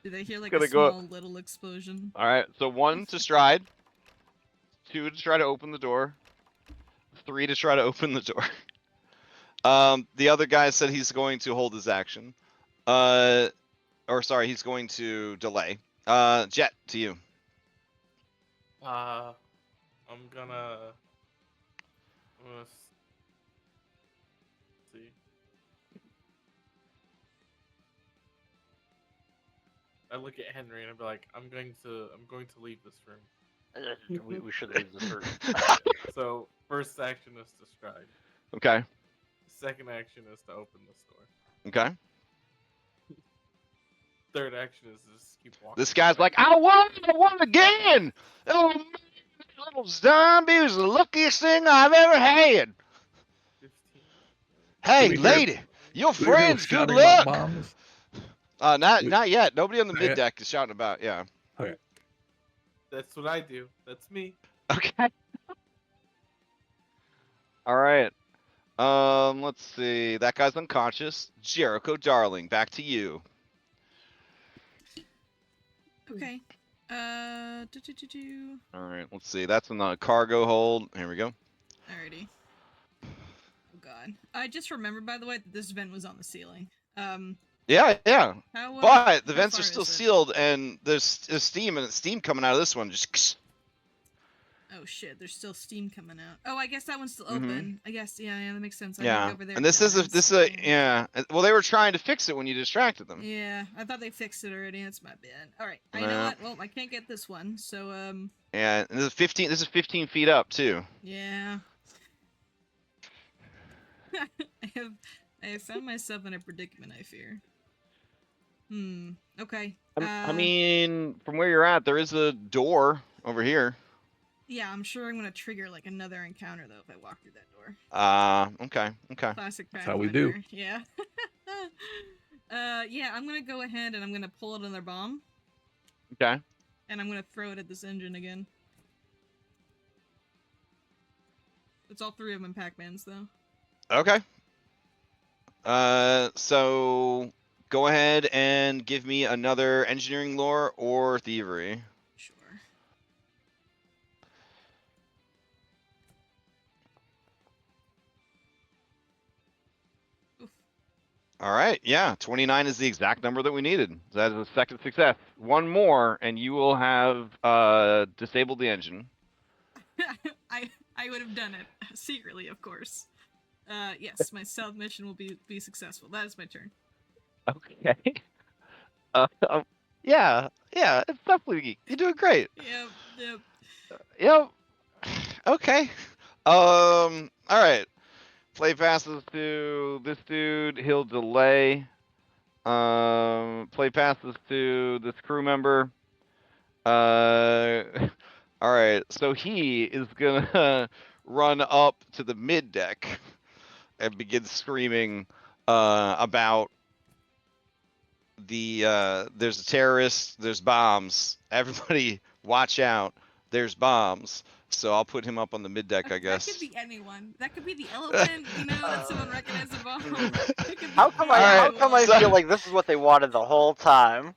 Do they hear like a small little explosion? All right. So 1 to stride. 2 to try to open the door. 3 to try to open the door. The other guy said he's going to hold his action. He's going to delay. Jet, to you. I'm gonna see. I look at Henry and I'd be like, I'm going to leave this room. We should leave this room. So first action is to stride. Okay. Second action is to open this door. Okay. Third action is to just keep walking. This guy's like, I won again! Oh, man, this little zombie was the luckiest thing I've ever had. 15. Hey, we hear- lady, your Do we hear friends, good shouting about luck. bombs? Not yet. Nobody on the Not mid yet? deck is shouting about. Yeah. Okay. That's what I do. That's me. Okay. All right. Let's see. That guy's unconscious. Jericho, darling, back to you. Okay. All right. Let's see. That's in the cargo hold. Here we go. Alrighty. Oh god. I just remembered, by the way, that this vent was on the ceiling. Yeah. How, But the how vents far are still is it? sealed, and there's steam, and it's steam coming out of this one. Just. Oh shit, there's still steam coming out. Oh, I guess that one's still Mhm. open. I guess, yeah, that makes sense. I Yeah. look over there And this is and yeah. Well, they were trying to fix it when you distracted them. Yeah, I thought they fixed it already. That's my bad. All right, I No. know what. Well, I can't get this one, so And this is 15. This is 15 feet up too. yeah. I have found myself in a predicament, I fear. Okay. I mean, from where you're at, there is a door over here. Yeah, I'm sure I'm gonna trigger like another encounter though if I walk through that door. Okay. Classic Pathfinder. That's how we do. Yeah. Yeah, I'm gonna go ahead and I'm gonna pull another bomb. Okay. And I'm gonna throw it at this engine again. It's all three of them in Pac-Mans though. Okay. So go ahead and give me another engineering lore or thievery. Sure. Oof. All right. Yeah, 29 is the exact number that we needed. That is a second success. One more, and you will have disabled the engine. I would have done it secretly, of course. Yes, my stealth mission will be successful. That is my turn. Okay. Yeah. It's definitely you're doing great. Yep. Yep. Okay. All right. Play passes to this dude. He'll delay. Play passes to this crew member. All right. So he is gonna run up to the mid deck and begin screaming about the there's a terrorist, there's bombs. Everybody watch out. There's bombs. So I'll put him up on the mid deck, I guess. That could be anyone. That could be the elephant, that someone recognized the bomb. How come I So- feel like this is what they wanted the whole time?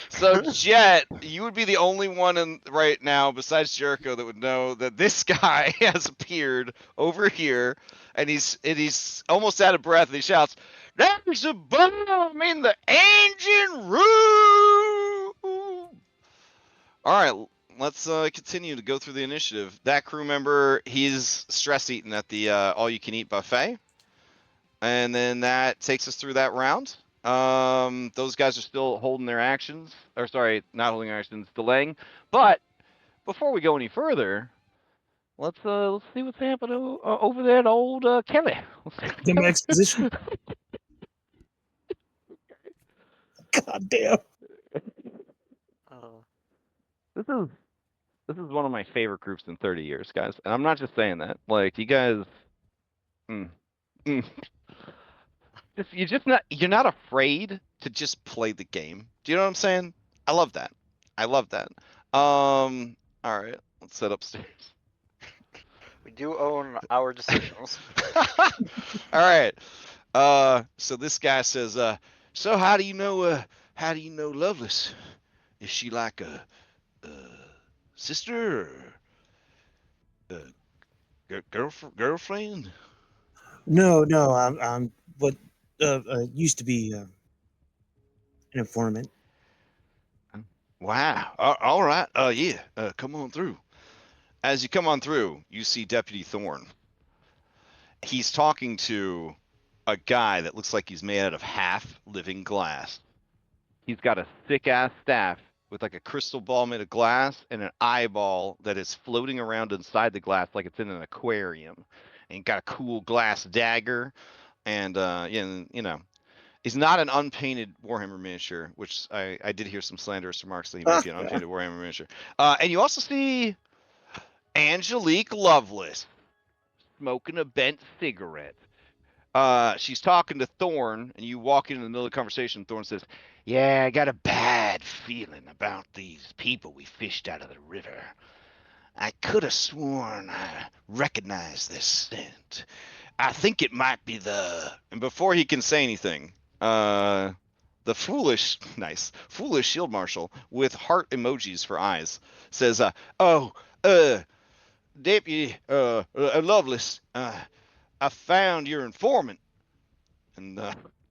So Jet, you would be the only one in right now besides Jericho that would know that this guy has appeared over here, and he's almost out of breath, and he shouts, "There's a bomb in the engine room!" All right, let's continue to go through the initiative. That crew member, he's stress eating at the all-you-can-eat buffet, and then that takes us through that round. Those guys are still holding their actions, or sorry, not holding their actions, delaying. But before we go any further, let's see what's happening over there at old Kelly. Get my exposition. God damn. This is one of my favorite groups in 30 years, guys, and I'm not just saying that. Like you guys, you're not afraid to just play the game. Do you know what I'm saying? I love that. All right, let's set upstairs. We do own our decisions. All right. So this guy says, so how do you know Lovelace? Is she like a sister or girlfriend? No, I'm what used to be an informant. Wow. All right. Yeah. Come on through. As you come on through, you see Deputy Thorne. He's talking to a guy that looks like he's made out of half living glass. He's got a thick-ass staff with like a crystal ball made of glass and an eyeball that is floating around inside the glass like it's in an aquarium. And he got a cool glass dagger. And, you know, he's not an unpainted Warhammer miniature, which I did hear some slanderous remarks that he might be an unpainted Warhammer miniature. And you also see Angelique Lovelace smoking a bent cigarette. She's talking to Thorne, and you walk into the middle of the conversation. Thorne says, "Yeah, I got a bad feeling about these people we fished out of the river. I could have sworn I recognized this scent. I think it might be the..." And before he can say anything, the foolish shield marshal with heart emojis for eyes says, Deputy Lovelace, I found your informant." And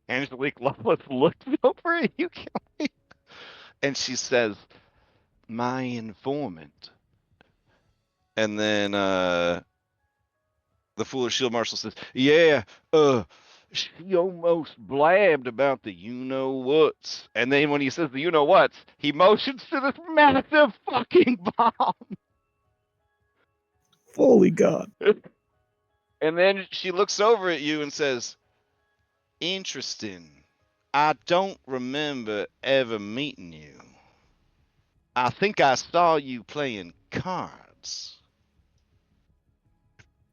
Angelique Lovelace looks over at you, Kelly, and she says, "My informant." And then the foolish shield marshal says, "Yeah, she almost blabbed about the you-know-whats." And then when he says the you-know-whats, he motions to this massive fucking bomb. Holy God. And then she looks over at you and says, "Interesting. I don't remember ever meeting you. I think I saw you playing cards."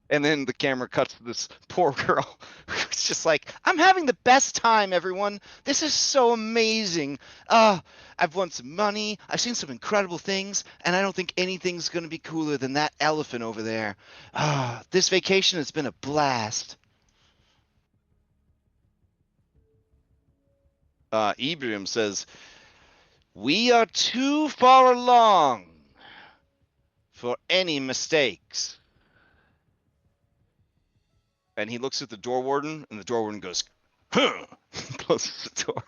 And then the camera cuts to this poor girl who's just like, "I'm having the best time, everyone. This is so amazing. I've won some money. I've seen some incredible things, and I don't think anything's going to be cooler than that elephant over there. This vacation has been a blast." Ibrahim says, "We are too far along for any mistakes." And he looks at the door warden, and the door warden goes, "Huh," closes the door.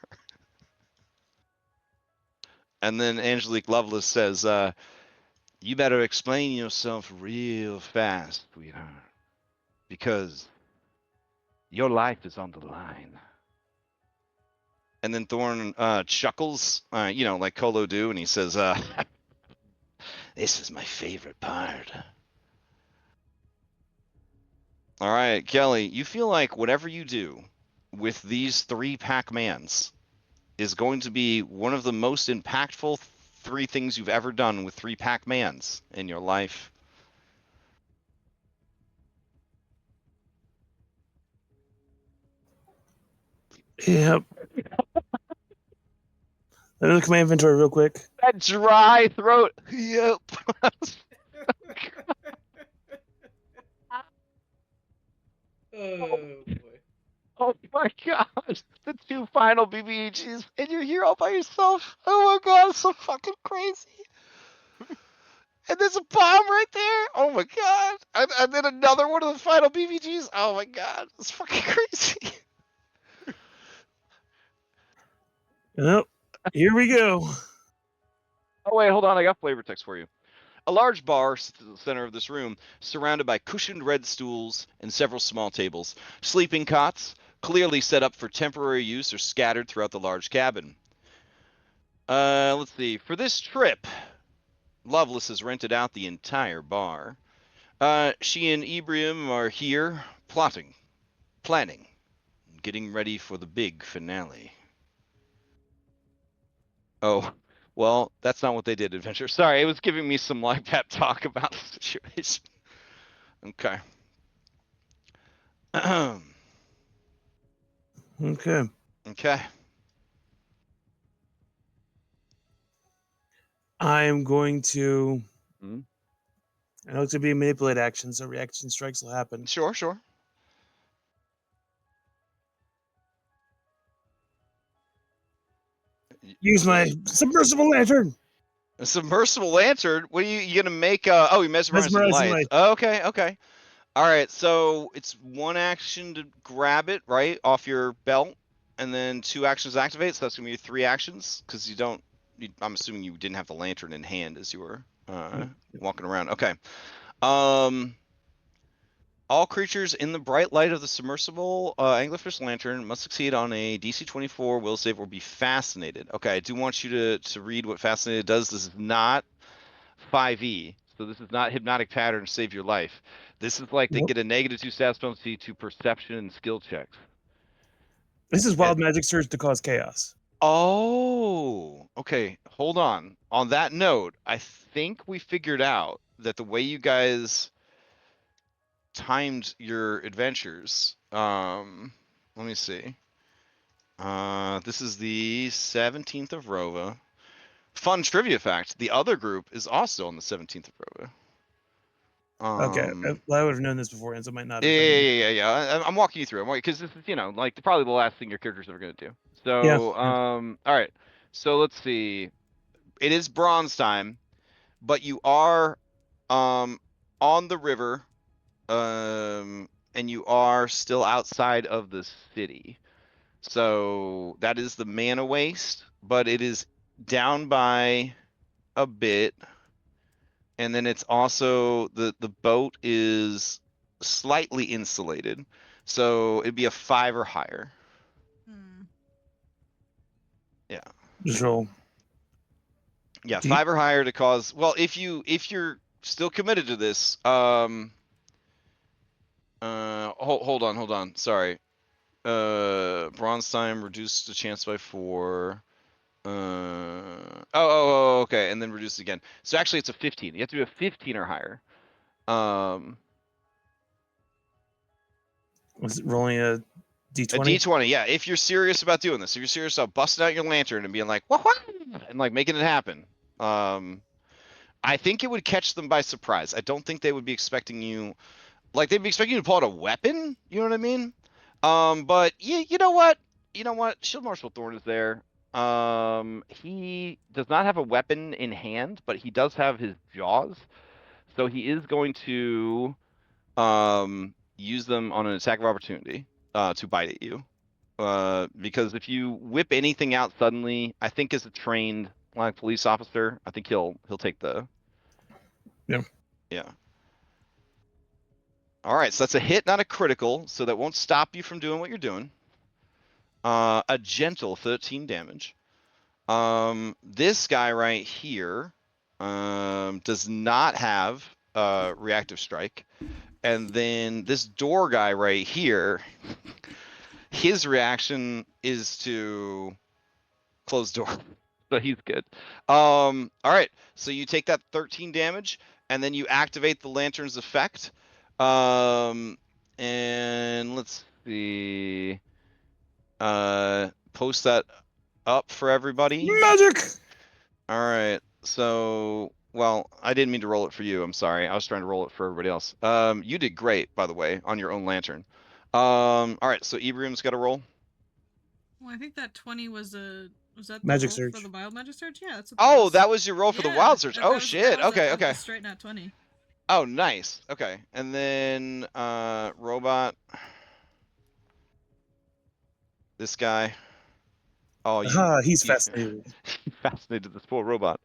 And then Angelique Lovelace says, "You better explain yourself real fast, sweetheart, because your life is on the line." And then Thorne chuckles, like Colo do, and he says, "This is my favorite part." All right, Kelly, you feel like whatever you do with these 3 Pac-Mans is going to be one of the most impactful 3 things you've ever done with 3 Pac-Mans in your life. Yep. Let me look at my inventory real quick. That dry throat. Yep. Oh boy. Oh my gosh. The 2 final BBHs, and you're here all by yourself. Oh my god, it's so fucking crazy. And there's a bomb right there. Oh my god. And then another one of the final BBGs. Oh my god. It's fucking crazy. Yep. Here we go. Oh wait, hold on. I got flavor text for you. A large bar sits at the center of this room, surrounded by cushioned red stools and several small tables. Sleeping cots, clearly set up for temporary use, are scattered throughout the large cabin. Let's see. For this trip, Lovelace has rented out the entire bar. She and Ibrahim are here plotting, planning, getting ready for the big finale. Oh, well, that's not what they did, Adventure. Sorry, it was giving me some like pep talk about the situation. Okay. Okay. Okay. I am going to. Mhm. I know it's going to be a manipulate action, so reaction strikes will happen. Sure, sure. Use my submersible lantern. A submersible lantern? What are you gonna make? Oh, you mesmerize the Mesmerizing lights. light. Oh, okay, okay. All right, so it's 1 action to grab it, right, off your belt, and then 2 actions to activate. So that's gonna be 3 actions, because you don't. I'm assuming you didn't have the lantern in hand as you were walking around. Okay. All creatures in the bright light of the submersible anglerfish lantern must succeed on a DC 24 will save or be fascinated. Okay, I do want you to read what fascinated does. This is not 5e, so this is not hypnotic pattern to save your life. This is like they get a -2 stats penalty to perception and skill checks. This is wild magic surge to cause chaos. Oh, okay. Hold on. On that note, I think we figured out that the way you guys timed your adventures. Let me see. This is the 17th of Rova. Fun trivia fact: the other group is also on the 17th of Rova. Okay, well, I would have known this beforehand, so it might not have Yeah. I'm walking you through. Because this is, like probably the last thing your characters are ever gonna do. So, all right. So let's see. It is bronze time, but you are, on the river, and you are still outside of the city. So that is the mana waste, but it is down by a bit. And then it's also the boat is slightly insulated, so it'd be a 5 or higher. Yeah. Just roll. Yeah, 5 or higher to cause. Well, if you're still committed to this, hold on. Sorry. Bronze time reduced the chance by 4. Okay, and then reduce again. So actually, it's a 15. You have to do a 15 or higher. Was it rolling a D20? A D20, yeah. If you're serious about doing this, if you're serious about busting out your lantern and being like, wah-wah! And like making it happen, I think it would catch them by surprise. I don't think they would be expecting you, like they'd be expecting you to pull out a weapon. You know what I mean? But you know what? Shield Marshal Thorn is there. He does not have a weapon in hand, but he does have his jaws. So he is going to use them on an attack of opportunity to bite at you. Because if you whip anything out suddenly, I think as a trained police officer, I think he'll take the. Yeah. Yeah. All right, so that's a hit, not a critical, so that won't stop you from doing what you're doing. A gentle 13 damage. This guy right here does not have reactive strike. And then this door guy right here, his reaction is to close door. So he's good. All right, so you take that 13 damage, and then you activate the lantern's effect. And let's see. Post that up for everybody. Magic! All right, so, well, I didn't mean to roll it for you. I'm sorry. I was trying to roll it for everybody else. You did great, by the way, on your own lantern. All right, so Ebrium's got to roll. Well, I think that 20 was that the magic roll surge for the wild magic surge? Yeah, that's what that was. That was your roll for the wild surge. Oh, shit. Okay. A straight nat 20. Oh, nice. Okay, and then this guy. Oh, he's fascinated. Fascinated this poor robot.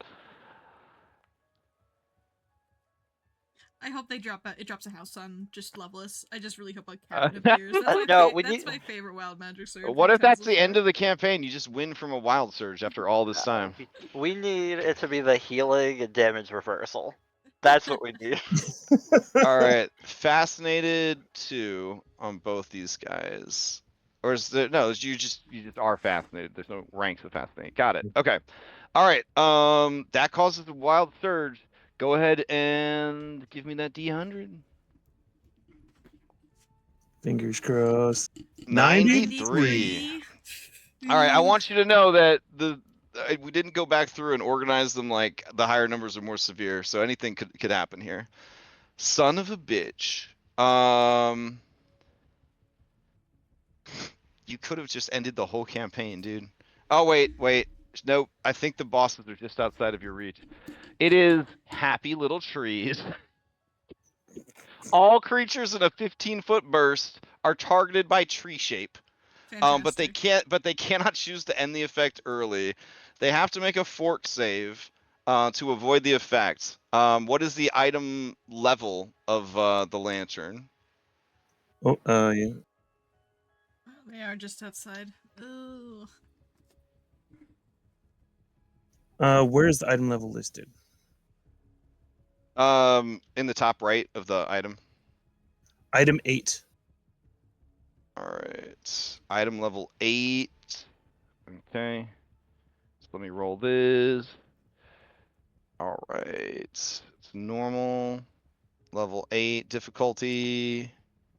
I hope it drops a house on just Loveless. I just really hope a cabin appears. That's my favorite wild magic surge. What if that's the end of the campaign? You just win from a wild surge after all this time. We need it to be the healing and damage reversal. That's what we need. All right, fascinated 2 on both these guys. Or is there, no, you just are fascinated. There's no ranks of fascinated. Got it. Okay. All right. That causes a wild surge. Go ahead and give me that D100. Fingers crossed. 93. All right, I want you to know that we didn't go back through and organize them like the higher numbers are more severe, so anything could happen here. Son of a bitch. You could have just ended the whole campaign, dude. Oh, wait. Nope. I think the bosses are just outside of your reach. It is happy little trees. All creatures in a 15-foot burst are targeted by tree shape. But they cannot choose to end the effect early. They have to make a fort save to avoid the effect. What is the item level of the lantern? Oh, yeah. They are just outside. Ooh. Where's the item level listed? In the top right of the item. Item 8. All right. Item level 8. Okay. So let me roll this. All right. It's normal. Level 8 difficulty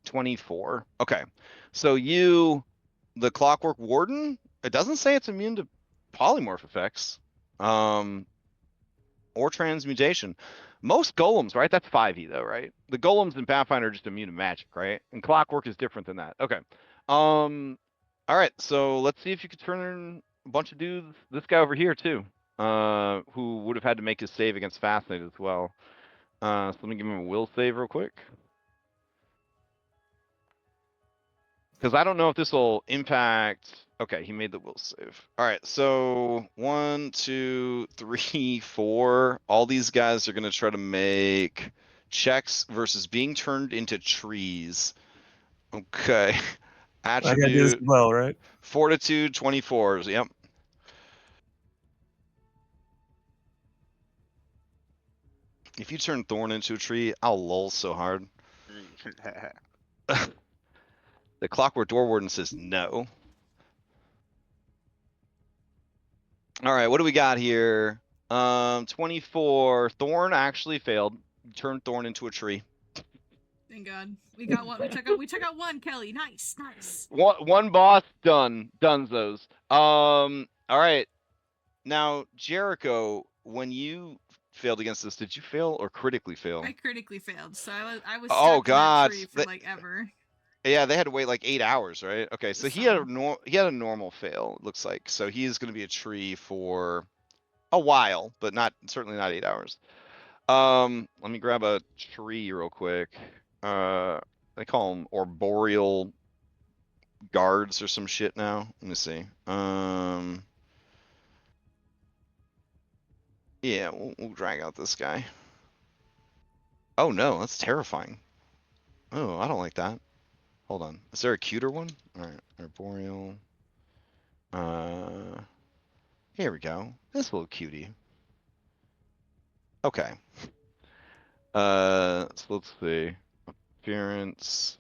24. Okay. So the Clockwork Warden, it doesn't say it's immune to polymorph effects. Or transmutation. Most golems, right? That's 5e though, right? The golems in Pathfinder are just immune to magic, right? And Clockwork is different than that. Okay. All right. So let's see if you could turn a bunch of dudes. This guy over here too, who would have had to make his save against Fascinated as well. So let me give him a will save real quick. Because I don't know if this will impact. Okay, he made the will save. All right, so 1, 2, 3, 4. All these guys are going to try to make checks versus being turned into trees. Okay. I gotta do this as Attribute. well, right? Fortitude 24s. Yep. If you turn Thorn into a tree, I'll lull so hard. The Clockwork Door Warden says no. All right, what do we got here? 24. Thorn actually failed. Turned Thorn into a tree. Thank God. We got one. We took out one, Kelly. Nice. One boss done. Dunzos. All right. Now, Jericho, when you failed against this, did you fail or critically fail? I critically failed, so I was Oh stuck in that God. tree for like ever. Yeah, they had to wait like 8 hours, right? Okay, so he had a normal fail, it looks like. So he is going to be a tree for a while, but certainly not 8 hours. Let me grab a tree real quick. They call them arboreal guards or some shit now. Let me see. Yeah, we'll drag out this guy. Oh no, that's terrifying. Oh, I don't like that. Hold on. Is there a cuter one? All right, arboreal. Here we go. This little cutie. Okay. So let's see. Appearance.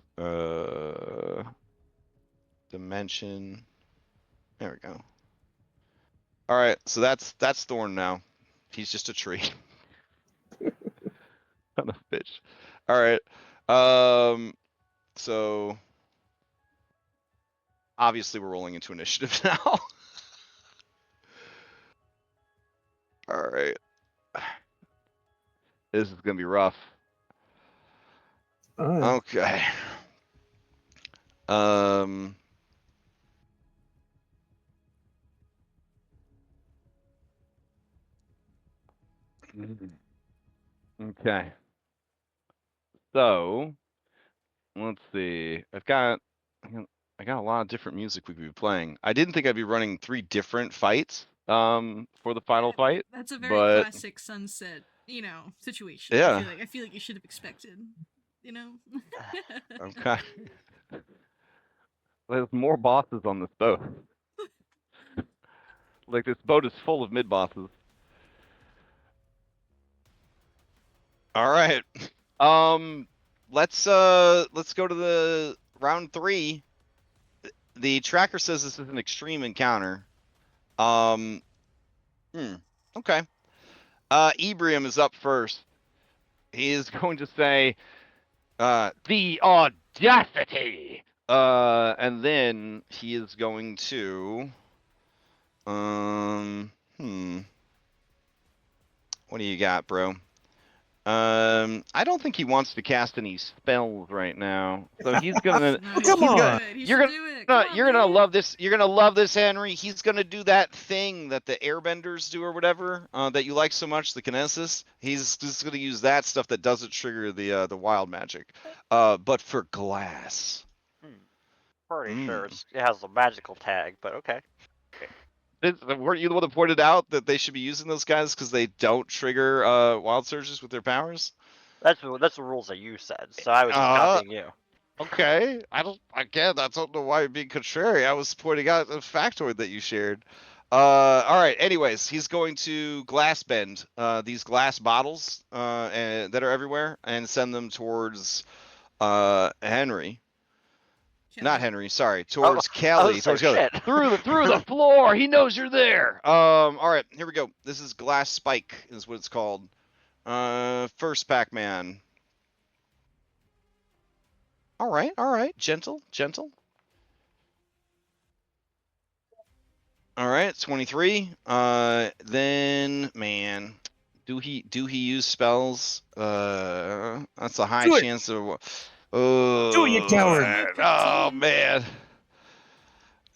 Dimension. There we go. All right, so that's Thorn now. He's just a tree. Son of a bitch. All right. So obviously we're rolling into initiative now. All right. This is gonna be rough. Okay. Okay. So let's see. I got a lot of different music we could be playing. I didn't think I'd be running 3 different fights for the final fight. That's a very classic Sunset, situation. Yeah. I feel like you should have expected, Okay. There's more bosses on this boat. Like this boat is full of mid bosses. All right. Let's go to the round 3. The tracker says this is an extreme encounter. Okay. Ebrium is up first. He is going to say, the audacity. And then he is going to, what do you got, bro? I don't think he wants to cast any spells right now, so he's gonna. Come on! You're gonna love this. You're gonna love this, Henry. He's gonna do that thing that the Airbenders do or whatever that you like so much, the Kinesis. He's just gonna use that stuff that doesn't trigger the wild magic, but for glass. Pretty sure it has a magical tag, but okay. Weren't you the one that pointed out that they should be using those guys because they don't trigger wild surges with their powers? That's the rules that you said, so I was just copying you. Okay, I don't know why you're being contrary. I was pointing out the factoid that you shared. All right. Anyways, he's going to glass bend these glass bottles that are everywhere and send them towards Henry. Not Henry. Sorry, towards Kelly. Towards Kelly. Through the floor. He knows you're there. All right. Here we go. This is glass spike, is what it's called. First Pac-Man. All right. Gentle. All right, 23. Then man, do he use spells? That's a high chance of. Oh, Do it, you coward! Oh man.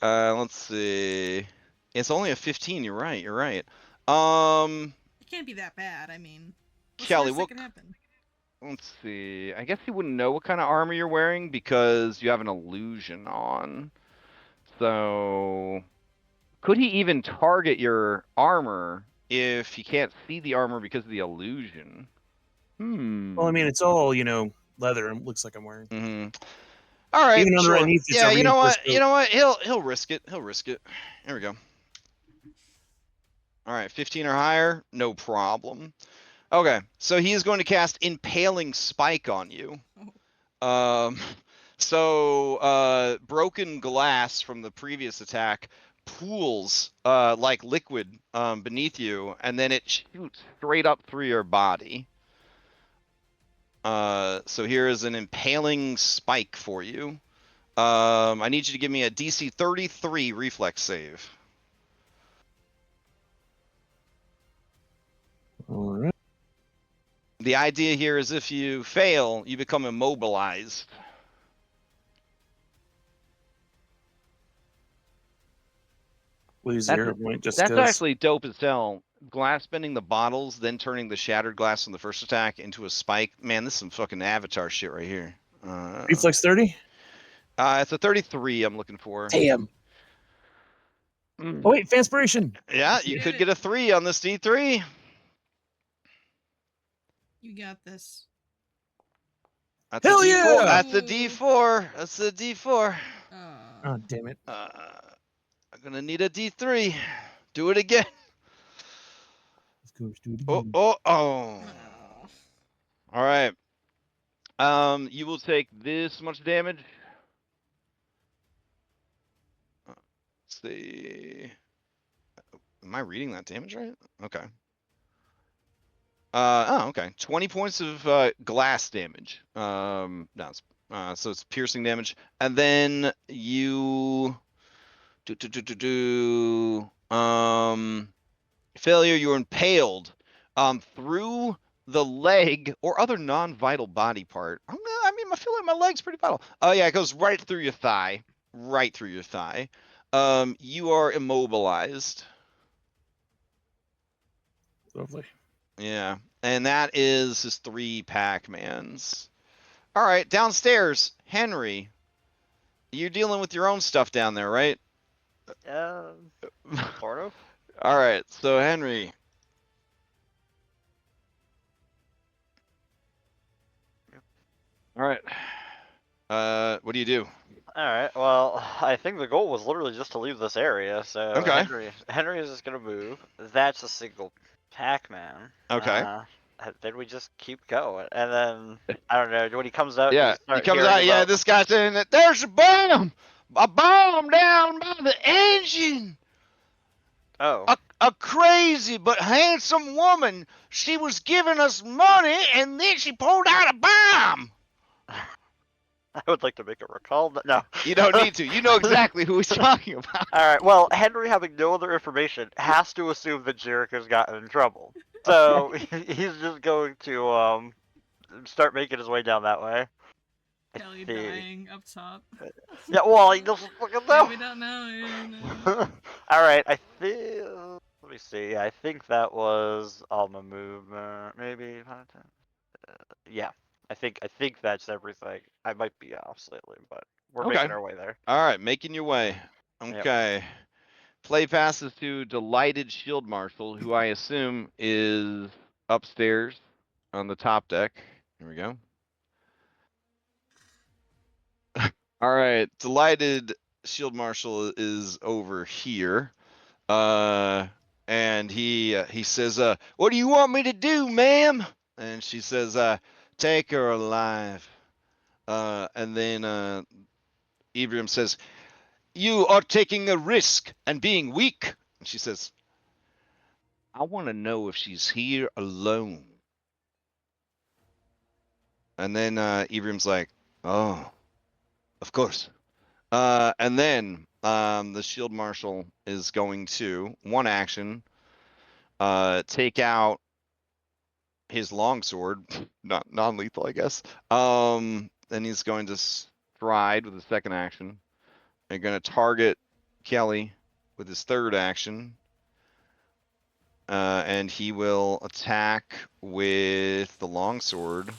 Let's see. It's only a 15. You're right. It can't be that bad. I mean, Kelly, what could happen? Let's see. I guess he wouldn't know what kind of armor you're wearing because you have an illusion on. So, could he even target your armor if he can't see the armor because of the illusion? Well, I mean, it's all leather and looks like I'm wearing. Mm-hmm. All right, even sure. underneath. Yeah, you know what? He'll risk it. Here we go. All right, 15 or higher, no problem. Okay, so he is going to cast Impaling Spike on you. So broken glass from the previous attack pools like liquid beneath you, and then it shoots straight up through your body. So here is an Impaling Spike for you. I need you to give me a DC 33 reflex save. All right. The idea here is if you fail, you become immobilized. Lose the hero point just That's 'cause. actually dope as hell. Glass bending the bottles, then turning the shattered glass from the first attack into a spike. Man, this is some fucking Avatar shit right here. Reflex 30? It's a 33 I'm looking for. Damn. Oh, wait, Fanspiration. Yeah, you could get a 3 on this D3. You got this. That's Hell a D4. yeah! That's a D4. That's a D4. Oh, damn it. I'm gonna need a D3. Do it again. Of course, do it again. Oh. All right. You will take this much damage. Let's see. Am I reading that damage right? Okay. Okay. 20 points of glass damage. No, so it's piercing damage, and then you failure. You're impaled through the leg or other non-vital body part. I feel like my leg's pretty vital. Oh yeah, it goes right through your thigh. Right through your thigh. You are immobilized. Lovely. Yeah, and that is his 3 Pac-Mans. All right, downstairs, Henry. You're dealing with your own stuff down there, right? Sort of. All right, so Henry. All right. What do you do? All right. Well, I think the goal was literally just to leave this area. So Okay. Henry is just gonna move. That's a single Pac-Man. Okay. Then we just keep going, and then I don't know when he comes out. Yeah, he comes out. Yeah, this guy's saying that there's a bomb down by the engine. Oh. A crazy but handsome woman. She was giving us money, and then she pulled out a bomb. I would like to make a recall. No. You don't need to. You know exactly who he's talking about. All right. Well, Henry, having no other information, has to assume that Jericho's gotten in trouble. So he's just going to start making his way down that way. Kelly dying up top. Yeah. Well, he doesn't fucking know. Yeah, we don't know. All right. I think. Let me see. I think that was all my movement. Maybe. Yeah. I think that's everything. I might be off slightly, but we're making our way there. All right, making your way. Okay. Play passes to Delighted Shield Marshal, who I assume is upstairs on the top deck. Here we go. All right, Delighted Shield Marshal is over here. And he says, "What do you want me to do, ma'am?" And she says, "Take her alive." And then Ephraim says, "You are taking a risk and being weak." And she says, "I want to know if she's here alone." And then Ephraim's like, "Oh, of course." And then the Shield Marshal is going to, one action, take out his longsword, not non-lethal, I guess. Then he's going to stride with his second action. They're going to target Kelly with his third action. And he will attack with the longsword.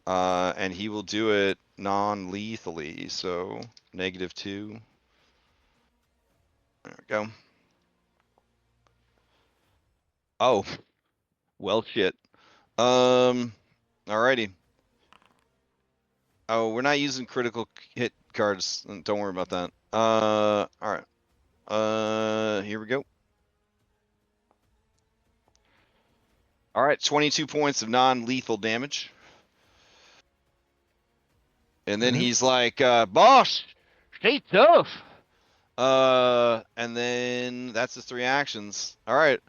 And he will do it non-lethally, so -2. There we go. Oh, well, shit. Alrighty. Oh, we're not using critical hit cards. Don't worry about that. All right. Here we go. All right, 22 points of non-lethal damage. And then he's like, "Boss, stay tough." And then that's his 3 actions. All right.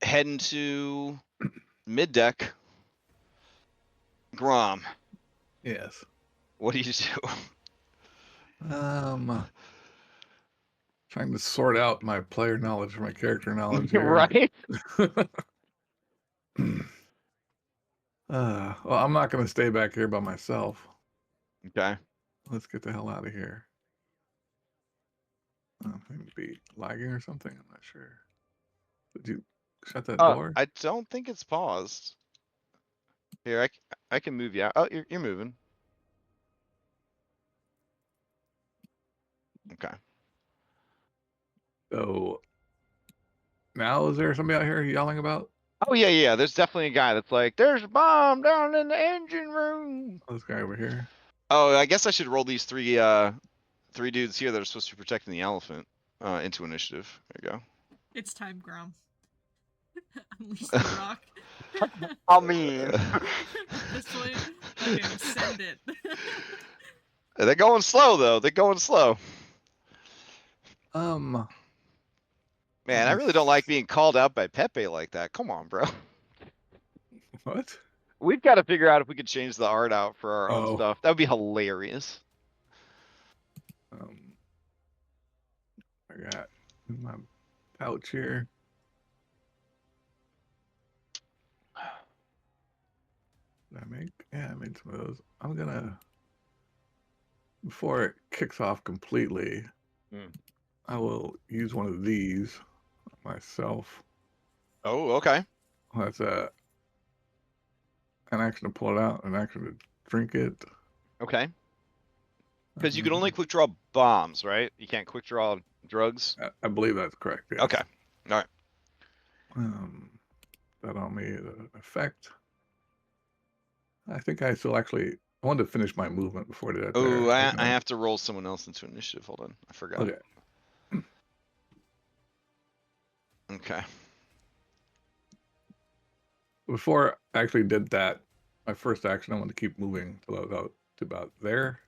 Heading to mid deck. Grom. Yes. What do you do? Trying to sort out my player knowledge from my character knowledge here. Right? Well, I'm not going to stay back here by myself. Okay. Let's get the hell out of here. I think be lagging or something. I'm not sure. Did you shut that door? I don't think it's paused. Here, I can move you out. Oh, you're moving. Okay. So now is there somebody out here yelling about? Oh yeah. There's definitely a guy that's like, "There's a bomb down in the engine room." This guy over here. Oh, I guess I should roll these three dudes here that are supposed to be protecting the elephant into initiative. There you go. It's time, Grom. Unleash the rock. I mean, This way. Okay, send it. They're going slow though. They're going slow. Man, I really don't like being called out by Pepe like that. Come on, bro. What? We've got to figure out if we could change the art out for our own stuff. That would be hilarious. I got in my pouch here. Did I make? Yeah, I made some of those. I'm gonna, before it kicks off completely, I will use one of these myself. Oh, okay. That's an action to pull it out, an action to drink it. Okay. Because you can only quick draw bombs, right? You can't quick draw drugs. I believe that's correct. Yes. Okay. All right. That on me, the effect. I think I still actually I wanted to finish my movement before I did that. Oh, I have to roll someone else into initiative. Hold on, I forgot. Okay. Okay. Before I actually did that, my first action, I wanted to keep moving till I was out to about there.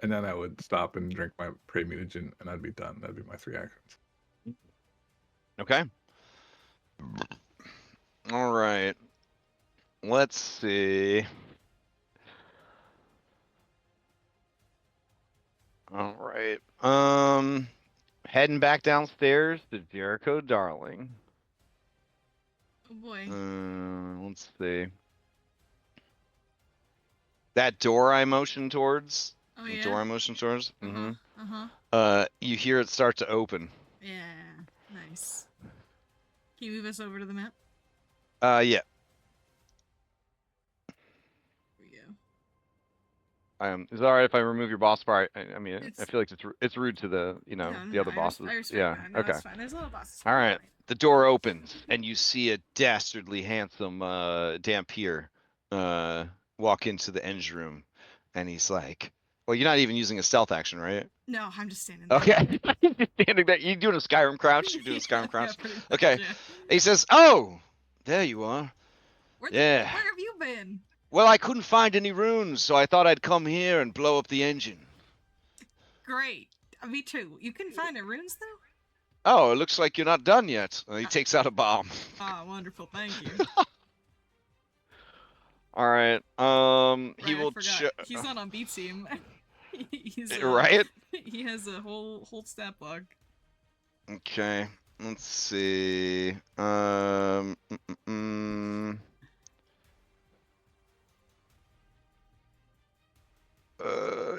And then I would stop and drink my prey mutagen, and I'd be done. That'd be my 3 actions. Okay. All right. Let's see. All right. Heading back downstairs to Jericho Darling. Oh boy. Let's see. That door I motioned towards. Oh yeah. Door I motioned towards. You hear it start to open. Yeah. Nice. Can you move us over to the map? Yeah. Here we go. Is it alright if I remove your boss bar? I mean, I It's- feel like it's rude to the the other bosses. I respect Yeah. that. No, Okay. it's fine. There's a little bosses. All right. The door opens and you see a dastardly handsome Dampier walk into the engine room, and he's like, "Well, you're not even using a stealth action, right?" No, I'm just standing there. Okay. Standing there. You doing a Skyrim crouch? You're doing a Skyrim crouch. Yeah, pretty much, Okay. yeah. He says, "Oh, there you are. Where Yeah. have you been? Well, I couldn't find any runes, so I thought I'd come here and blow up the engine." Great. Me too. You can find the runes though? "Oh, it looks like you're not done yet." He takes out a bomb. Ah, wonderful. Thank you. All right. He Right, I will. forgot. He's not on beat team. He's Right? He has a whole stat block. Okay. Let's see.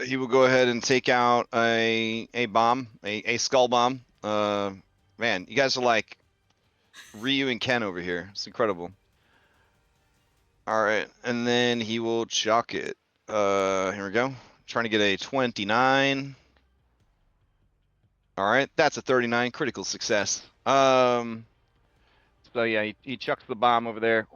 He will go ahead and take out a bomb, a skull bomb. Man, you guys are like Ryu and Ken over here. It's incredible. All right, and then he will chuck it. Here we go. Trying to get a 29. All right, that's a 39, critical success. So yeah, he chucks the bomb over there.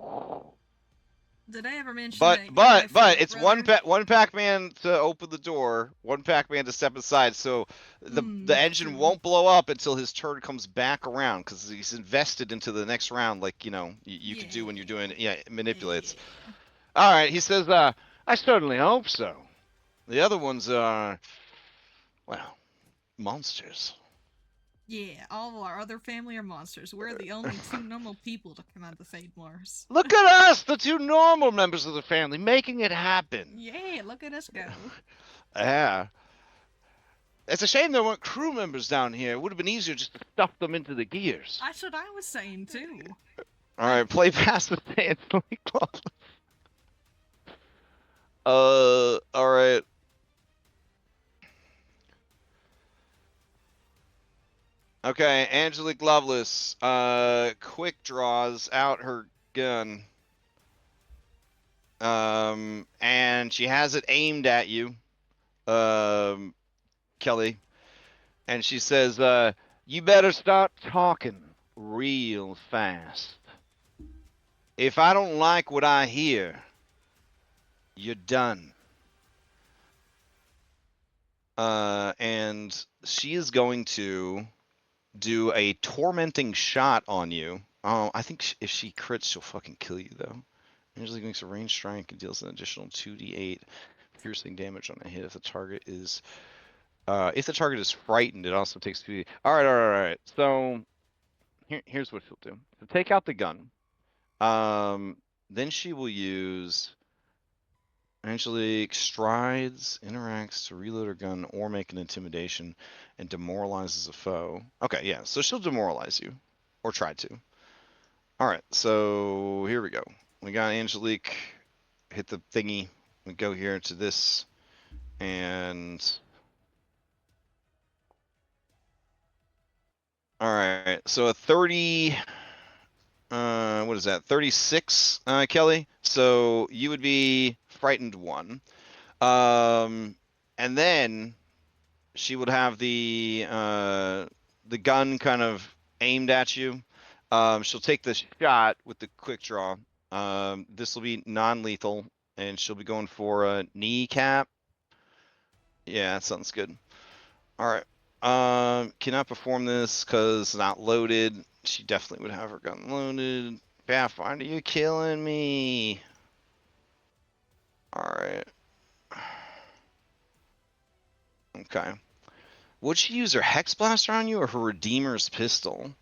Did I ever mention But that it's one Pac-Man to open the door, one Pac-Man to step aside, so the engine true. won't blow up until his turn comes back around, because he's invested into the next round, like you could do when you're doing it manipulates. Yeah. All right, he says, "I certainly hope so. The other ones are, well, monsters." Yeah, all of our other family are monsters. We're the only two normal people to come out of the Fade Wars. Look at us, the two normal members of the family, making it happen. Yeah, look at us go. Yeah. It's a shame there weren't crew members down here. It would have been easier just to stuff them into the gears. That's what I was saying too. All right, play past the instantly close. All right. Okay, Angelique Lovelace, quick draws out her gun. And she has it aimed at you, Kelly. And she says, "You better start talking real fast. If I don't like what I hear, you're done." And she is going to do a tormenting shot on you. Oh, I think if she crits, she'll fucking kill you, though. Usually makes a ranged strike and deals an additional 2d8 piercing damage on a hit if the target is frightened. It also takes 2d8. All right. So here's what she'll do. So take out the gun. Then she will use. Angelique strides, interacts to reload her gun or make an intimidation, and demoralizes a foe. Okay, yeah, so she'll demoralize you, or try to. All right, so here we go. We got Angelique hit the thingy. We go here to this, and all right, so a 30. What is that? 36, Kelly. So you would be frightened 1. And then she would have the gun kind of aimed at you. She'll take the shot with the quick draw. This will be non-lethal, and she'll be going for a kneecap. Yeah, that sounds good. All right. Cannot perform this because it's not loaded. She definitely would have her gun loaded. Pathfinder, you're killing me. All right. Okay. Would she use her Hex Blaster on you or her Redeemer's Pistol?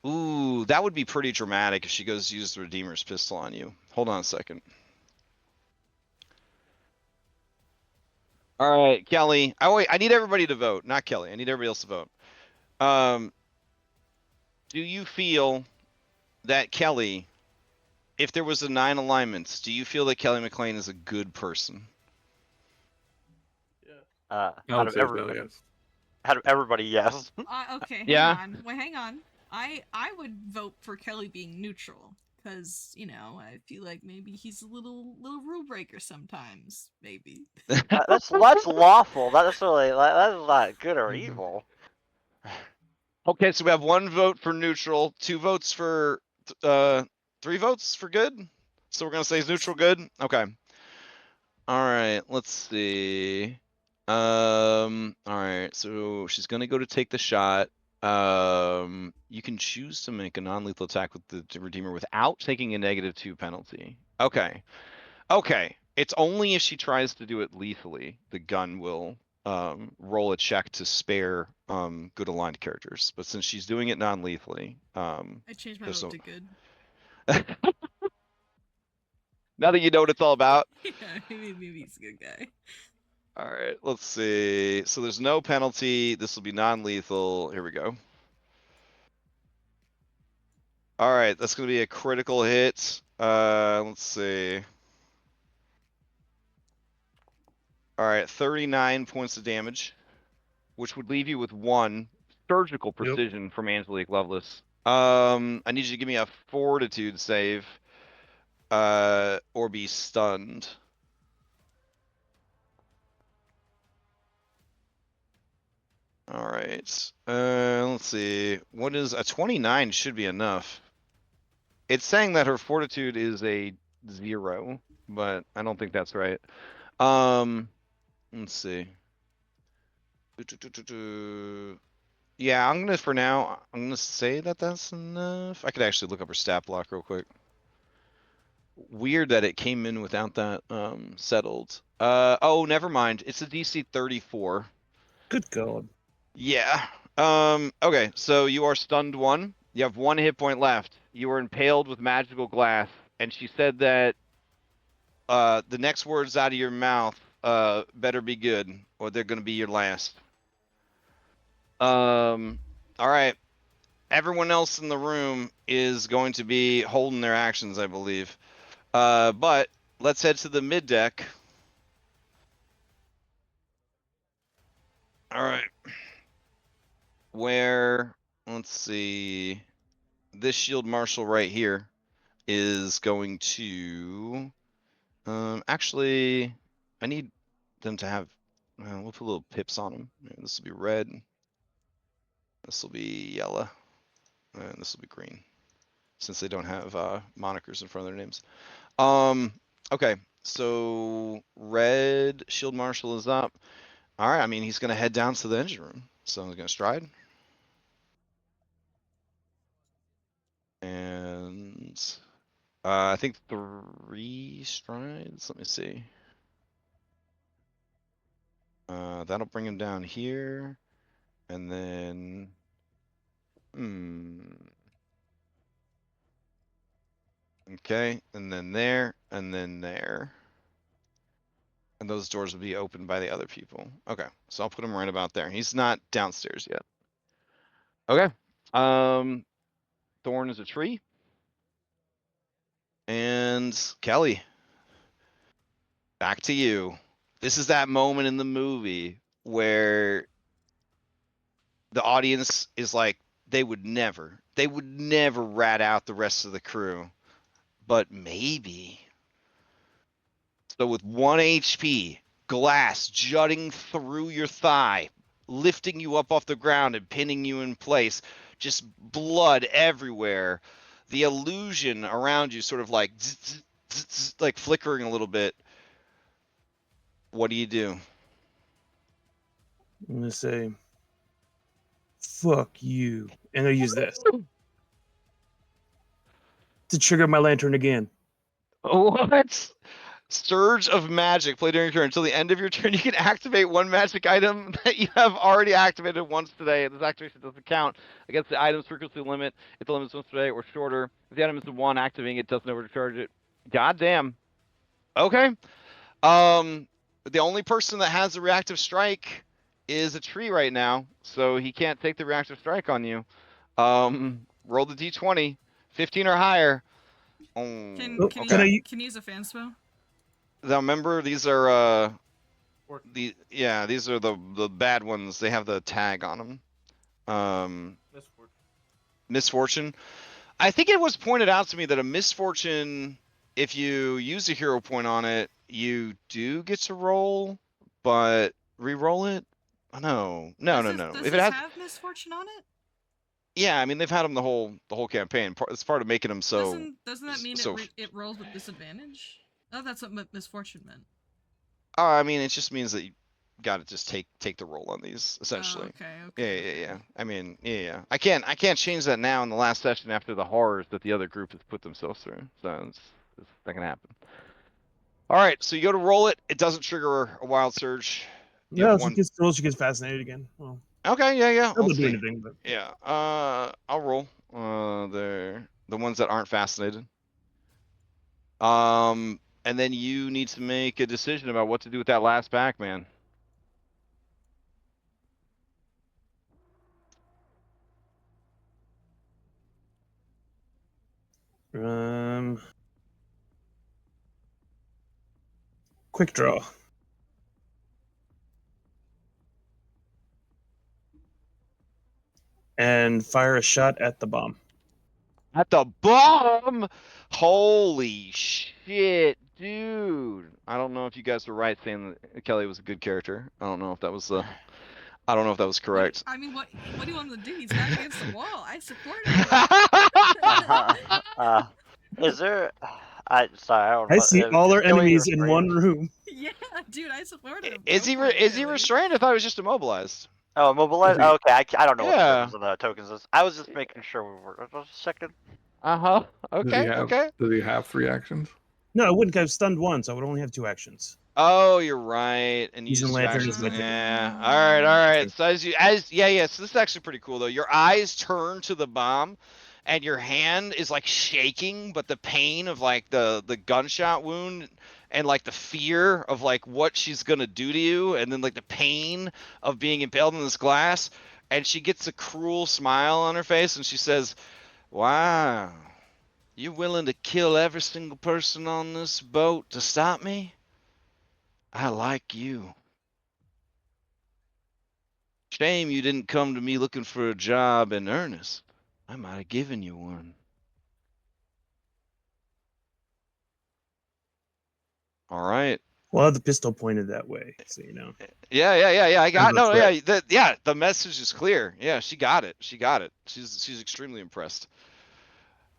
Ooh, that would be pretty dramatic if she goes to use the Redeemer's Pistol on you. Hold on a second. All right, Kelly. Oh, wait, I need everybody to vote. Not Kelly. I need everybody else to vote. Do you feel that Kelly, if there was a 9 alignments, do you feel that Kelly McLean is a good person? Out of everybody, yes. Okay, Yeah? hang on. I would vote for Kelly being neutral. because I feel like maybe he's a little rule breaker sometimes. Maybe that's lawful. Not necessarily that's not good or evil. Okay, so we have 1 vote for neutral, 2 votes for 3 votes for good. So we're gonna say neutral good. Okay. All right. Let's see. All right. So she's gonna go to take the shot. You can choose to make a non-lethal attack with the Redeemer without taking a -2 penalty. Okay. Okay. It's only if she tries to do it lethally, the gun will roll a check to spare good aligned characters. But since she's doing it non-lethally, I changed my vote to good. now that you know what it's all about. Yeah, maybe he's a good guy. All right, let's see. So there's no penalty. This will be non-lethal. Here we go. All right, that's going to be a critical hit. Let's see. All right, 39 points of damage, which would leave you with 1 surgical precision from Angelique Lovelace. I need you to give me a fortitude save, or be stunned. All right. Let's see. What is a 29 should be enough. It's saying that her fortitude is a 0, but I don't think that's right. Let's see. Yeah, for now, I'm gonna say that that's enough. I could actually look up her stat block real quick. Weird that it came in without that settled. Oh, never mind. It's a DC 34. Good God. Yeah. Okay, so you are stunned 1. You have 1 hit point left. You were impaled with magical glass, and she said that the next words out of your mouth better be good, or they're gonna be your last. All right. Everyone else in the room is going to be holding their actions, I believe. But let's head to the mid deck. All right. Where, let's see, this shield marshal right here is going to, actually, I need them to have, we'll put little pips on them. This will be red. This will be yellow. And this will be green, since they don't have monikers in front of their names. Okay, so red shield marshal is up. All right, I mean, he's going to head down to the engine room. So he's going to stride. And I think 3 strides. Let me see. That'll bring him down here. And then... Okay, and then there, and then there. And those doors will be opened by the other people. Okay, so I'll put him right about there. He's not downstairs yet. Okay. Thorn is a tree. And Kelly, back to you. This is that moment in the movie where the audience is like, they would never rat out the rest of the crew, but maybe. So with 1 HP, glass jutting through your thigh, lifting you up off the ground and pinning you in place, just blood everywhere. The illusion around you sort of like, like flickering a little bit. What do you do? I'm gonna say, "Fuck you," and I use this to trigger my lantern again. What? Surge of magic. Play during your turn. Until the end of your turn, you can activate 1 magic item that you have already activated once today. This activation doesn't count against the item's frequency limit. If the limit is once today or shorter, if the item is the 1, activating it doesn't overcharge it. Goddamn. Okay. The only person that has a reactive strike is a tree right now, so he can't take the reactive strike on you. Roll the d20, 15 or higher. Can Okay. you use a fan spell? Now remember, these are these are the bad ones. They have the tag on them. Misfortune. I think it was pointed out to me that a misfortune, if you use a hero point on it, you do get to roll, but re-roll it. Oh, no. Does If it this has, have misfortune on it? yeah, I mean they've had them the whole campaign. It's part of making them so. Doesn't that mean so. it rolls with disadvantage? Oh, that's what misfortune meant. I mean, it just means that you got to just take the roll on these essentially. Oh, okay. Yeah. I mean, yeah. I can't change that now in the last session after the horrors that the other group has put themselves through. So it's not gonna happen. All right, so you go to roll it. It doesn't trigger a wild surge. You No, have she one. gets fascinated again. Well, Okay, yeah. I'll Let's do see. anything, but Yeah. I'll roll. The ones that aren't fascinated. And then you need to make a decision about what to do with that last pack, man. quick draw. And fire a shot at the bomb. At the bomb! Holy shit, dude! I don't know if you guys were right saying that Kelly was a good character. I don't know if that was correct. What do you want him to do? He's not against the wall. I support him. Is there? Sorry, I don't know. I see all our Killing enemies in restrained? one room. Yeah, dude, I support him. Is he restrained? I thought he was just immobilized. Oh, immobilized. Oh, okay, I don't know what the Yeah. purpose of the tokens is. I was just making sure we were. Just a second. Okay. Does he have 3 actions? No, I wouldn't have stunned once. I would only have 2 actions. Oh, you're right. And Using use lantern actions. as my thing. Yeah. All right. So yeah. So this is actually pretty cool though. Your eyes turn to the bomb, and your hand is like shaking, but the pain of like the gunshot wound and like the fear of like what she's gonna do to you, and then like the pain of being impaled in this glass, and she gets a cruel smile on her face, and she says, "Wow, you willing to kill every single person on this boat to stop me? I like you. Shame you didn't come to me looking for a job in earnest. I might have given you one." All right. Well, I have the pistol pointed that way, so you know. Yeah. I got Kind of a threat. The message is clear. Yeah, she got it. She's extremely impressed.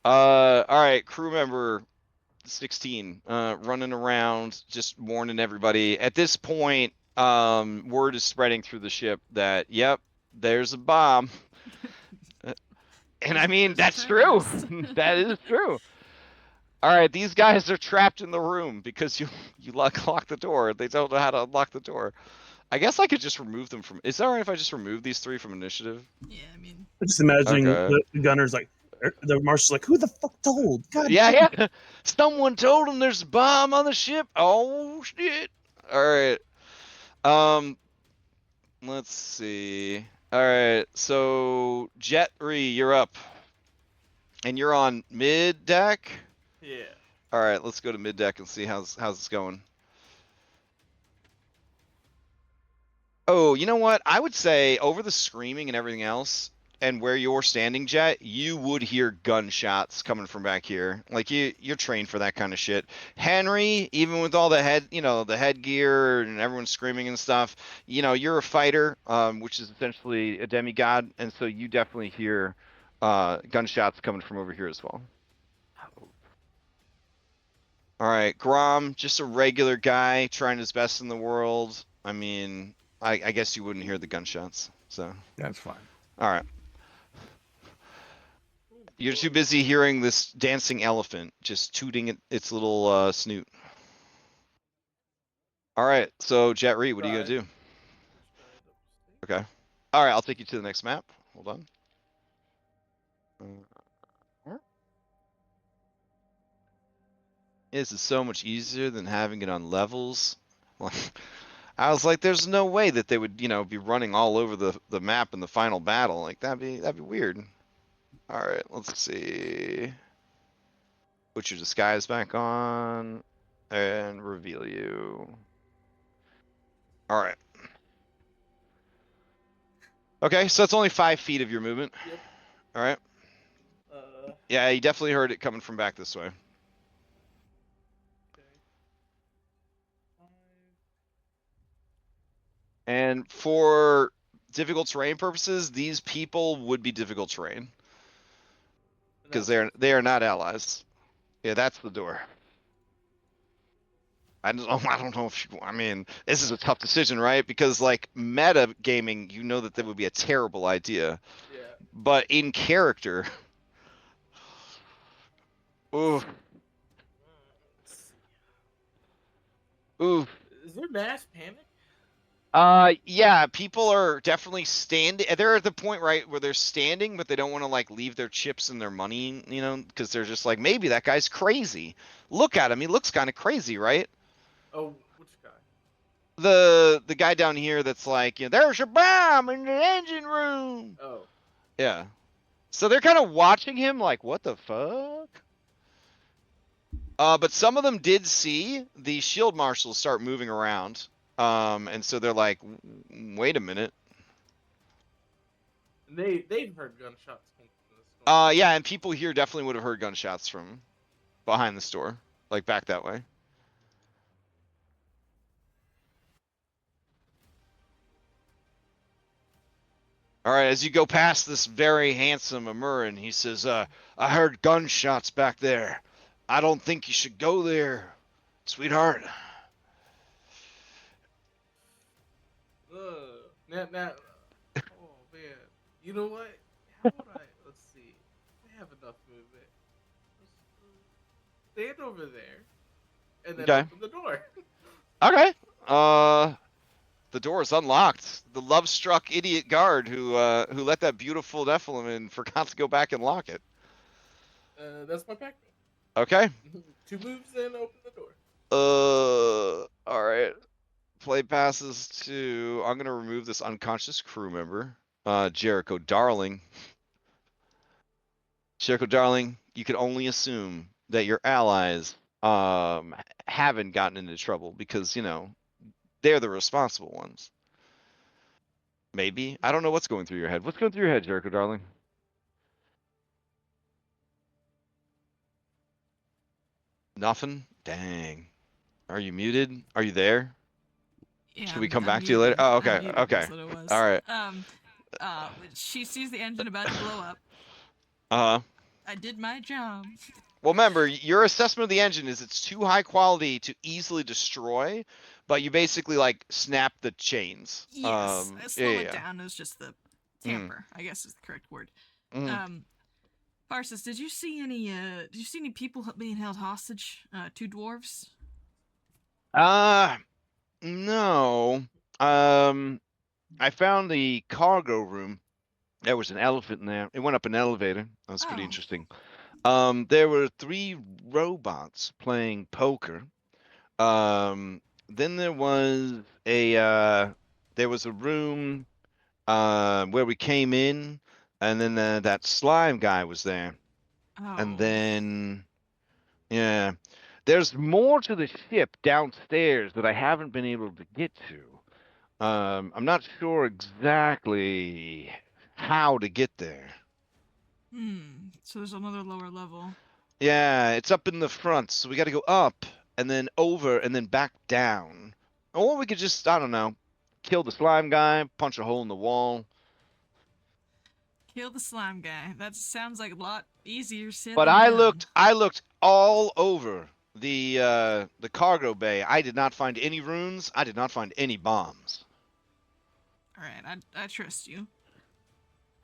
All right, crew member 16, running around, just warning everybody. At this point, word is spreading through the ship that, yep, there's a bomb. And I mean, that's true. That is true. All right, these guys are trapped in the room because you lock the door. They don't know how to unlock the door. I guess I could just remove them from. Is that alright if I just remove these 3 from initiative? Yeah, I mean. I'm just imagining Okay. the gunner's like, the marshal's like, who the fuck told? God. Yeah. Someone told him there's a bomb on the ship. Oh shit. All right. Let's see. All right. So Jetri, you're up, and you're on mid deck. Yeah. All right. Let's go to mid deck and see how's it's going. Oh, you know what? I would say over the screaming and everything else, and where you're standing, Jet, you would hear gunshots coming from back here. Like you're trained for that kind of shit. Henry, even with all the headgear and everyone screaming and stuff, you're a fighter, which is essentially a demigod, and so you definitely hear gunshots coming from over here as well. All right, Grom, just a regular guy trying his best in the world. I mean, I guess you wouldn't hear the gunshots, so. That's fine. All right. You're too busy hearing this dancing elephant just tooting its little snoot. All right, so Jet Reed, what are you gonna do? Okay. All right, I'll take you to the next map. Hold on. This is so much easier than having it on levels. I was like, there's no way that they would, be running all over the map in the final battle. Like that'd be weird. All right, let's see. Put your disguise back on and reveal you. All right. Okay, so that's only 5 feet of your movement. Yep. All right. Yeah, he definitely heard it coming from back this way. And for difficult terrain purposes, these people would be difficult terrain because they are not allies. Yeah, that's the door. I don't know if I mean, this is a tough decision, right? Because like meta gaming, you know that would be a terrible idea. Yeah. But in character, ooh, ooh. Is there mass panic? Yeah, people are definitely standing. They're at the point, right, where they're standing, but they don't want to like leave their chips and their money, you know, because they're just like, maybe that guy's crazy. Look at him; he looks kind of crazy, right? Oh, which guy? The guy down here that's like, you know, there's a bomb in the engine room. Oh. Yeah. So they're kind of watching him, like, what the fuck? But some of them did see the shield marshals start moving around. And so they're like, wait a minute. They've heard gunshots come from the store. Yeah, and people here definitely would have heard gunshots from behind the store, like back that way. All right, as you go past this very handsome Amurin, he says, I heard gunshots back there. I don't think you should go there, sweetheart. Now, oh man, you know what? How would I? Let's see. I have enough movement. Stand over there, and then open the door. Okay. The door is unlocked. The love-struck idiot guard who let that beautiful Nephilim in forgot to go back and lock it. That's my pack. Okay. 2 moves and open the door. All right. Play passes to. I'm gonna remove this unconscious crew member, Jericho Darling. Jericho Darling, you can only assume that your allies haven't gotten into trouble because, you know, they're the responsible ones. Maybe. I don't know what's going through your head. What's going through your head, Jericho Darling? Nothing? Dang. Are you muted? Are you there? Yeah, Should we come I'm back to you later? muted. Oh, I'm okay. muted, Okay. that's what it was. All right. She sees the engine about to blow up. Uh-huh. I did my job. Well, remember, your assessment of the engine is it's too high quality to easily destroy, but you basically, like, snap the chains. Yes, slow it down is just the tamper, I guess is the correct word. Farsis, did you see any people being held hostage? 2 dwarves? No. I found the cargo room. There was an elephant in there. It went up an elevator. That was pretty interesting. There were 3 robots playing poker. Then there was a room where we came in, and then that slime guy was there. And then, yeah, there's more to the ship downstairs that I haven't been able to get to. I'm not sure exactly how to get there. So there's another lower level. Yeah, it's up in the front, so we got to go up and then over and then back down. Or we could just, I don't know, kill the slime guy, punch a hole in the wall. Kill the slime guy. That sounds like a lot easier said But than done. I looked all over the cargo bay. I did not find any runes. I did not find any bombs. All right, I trust you.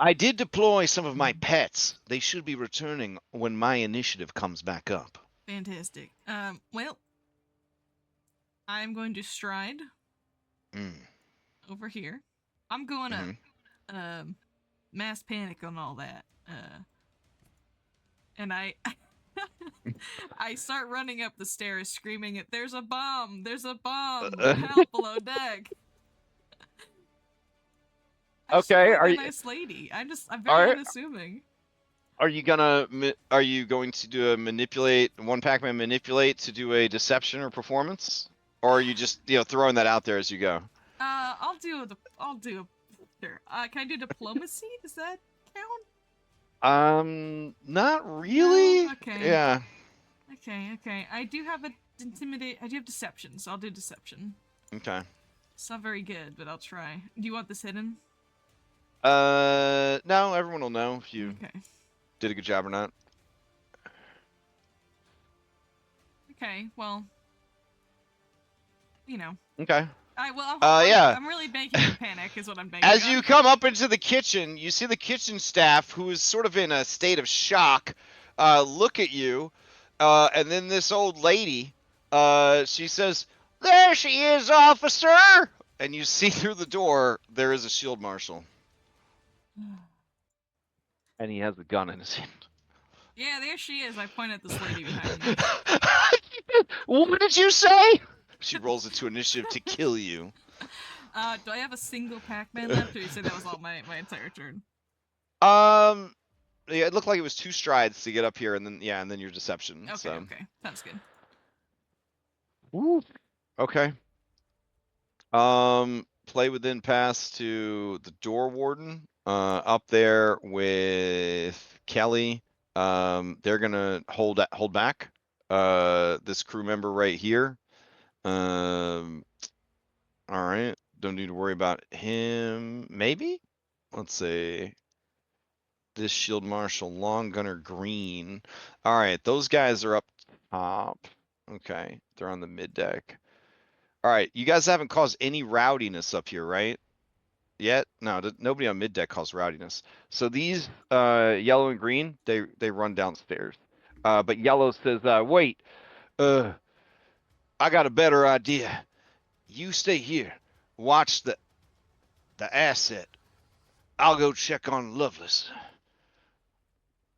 I did deploy some of my pets. They should be returning when my initiative comes back up. Fantastic. Well, I'm going to stride over here. I'm going to mass panic on all that. And I I start running up the stairs screaming at there's a bomb! There's a bomb! Help below deck! Okay, are you a nice lady? I'm very unassuming. Are you going to do a manipulate, one Pac-Man manipulate to do a deception or performance? Or are you just, you know, throwing that out there as you go? I'll do sure. Can I do diplomacy? Does that count? Not really. No? Okay. Yeah. Okay. I do have I do have deception, so I'll do deception. Okay. It's not very good, but I'll try. Do you want this hidden? No, everyone will know if you did a good job or not. Okay, well, you know. Okay. I'm really banking on panic, is what I'm banking As on. you come up into the kitchen, you see the kitchen staff, who is sort of in a state of shock, look at you, and then this old lady, she says, "There she is, officer!" And you see through the door, there is a shield marshal. And he has a gun in his hand. Yeah, there she is. I point at this lady behind me. What did you say? She rolls into initiative to kill you. Do I have a single Pac-Man left, or you said that was all my entire turn? Yeah, it looked like it was 2 strides to get up here, and then your deception. Okay, so. okay, sounds good. Woo. Okay. Play within pass to the door warden. Up there with Kelly. They're gonna hold back. This crew member right here. All right. Don't need to worry about him. Maybe. Let's see. This shield marshal, long gunner, green. All right, those guys are up top. Okay, they're on the mid deck. All right, you guys haven't caused any rowdiness up here, right? Yet? No, nobody on mid deck caused rowdiness. So these yellow and green, they run downstairs. But yellow says, "Wait, I got a better idea. You stay here, watch the asset. I'll go check on Lovelace."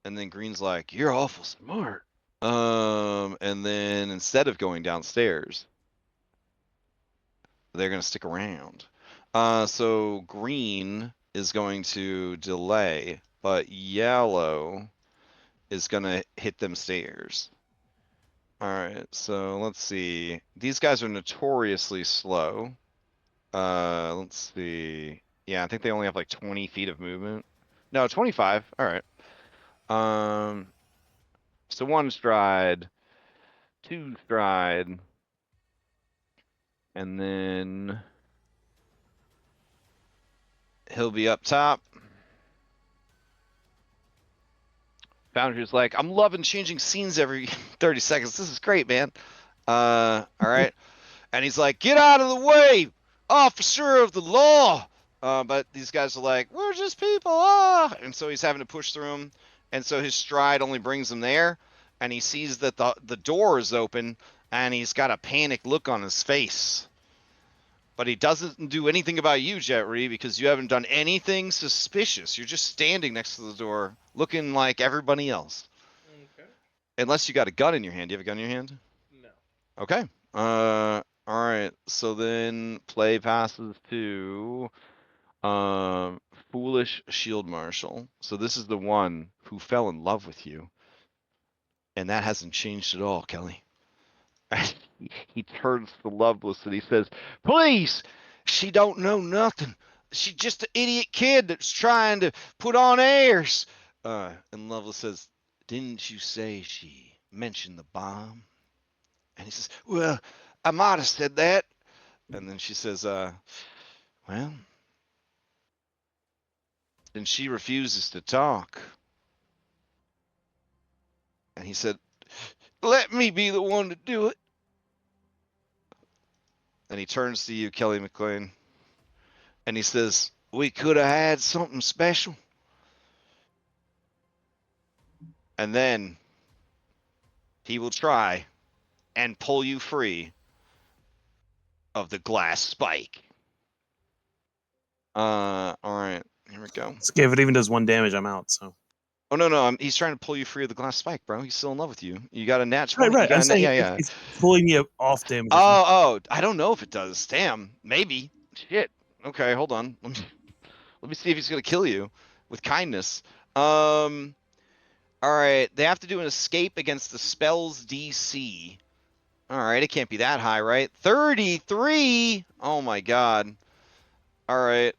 And then green's like, "You're awful smart." And then instead of going downstairs, they're gonna stick around. So green is going to delay, but yellow is gonna hit them stairs. All right, so let's see. These guys are notoriously slow. Let's see. Yeah, I think they only have like 20 feet of movement. No, 25. All right. So 1 stride, 2 stride, and then he'll be up top. Foundry's like, "I'm loving changing scenes every 30 seconds. This is great, man." All right. And he's like, "Get out of the way, officer of the law." But these guys are like, "We're just people." And so he's having to push through them. And so his stride only brings him there. And he sees that the door is open, and he's got a panicked look on his face. But he doesn't do anything about you, Jet Re, because you haven't done anything suspicious. You're just standing next to the door, looking like everybody else. Okay. Unless you got a gun in your hand. Do you have a gun in your hand? No. Okay. All right. So then play passes to Foolish Shield Marshal. So this is the one who fell in love with you. And that hasn't changed at all, Kelly. He turns to Lovelace and he says, "Please, she don't know nothing. She's just an idiot kid that's trying to put on airs." And Lovelace says, "Didn't you say she mentioned the bomb?" And he says, "Well, I might have said that." And then she says, "Well, then she refuses to talk." And he said, "Let me be the one to do it." And he turns to you, Kelly McLean, and he says, "We could have had something special." And then he will try and pull you free of the glass spike. All right, here we go. If it even does 1 damage, I'm out. So. Oh no, he's trying to pull you free of the glass spike, bro. He's still in love with you. You got a nat 20. Right. I'm saying it's pulling me off damage. Oh, I don't know if it does. Damn, maybe. Shit. Okay, hold on. Let me see if he's gonna kill you with kindness. All right, they have to do an escape against the spell's DC. All right, it can't be that high, right? 33. Oh my god. All right.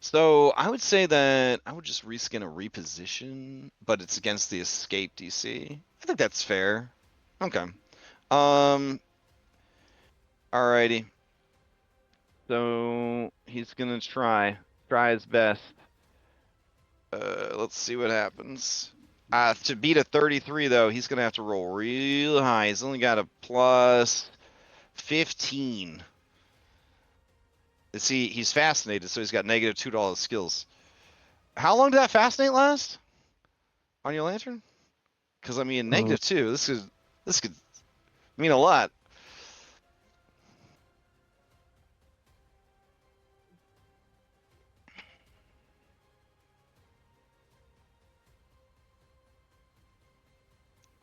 So I would say that I would just reskin a reposition, but it's against the escape DC. I think that's fair. Okay. Alrighty. So he's gonna try his best. Let's see what happens. To beat a 33 though, he's gonna have to roll real high. He's only got a plus 15. See, he's fascinated, so he's got negative $2 to all his skills. How long did that fascinate last on your lantern? Because I mean, negative 2. This could mean a lot.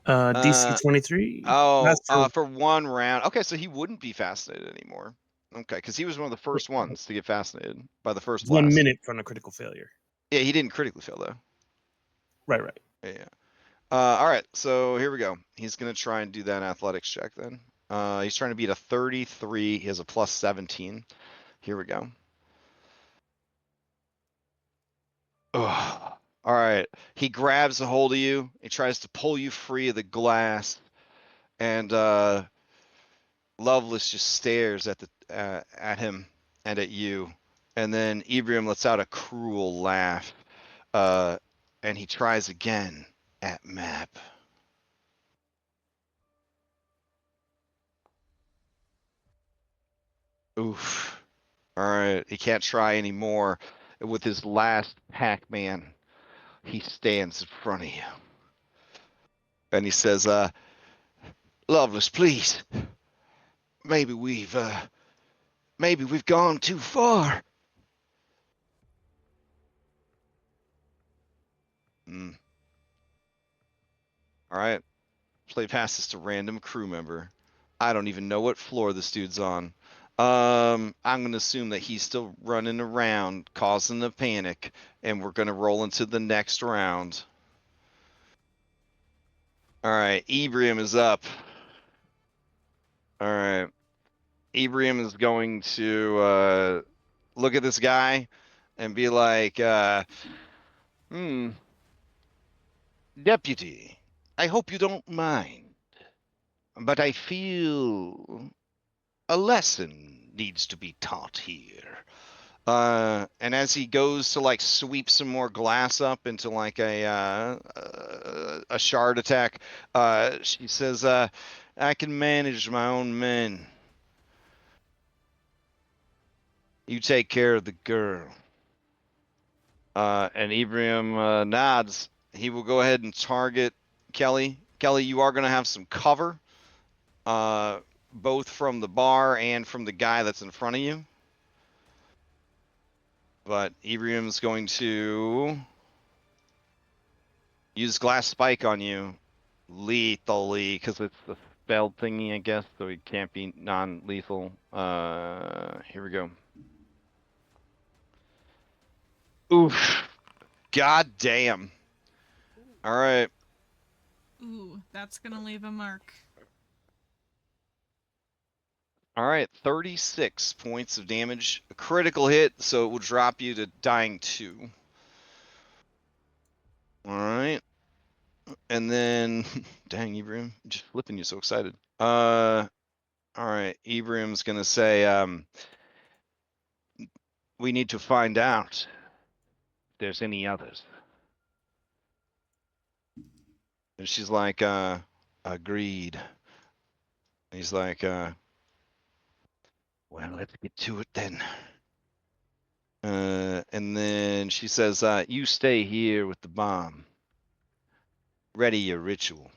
DC 23. Oh, For for 1 round. Okay, so he wouldn't be fascinated anymore. Okay, because he was one of the first ones to get fascinated by the first blast. 1 minute from a critical failure. Yeah, he didn't critically fail though. Right. Yeah. All right, so here we go. He's gonna try and do that athletics check then. He's trying to beat a 33. He has a plus 17. Here we go. Ugh. All right. He grabs a hold of you. He tries to pull you free of the glass, and Loveless just stares at him and at you, and then Ebrium lets out a cruel laugh, and he tries again at Map. Oof. All right, he can't try anymore. With his last Pac-Man, he stands in front of you, and he says, "Loveless, please. Maybe we've gone too far." All right, play passes to random crew member. I don't even know what floor this dude's on. I'm gonna assume that he's still running around causing the panic, and we're gonna roll into the next round. All right, Ebrium is up. All right, Ebrium is going to look at this guy and be like, Deputy, I hope you don't mind, but I feel a lesson needs to be taught here. And as he goes to like sweep some more glass up into like a shard attack, she says, "I can manage my own men. You take care of the girl." And Ebrium nods. He will go ahead and target Kelly. Kelly, you are going to have some cover, both from the bar and from the guy that's in front of you. But Ebrium's going to use glass spike on you lethally because it's the spell thingy, I guess, so he can't be non-lethal. Here we go. Oof. God damn. All right. Ooh, that's gonna leave a mark. All right, 36 points of damage. A critical hit, so it will drop you to dying 2. All right. And then, dang, Ebrium, I'm just flipping you so excited. All right, Ebrium's going to say, we need to find out if there's any others. And she's like, agreed. And he's like, well, let's get to it then. And then she says, you stay here with the bomb. Ready your ritual.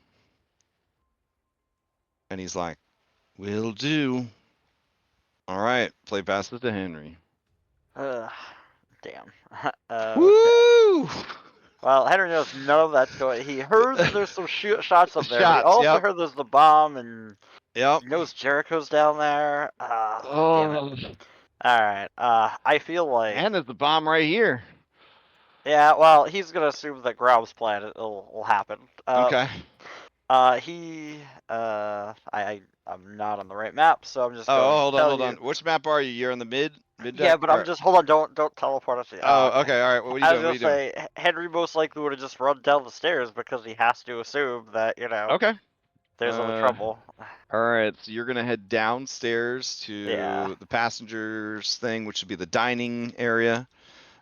And he's like, will do. All right, play passes to Henry. Damn. Woo! Well, Henry knows none of that's going. He heard there's some shots up there. But he Shots, also yep. heard there's the bomb, and Yep. he knows Jericho's down there. Damn it. All right. I feel like. And there's the bomb right here. Yeah. Well, he's gonna assume that Grom's plan will happen. Okay. I'm not on the right map, so I'm just Oh, going to hold tell on. you. Which map are you? You're on the mid Yeah, deck. but I'm just hold on. Don't teleport us. Oh, okay. All right. What are you I doing? What are was you gonna doing? say Henry most likely would have just run down the stairs because he has to assume that Okay. there's other trouble. All right. So you're gonna head downstairs Yeah. to the passengers thing, which would be the dining area.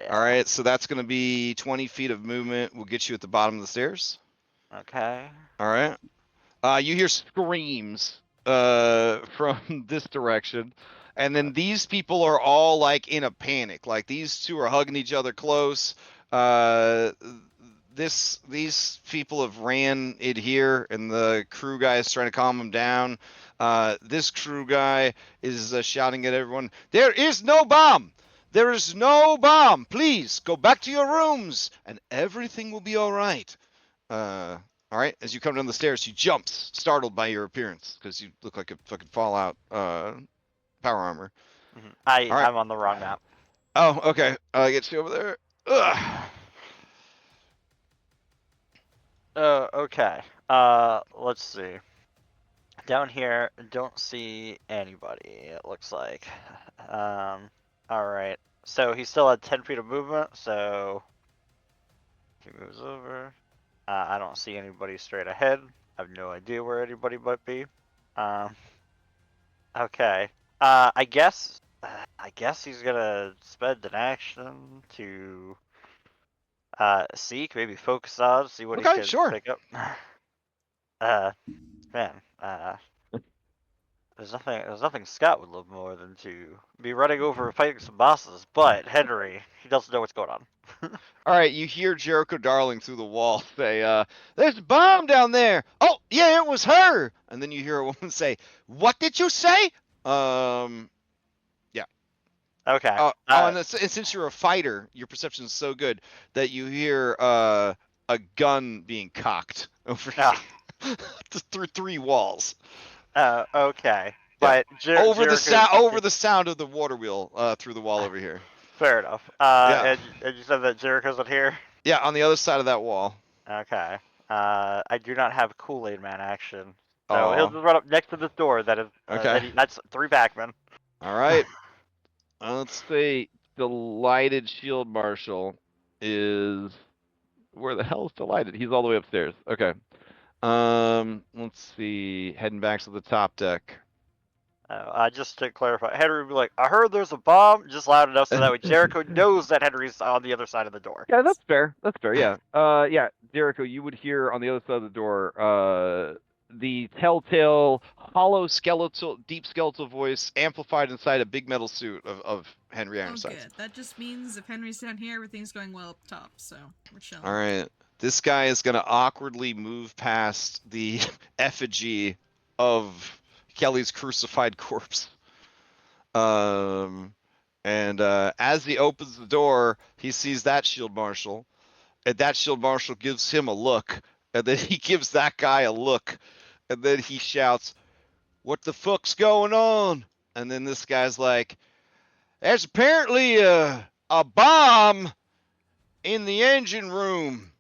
Yeah. All right. So that's gonna be 20 feet of movement. We'll get you at the bottom of the stairs. Okay. All right. You hear screams from this direction, and then these people are all like in a panic. Like these two are hugging each other close. These people have ran it here, and the crew guy is trying to calm them down. This crew guy is shouting at everyone, "There is no bomb! There is no bomb! Please go back to your rooms, and everything will be all right." All right, as you come down the stairs, he jumps, startled by your appearance, because you look like a fucking Fallout power armor. Mm-hmm. All right. I'm on the wrong map. Oh, okay. I get you over there. Ugh. Okay. Let's see. Down here, don't see anybody. It looks like. All right. So he still had 10 feet of movement. So he moves over. I don't see anybody straight ahead. I have no idea where anybody might be. Okay. I guess he's gonna spend an action to seek, maybe focus on, see what he Okay, can sure. pick up. Man, there's nothing Scott would love more than to be running over and fighting some bosses, but Henry, he doesn't know what's going on. All right, you hear Jericho Darling through the wall say, "There's a bomb down there." Oh, yeah, it was her. And then you hear a woman say, "What did you say?" Yeah. Okay. And since you're a fighter, your perception is so good that you hear a gun being cocked over through 3 walls. Okay. Yeah. But Over the sound of the water wheel through the wall over here. Fair enough. Yeah. And you said that Jericho's in here? Yeah, on the other side of that wall. Okay. I do not have Kool-Aid Man action. So he'll Oh. just run up next to this door that is Okay. that's 3 backmen. All right. Let's see. Delighted Shield Marshal is where the hell is Delighted? He's all the way upstairs. Okay. Let's see. Heading back to the top deck. Just to clarify, Henry would be like, "I heard there's a bomb," just loud enough so that way Jericho knows that Henry's on the other side of the door. Yeah, that's fair. That's fair. Yeah. Yeah, Jericho, you would hear on the other side of the door the telltale hollow deep skeletal voice amplified inside a big metal suit of Henry Ironsides. Good. That just means if Henry's down here, everything's going well up top, so we're chilling. All right. This guy is going to awkwardly move past the effigy of Kelly's crucified corpse. And as he opens the door, he sees that shield marshal, and that shield marshal gives him a look, and then he gives that guy a look, and then he shouts, "What the fuck's going on?" And then this guy's like, "There's apparently a bomb in the engine room."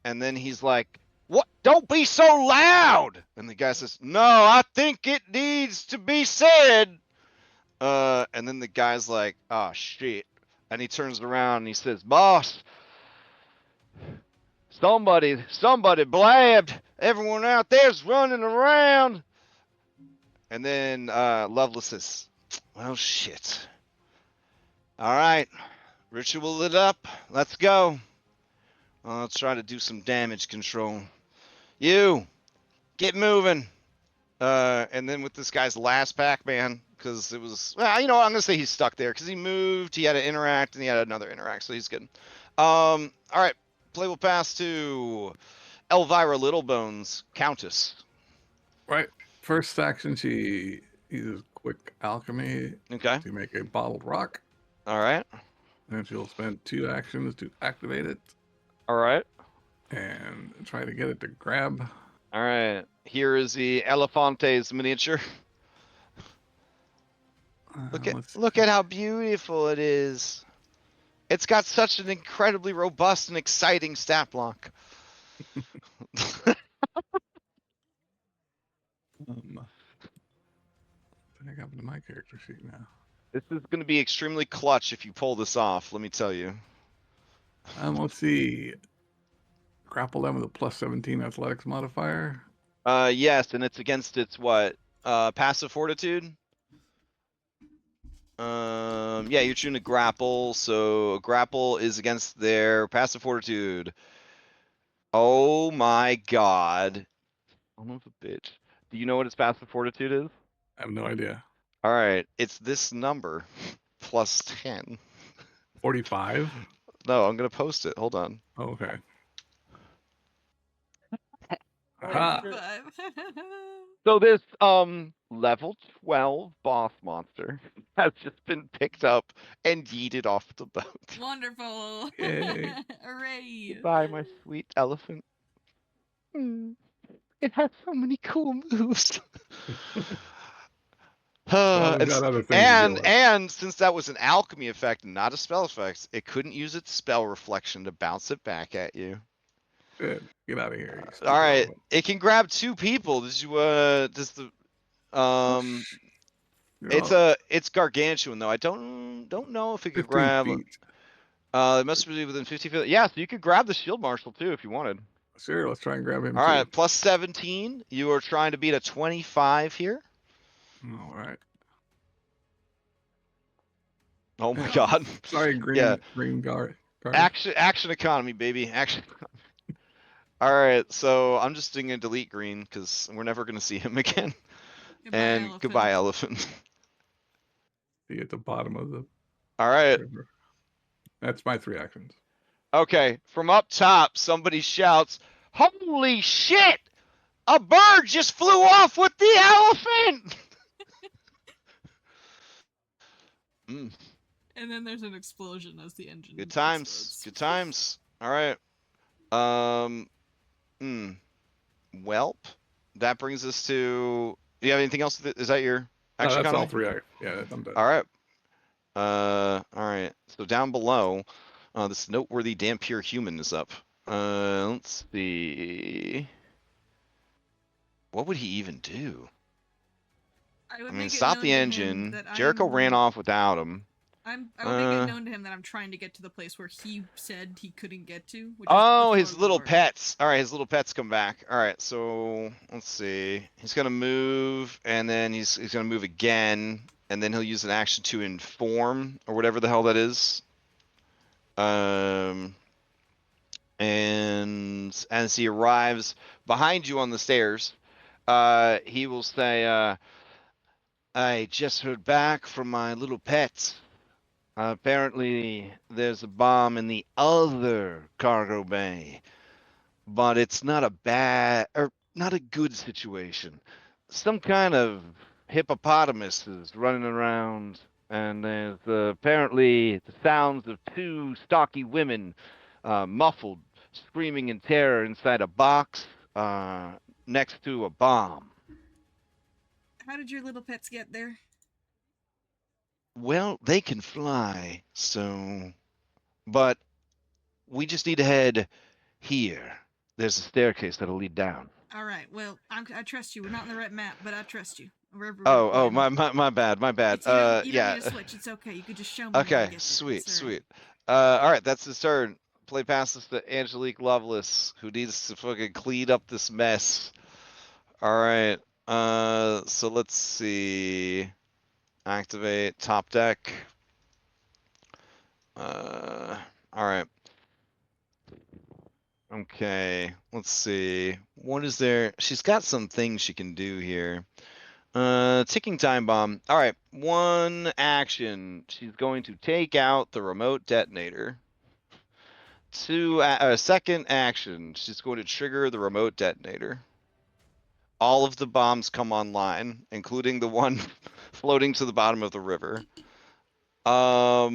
And then he's like, "What? Don't be so loud." And the guy says, "No, I think it needs to be said." And then the guy's like, "Oh shit." And he turns around and he says, "Boss, somebody blabbed. Everyone out there's running around." And then Lovelace says, "Well, shit. All right, ritual it up. Let's go. I'll try to do some damage control. You, get moving." And then with this guy's last Pac-Man, because it was, well, you know, I'm gonna say he's stuck there because he moved, he had to interact, and he had another interact, so he's good. All right, play will pass to Elvira Littlebones, Countess. Right. First action, she uses quick alchemy Okay. to make a bottled rock. All right. And she'll spend 2 actions to activate it. All right. And try to get it to grab. All right. Here is the Elefante's miniature. Look at how beautiful it is. It's got such an incredibly robust and exciting stat block. What the heck happened to my character sheet now? This is going to be extremely clutch if you pull this off. Let me tell you. Let's see. Grapple them with a +17 athletics modifier. Yes, and it's against its what? Passive fortitude. Yeah, you're choosing to grapple, so a grapple is against their passive fortitude. Oh my god. Son of a bitch. Do you know what its passive fortitude is? I have no idea. Alright, it's this number. Plus 10. 45? No, I'm gonna post it. Hold on. Oh, okay. Oh, Aha! shit. So this level 12 boss monster has just been picked up and yeeted off the boat. Wonderful. Yay. Hooray. Goodbye, my sweet elephant. It has so many cool moves. Well, we've got other things to deal with. And since that was an alchemy effect, not a spell effect, it couldn't use its spell reflection to bounce it back at you. Good. Get out of here. You stupid All right, elephant. it can grab 2 people. Does the it's gargantuan though. I don't know if it could 15 grab. feet. It must be within 50 feet. Yeah, so you could grab the shield marshal too if you wanted. Sure, let's try and grab him All too. right, plus 17. You are trying to beat a 25 here. All right. Oh my god. Sorry, green. Yeah. Green guard. Action economy, baby. Action. All right, so I'm just going to delete green because we're never going to see him again. Goodbye, And elephant. goodbye, elephant. Be at the bottom of the All right. river. That's my 3 actions. Okay, from up top, somebody shouts, "Holy shit! A bird just flew off with the elephant!" And then there's an explosion as the engine. Good times. explodes. Good times. All right. Welp. That brings us to. Do you have anything else? Is that your action? That's economy? all 3 actions. Yeah, I'm done. All right. All right. So down below, this noteworthy damn pure human is up. Let's see. What would he even do? I mean, stop the engine. Jericho ran off without him. I would make it known to him that I'm trying to get to the place where he said he couldn't get to. Which Oh, is his little lower. pets. All right, his little pets come back. All right, so let's see. He's gonna move, and then he's gonna move again, and then he'll use an action to inform or whatever the hell that is. And as he arrives behind you on the stairs, he will say, "I just heard back from my little pets. Apparently, there's a bomb in the other cargo bay, but it's not a bad or not a good situation. Some kind of hippopotamus is running around, and there's apparently the sounds of 2 stocky women, muffled, screaming in terror inside a box next to a bomb." How did your little pets get there? Well, they can fly, so. But we just need to head here. There's a staircase that'll lead down. All right. Well, I trust you. We're not on the right map, but I trust you. Oh, my bad. You don't need to switch. It's okay. You could just show me. Okay, sweet. All right, that's his turn. Play past this to Angelique Lovelace, who needs to fucking clean up this mess. All right. So let's see. Activate top deck. All right. Okay, let's see. What is there? She's got some things she can do here. Ticking time bomb. All right, 1 action. She's going to take out the remote detonator. 2 second action. She's going to trigger the remote detonator. All of the bombs come online, including the one floating to the bottom of the river. All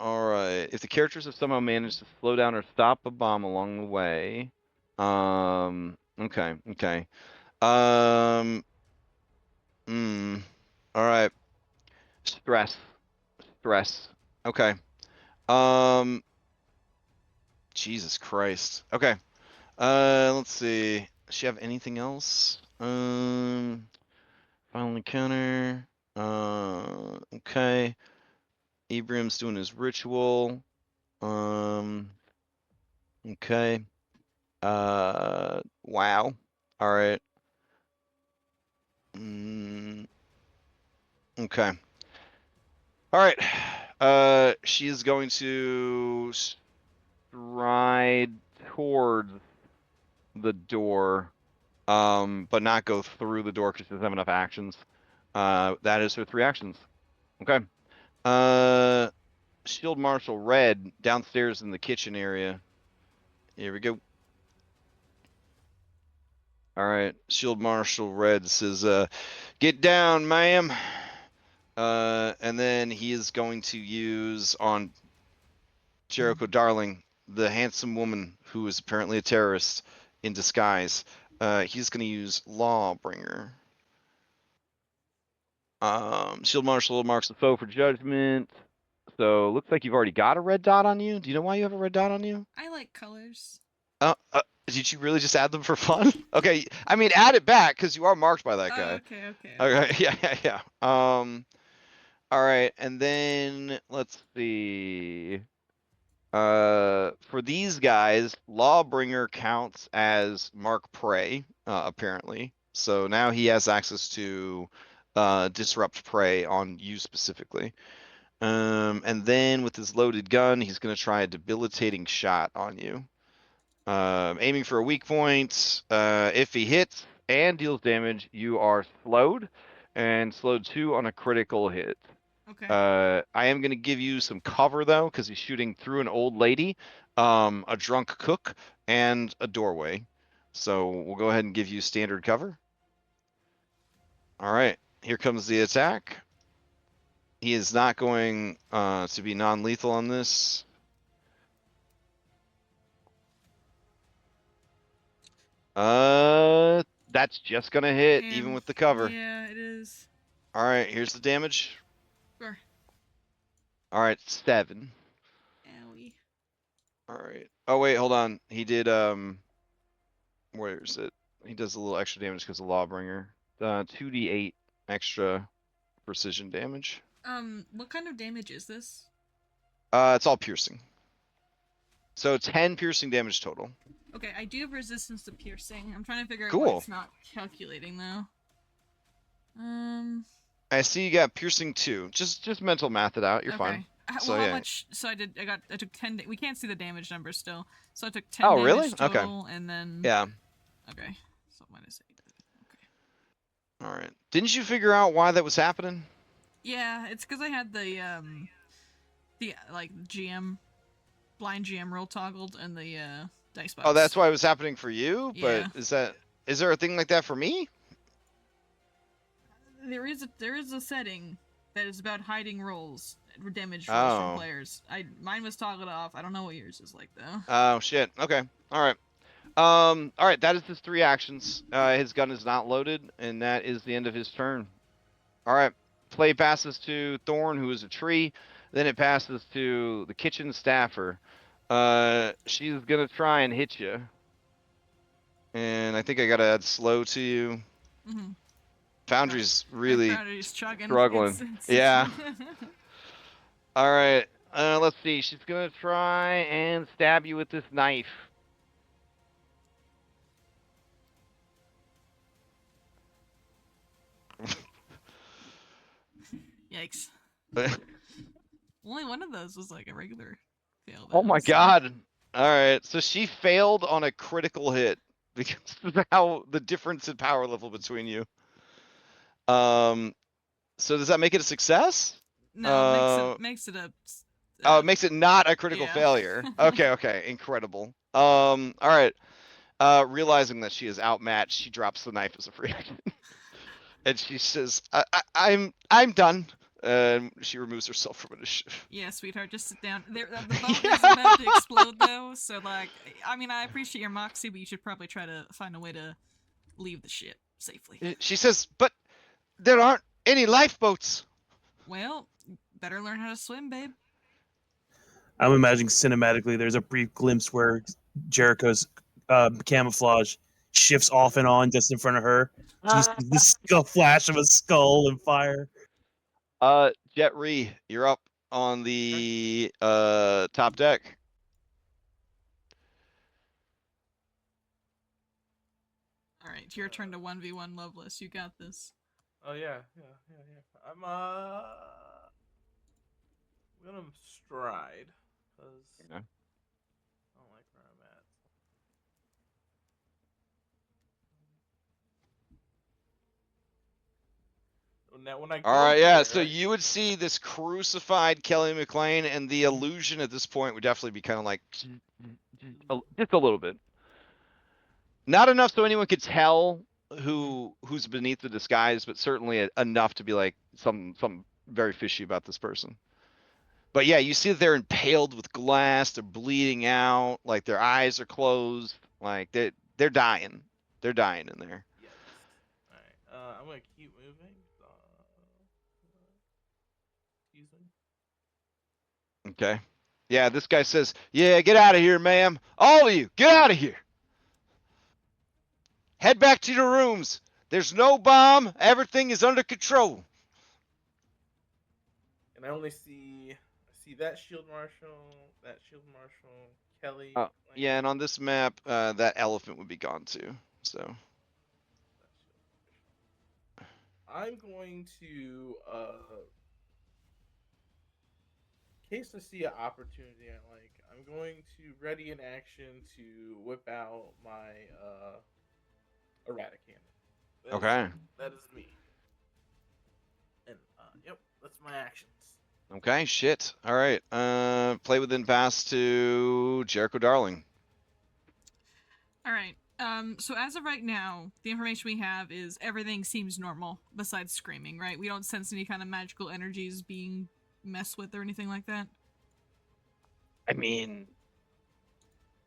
right. If the characters have somehow managed to slow down or stop a bomb along the way. Okay. All right. Stress. Okay. Jesus Christ. Okay. Let's see. Does she have anything else? Final encounter. Okay. Ibrahim's doing his ritual. Okay. Wow. All right. Okay. All right. She is going to stride towards the door, but not go through the door because she doesn't have enough actions. That is her 3 actions. Okay. Shield Marshal Red downstairs in the kitchen area. Here we go. All right. Shield Marshal Red says, "Get down, ma'am." And then he is going to use on Jericho Darling, the handsome woman who is apparently a terrorist in disguise. He's going to use Lawbringer. Shield Marshal marks the foe for judgment. So looks like you've already got a red dot on you. Do you know why you have a red dot on you? I like colors. Did you really just add them for fun? Okay, I mean add it back because you are marked by that guy. Okay. Okay, yeah. All right, and then let's see. For these guys, Lawbringer counts as Mark Prey, apparently. So now he has access to disrupt prey on you specifically. And then with his loaded gun, he's going to try a debilitating shot on you. Aiming for a weak point. If he hits and deals damage, you are slowed, and slowed 2 on a critical hit. Okay. I am going to give you some cover, though, because he's shooting through an old lady, a drunk cook, and a doorway. So we'll go ahead and give you standard cover. All right, here comes the attack. He is not going to be non-lethal on this. That's just going to hit, Damn. even with the cover. Yeah, it is. All right, here's the damage. Sure. All right, 7. Owie. All right. Oh wait, hold on. He did where is it? He does a little extra damage because of Lawbringer. 2d8 extra precision damage. What kind of damage is this? It's all piercing. So 10 piercing damage total. Okay, I do have resistance to piercing. I'm trying to figure out Cool. why it's not calculating though. I see you got piercing 2. Just mental math it out. You're fine. Well, how much? So I took 10. We can't see the damage number still. So I took 10 Oh, damage really? total, Okay. and then. Yeah. Okay. So minus 8. Okay. All right. Didn't you figure out why that was happening? Yeah, it's because I had the like GM, blind GM roll toggled and the dice box. Oh, that's why it was happening for you. Yeah. But is there a thing like that for me? There is a setting that is about hiding rolls, damage rolls from players. Mine was toggled off. I don't know what yours is like though. Oh shit. Okay. All right. All right. That is his 3 actions. His gun is not loaded, and that is the end of his turn. All right. Play passes to Thorn, who is a tree. Then it passes to the kitchen staffer. She's gonna try and hit you, and I think I gotta add slow to you. Mm-hmm. Foundry's really struggling. It's... Yeah. All right. Let's see. She's gonna try and stab you with this knife. Yikes. Only one of those was like a regular fail. Oh my god. All right. So she failed on a critical hit because of how the difference in power level between you. So does that make it a success? No, it makes it a. Oh, it makes it not a critical failure. Okay, incredible. All right. Realizing that she is outmatched, she drops the knife as a free action, and she says, "I'm done." And she removes herself from initiative. Yeah, sweetheart, just sit down. The boat is about to explode, though. So, like, I mean, I appreciate your moxie, but you should probably try to find a way to leave the ship safely. She says, "But there aren't any lifeboats." Well, better learn how to swim, babe. I'm imagining cinematically there's a brief glimpse where Jericho's camouflage shifts off and on just in front of her. She sees the flash of a skull and fire. Jet Ree, you're up on the top deck. All right, it's your turn to 1v1 Loveless. You got this. Oh yeah. I'm gonna stride because Yeah. I don't like where I'm at. Now when I go All right, yeah. here, So you would see this crucified Kelly McLean, and the illusion at this point would definitely be kind of like just a little bit. Not enough so anyone could tell who's beneath the disguise, but certainly enough to be like some very fishy about this person. But yeah, you see that they're impaled with glass, they're bleeding out, like their eyes are closed, like they're dying. They're dying in there. Yes. All right. I'm gonna keep moving. Excuse me. Okay. Yeah, this guy says, "Yeah, get out of here, ma'am. All of you, get out of here. Head back to your rooms. There's no bomb. Everything is under control." And I only see that shield marshal, Kelly. Oh, yeah, and on this map, that elephant would be gone too. So I'm going to, in case I see an opportunity I like, I'm going to ready an action to whip out my errata cannon. okay. That is me. And yep, that's my actions. Okay, shit. All right. Play within pass to Jericho Darling. All right. So as of right now, the information we have is everything seems normal besides screaming, right? We don't sense any kind of magical energies being messed with or anything like that. I mean,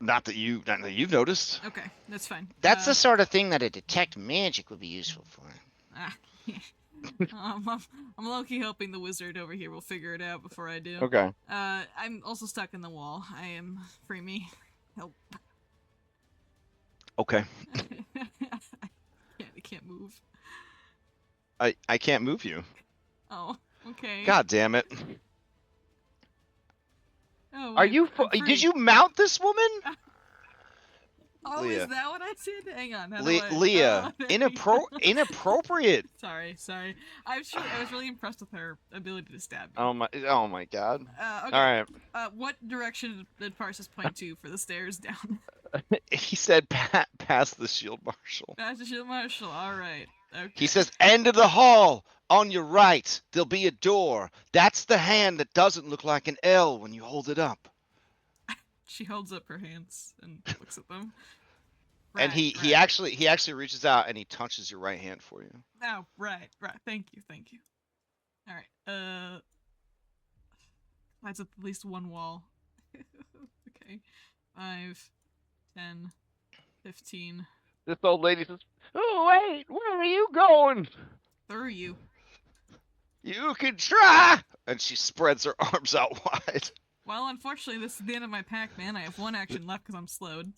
not that you've noticed. Okay, that's fine. That's the sort of thing that a detect magic would be useful for. I'm low-key hoping the wizard over here will figure it out before I do. Okay. I'm also stuck in the wall. Free me. Help. Okay. I can't move. I can't move you. Oh, okay. God damn it. Oh, Are wait, you? Did you mount this woman? Oh, Leah. is that what I did? Hang on. Leah, inappropriate. Sorry. I was really impressed with her ability to stab me. Oh my god. Okay. All right. What direction did Parsis point to for the stairs down? He said past the shield marshal. Past the shield marshal. All right. Okay. He says end of the hall. On your right, there'll be a door. That's the hand that doesn't look like an L when you hold it up. She holds up her hands and looks at them. And he actually reaches out and he touches your right hand for you. Oh, right. Thank you. All right. That's at least one wall. Okay. 5, 10, 15. This old lady says, "Oh wait, where are you going?" Through you. You can try. And she spreads her arms out wide. Well, unfortunately, this is the end of my pack, man. I have one action left because I'm slowed.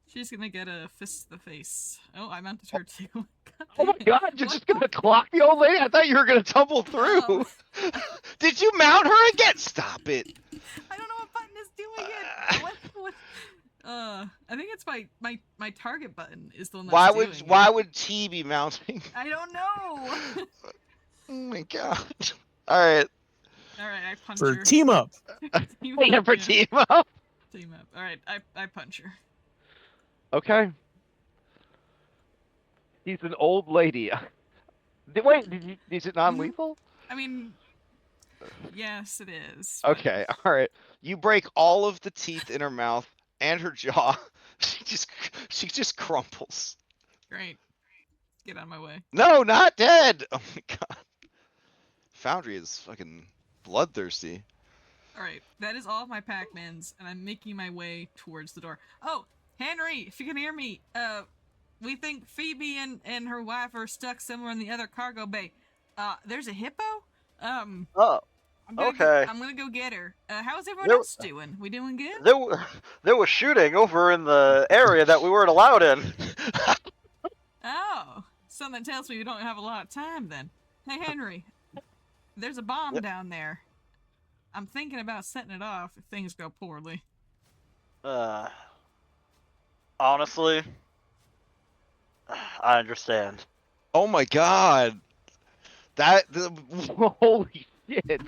She's gonna get a fist to the face. Oh, I mounted her too. Oh my god, you're just gonna clock the old lady? I thought you were gonna tumble through. Did you mount her again? Stop it. I don't know what button is doing it. What? I think it's my target button is the one that's doing it. Why would T be mounting? I don't know. Oh my god. Alright. Alright, I punch For her. team up. Team up. Team up. Alright, I punch her. Okay. He's an old lady. Wait, is it non-lethal? I mean, yes, it is. Okay, alright. You break all of the teeth in her mouth and her jaw. She just crumples. Great. Get out of my way. No, not dead! Oh my god. Foundry is fucking bloodthirsty. Alright, that is all of my Pac-Mans, and I'm making my way towards the door. Oh, Henry, if you can hear me, we think Phoebe and her wife are stuck somewhere in the other cargo bay. There's a hippo? Oh, Okay. I'm gonna go get her. How's everyone else doing? We doing good? There was shooting over in the area that we weren't allowed in. Oh, something tells me we don't have a lot of time then. Hey, Henry, there's a bomb down there. I'm thinking about setting it off if things go poorly. Honestly, I understand. Oh my god. Holy shit.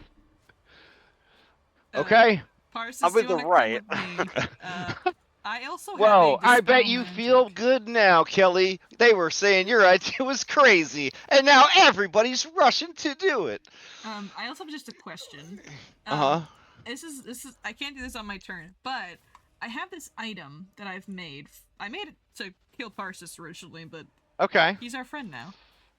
Okay. Parsis, I'm in the right. I also Well, have I bet you feel good now, Kelly. They were saying your idea was crazy, and now everybody's rushing to do it. I also have just a question. This is I can't do this on my turn, but I have this item that I've made. I made it to kill Parsis originally, but okay, he's our friend now.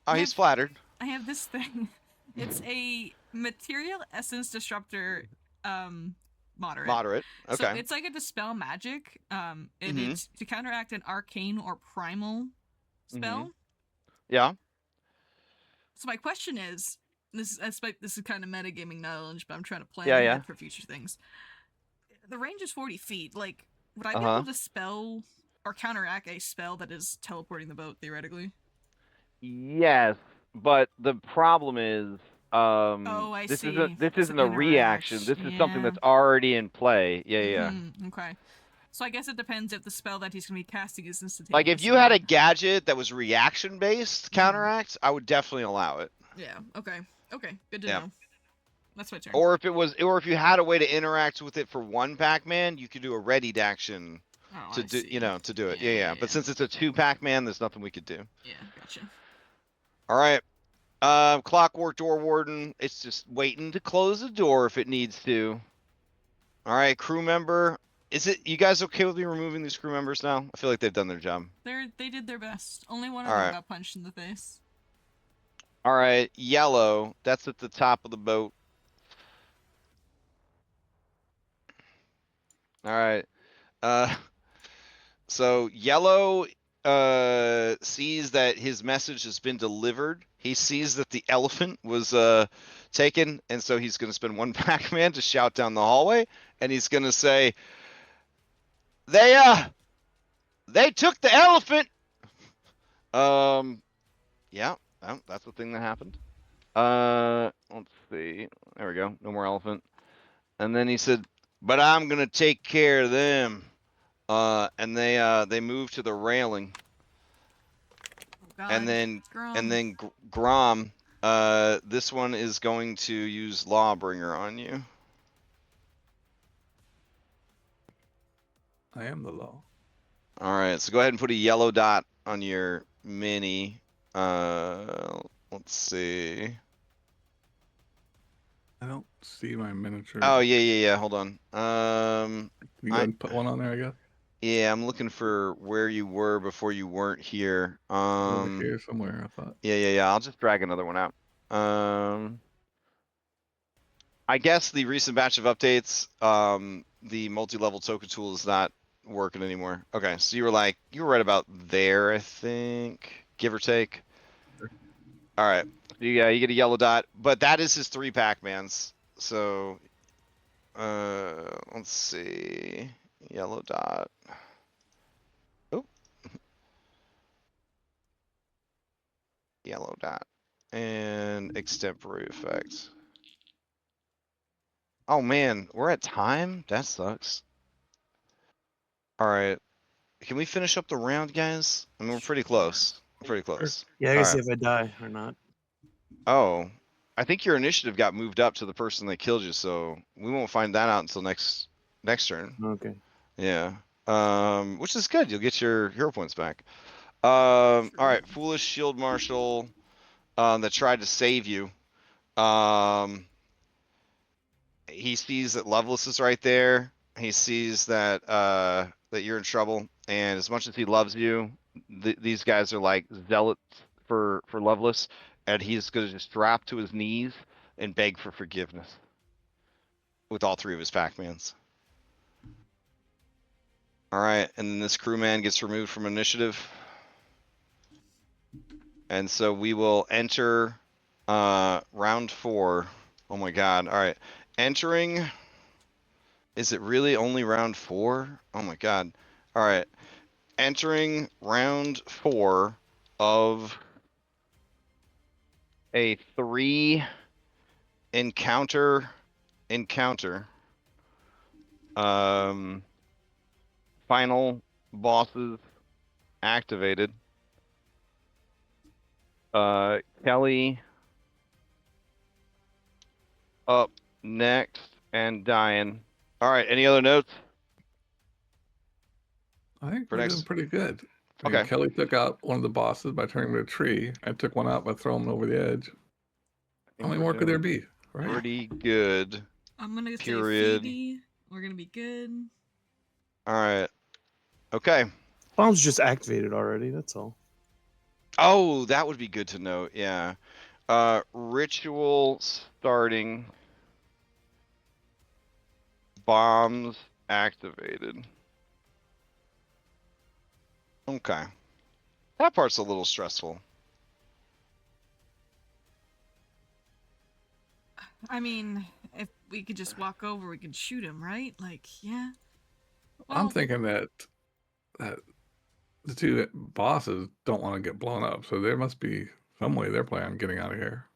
Oh, he's flattered. I have this thing. It's a material essence disruptor moderate. Moderate. Okay. So it's like a dispel magic. And it's to counteract an arcane or primal spell. Yeah. So my question is, this is kind of metagaming knowledge, but I'm trying to plan Yeah, ahead for future things. The range is 40 feet. Like, would I be able to spell or counteract a spell that is teleporting the boat theoretically? Yes, but the problem is, I this see. isn't a reaction. This is something that's already in play. Yeah. Okay. So I guess it depends if the spell that he's going to be casting is instantaneous. Like if you had a gadget that was reaction based counteract, I would definitely allow it. Yeah. Okay. Okay. Good to know. That's my turn. Or if you had a way to interact with it for one Pac-Man, you could do a readied action to do it. Yeah. But since it's a 2 Pac-Man, there's nothing we could do. Yeah. Gotcha. All right. Clockwork door warden. It's just waiting to close the door if it needs to. All right, crew member. Is it you guys okay with me removing these crew members now? I feel like they've done their job. They did their best. Only one of them got punched in the face. All right, yellow. That's at the top of the boat. All right. So yellow sees that his message has been delivered. He sees that the elephant was taken, and so he's going to spend 1 Pac-Man to shout down the hallway, and he's going to say, They took the elephant. Yeah, that's the thing that happened. Let's see. There we go. No more elephant. And then he said, but I'm gonna take care of them. And they moved to the railing. God, and then Grom. Grom, this one is going to use Lawbringer on you. I am the law. All right, so go ahead and put a yellow dot on your mini. Let's see. I don't see my miniature. Oh yeah. Hold on. You go and put one on there, I guess. Yeah, I'm looking for where you were before you weren't here. Over here somewhere, I thought. Yeah. I'll just drag another one out. I guess the recent batch of updates, the multi-level token tool is not working anymore. Okay, so you were right about there, I think, give or take. All right, yeah, you get a yellow dot, but that is his 3 Pac-Mans. So, let's see, yellow dot. Oh, yellow dot and extemporary effect. Oh man, we're at time? That sucks. Alright. Can we finish up the round, guys? I mean, we're pretty close. Yeah, I can see if I die or not. Oh. I think your initiative got moved up to the person that killed you, so we won't find that out until next turn. Okay. Yeah. Which is good. You'll get your hero points back. Alright, Foolish Shield Marshal that tried to save you. He sees that Loveless is right there. He sees that that you're in trouble, and as much as he loves you, these guys are like zealots for Loveless, and he's gonna just drop to his knees and beg for forgiveness with all 3 of his Pac-Mans. All right, and then this crewman gets removed from initiative, and so we will enter round 4. Oh my god. All right. Entering. Is it really only round 4? Oh my god. All right. Entering round 4 of a 3 encounter. Final bosses activated. Kelly up next and Diane. All right. Any other notes? I think For we're next- doing pretty good. I mean, Okay. Kelly took out one of the bosses by turning him to a tree. I took one out by throwing him over the edge. How many more could there be? Right? Pretty good. I'm gonna Period. say Phoebe. We're gonna be good. All right. Okay. Bomb's just activated already. That's all. Oh, that would be good to know. Yeah. Ritual starting. Bombs activated. Okay. That part's a little stressful. I mean, if we could just walk over, we could shoot him, right? Like, yeah. I'm Well, thinking that the two bosses don't want to get blown up, so there must be some way they're planning on getting out of here.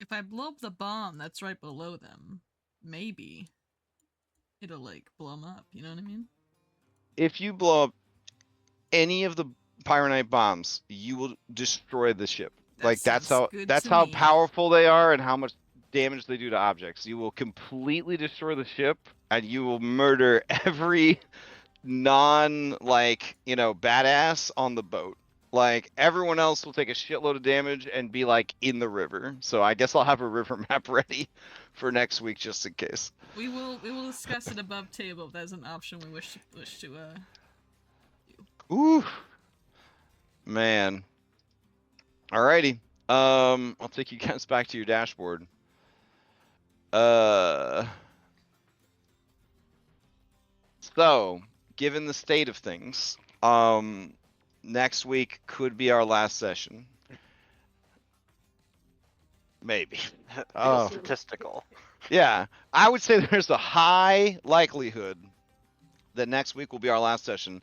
if I blow up the bomb that's right below them, maybe it'll like blow them up. You know what I mean? If you blow up any of the Pyronite bombs, you will destroy the ship. That that's sounds how good that's to how me. powerful they are and how much damage they do to objects. You will completely destroy the ship and you will murder every badass on the boat. Like everyone else will take a shitload of damage and be like in the river. So I guess I'll have a river map ready for next week just in case. We will discuss it above table if that's an option we wish to do. Ooh. Man. Alrighty. I'll take you guys back to your dashboard. So, given the state of things, next week could be our last session. Maybe. Statistical. Yeah, I would say there's a high likelihood that next week will be our last session.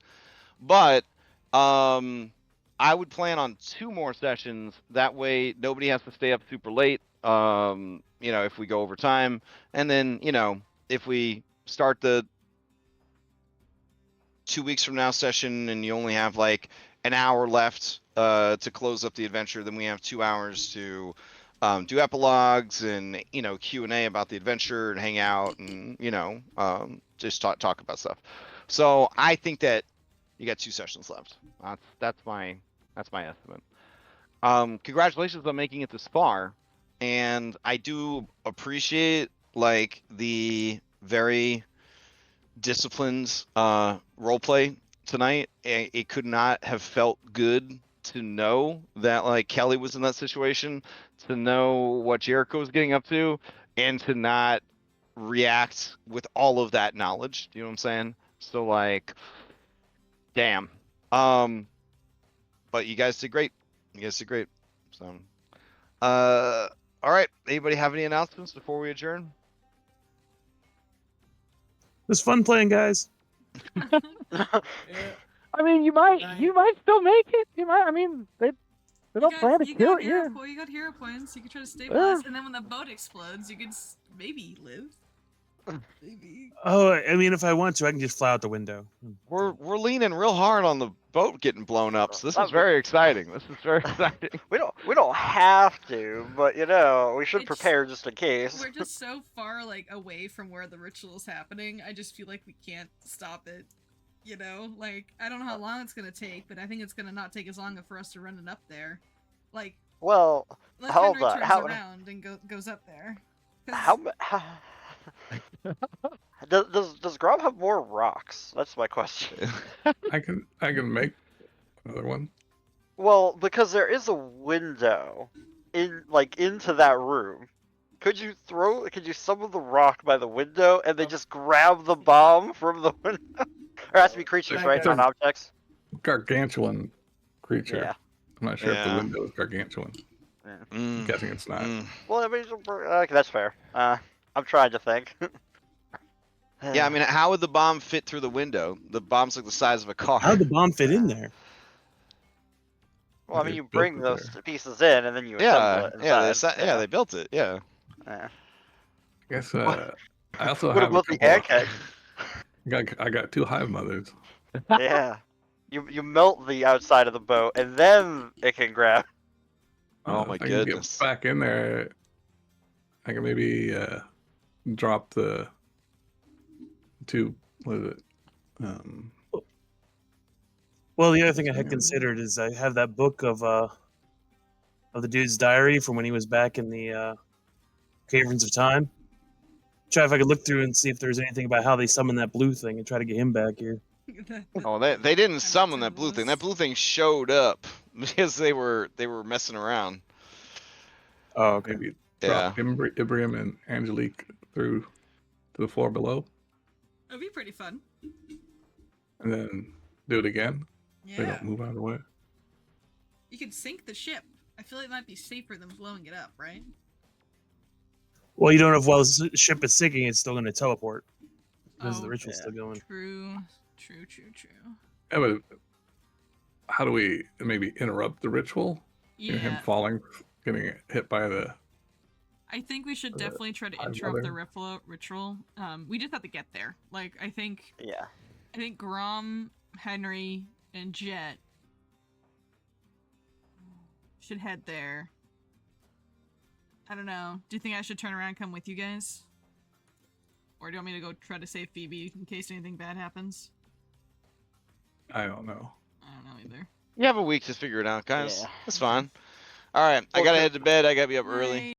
But I would plan on 2 more sessions. That way nobody has to stay up super late. If we go over time. And then, if we start the 2 weeks from now session and you only have like an hour left to close up the adventure, then we have 2 hours to do epilogues and Q&A about the adventure and hang out and just talk about stuff. So I think that you got 2 sessions left. That's my estimate. Congratulations on making it this far, and I do appreciate like the very disciplined roleplay tonight. It could not have felt good to know that like Kelly was in that situation, to know what Jericho was getting up to, and to not react with all of that knowledge. Do you know what I'm saying? So like, damn. But you guys did great. So, all right. Anybody have any announcements before we adjourn? It was fun playing, guys. I mean, you might still make it. You might. I mean, they don't plan to kill it. Yeah. You got hero points. You can try to stabilize, and then when the boat explodes, you could maybe live. Maybe. Oh, I mean, if I want to, I can just fly out the window. We're leaning real hard on the boat getting blown up, so this is very exciting. We don't have to, but we should prepare just in case. We're just so far like away from where the ritual is happening. I just feel like we can't stop it. Like I don't know how long it's gonna take, but I think it's gonna not take as long for us to run it up there. Like, well, hold Henry on. turns around and goes up there. How does Grom have more rocks? That's my question. I can make another one. Well, because there is a window into that room. Could you summon the rock by the window and then just grab the bomb from the window? Or it has to be creatures, right? Not objects. Gargantuan creature. Yeah. I'm not sure if the window is gargantuan. Yeah. I'm guessing it's not. Well, I mean, okay, that's fair. I'm trying to think. Yeah, I mean, how would the bomb fit through the window? The bomb's like the size of a car. How'd the bomb fit in there? Well, I mean, They you built bring it those there. pieces in, and then you Yeah, assemble it inside. yeah, they built it. Yeah. Yeah. I guess I also What have a about the couple. egg head? I got 2 hive mothers. Yeah. You melt the outside of the boat, and then it can grab. Oh my If I can goodness. get back in there, I can maybe drop the 2. What is it? Well, the other thing I had considered is I have that book of the dude's diary from when he was back in the Caverns of Time. Try if I could look through and see if there's anything about how they summoned that blue thing and try to get him back here. Oh, they didn't summon that blue thing. That blue thing showed up because they were messing around. Oh, okay. Maybe Yeah. drop Ibrahim and Angelique through to the floor below, That'd be pretty fun. and then do it again. They Yeah. don't move out of the way. You could sink the ship. I feel like it might be safer than blowing it up, right? Well, you don't know if while the ship is sinking, it's still going to teleport because the ritual's yeah. still going. True. Yeah, but how do we maybe interrupt the ritual? Yeah. You know, him falling, getting hit by the. I think we should definitely try to Hive interrupt the Mother. ritual. We just have to get there. Like, I think Grom, Henry, and Jet should head there. I don't know. Do you think I should turn around and come with you guys? Or do you want me to go try to save Phoebe in case anything bad happens? I don't know. I don't know either. You have a week to figure it out, guys. Yeah. That's fine. All right, I gotta head to bed. I gotta be up early. Right.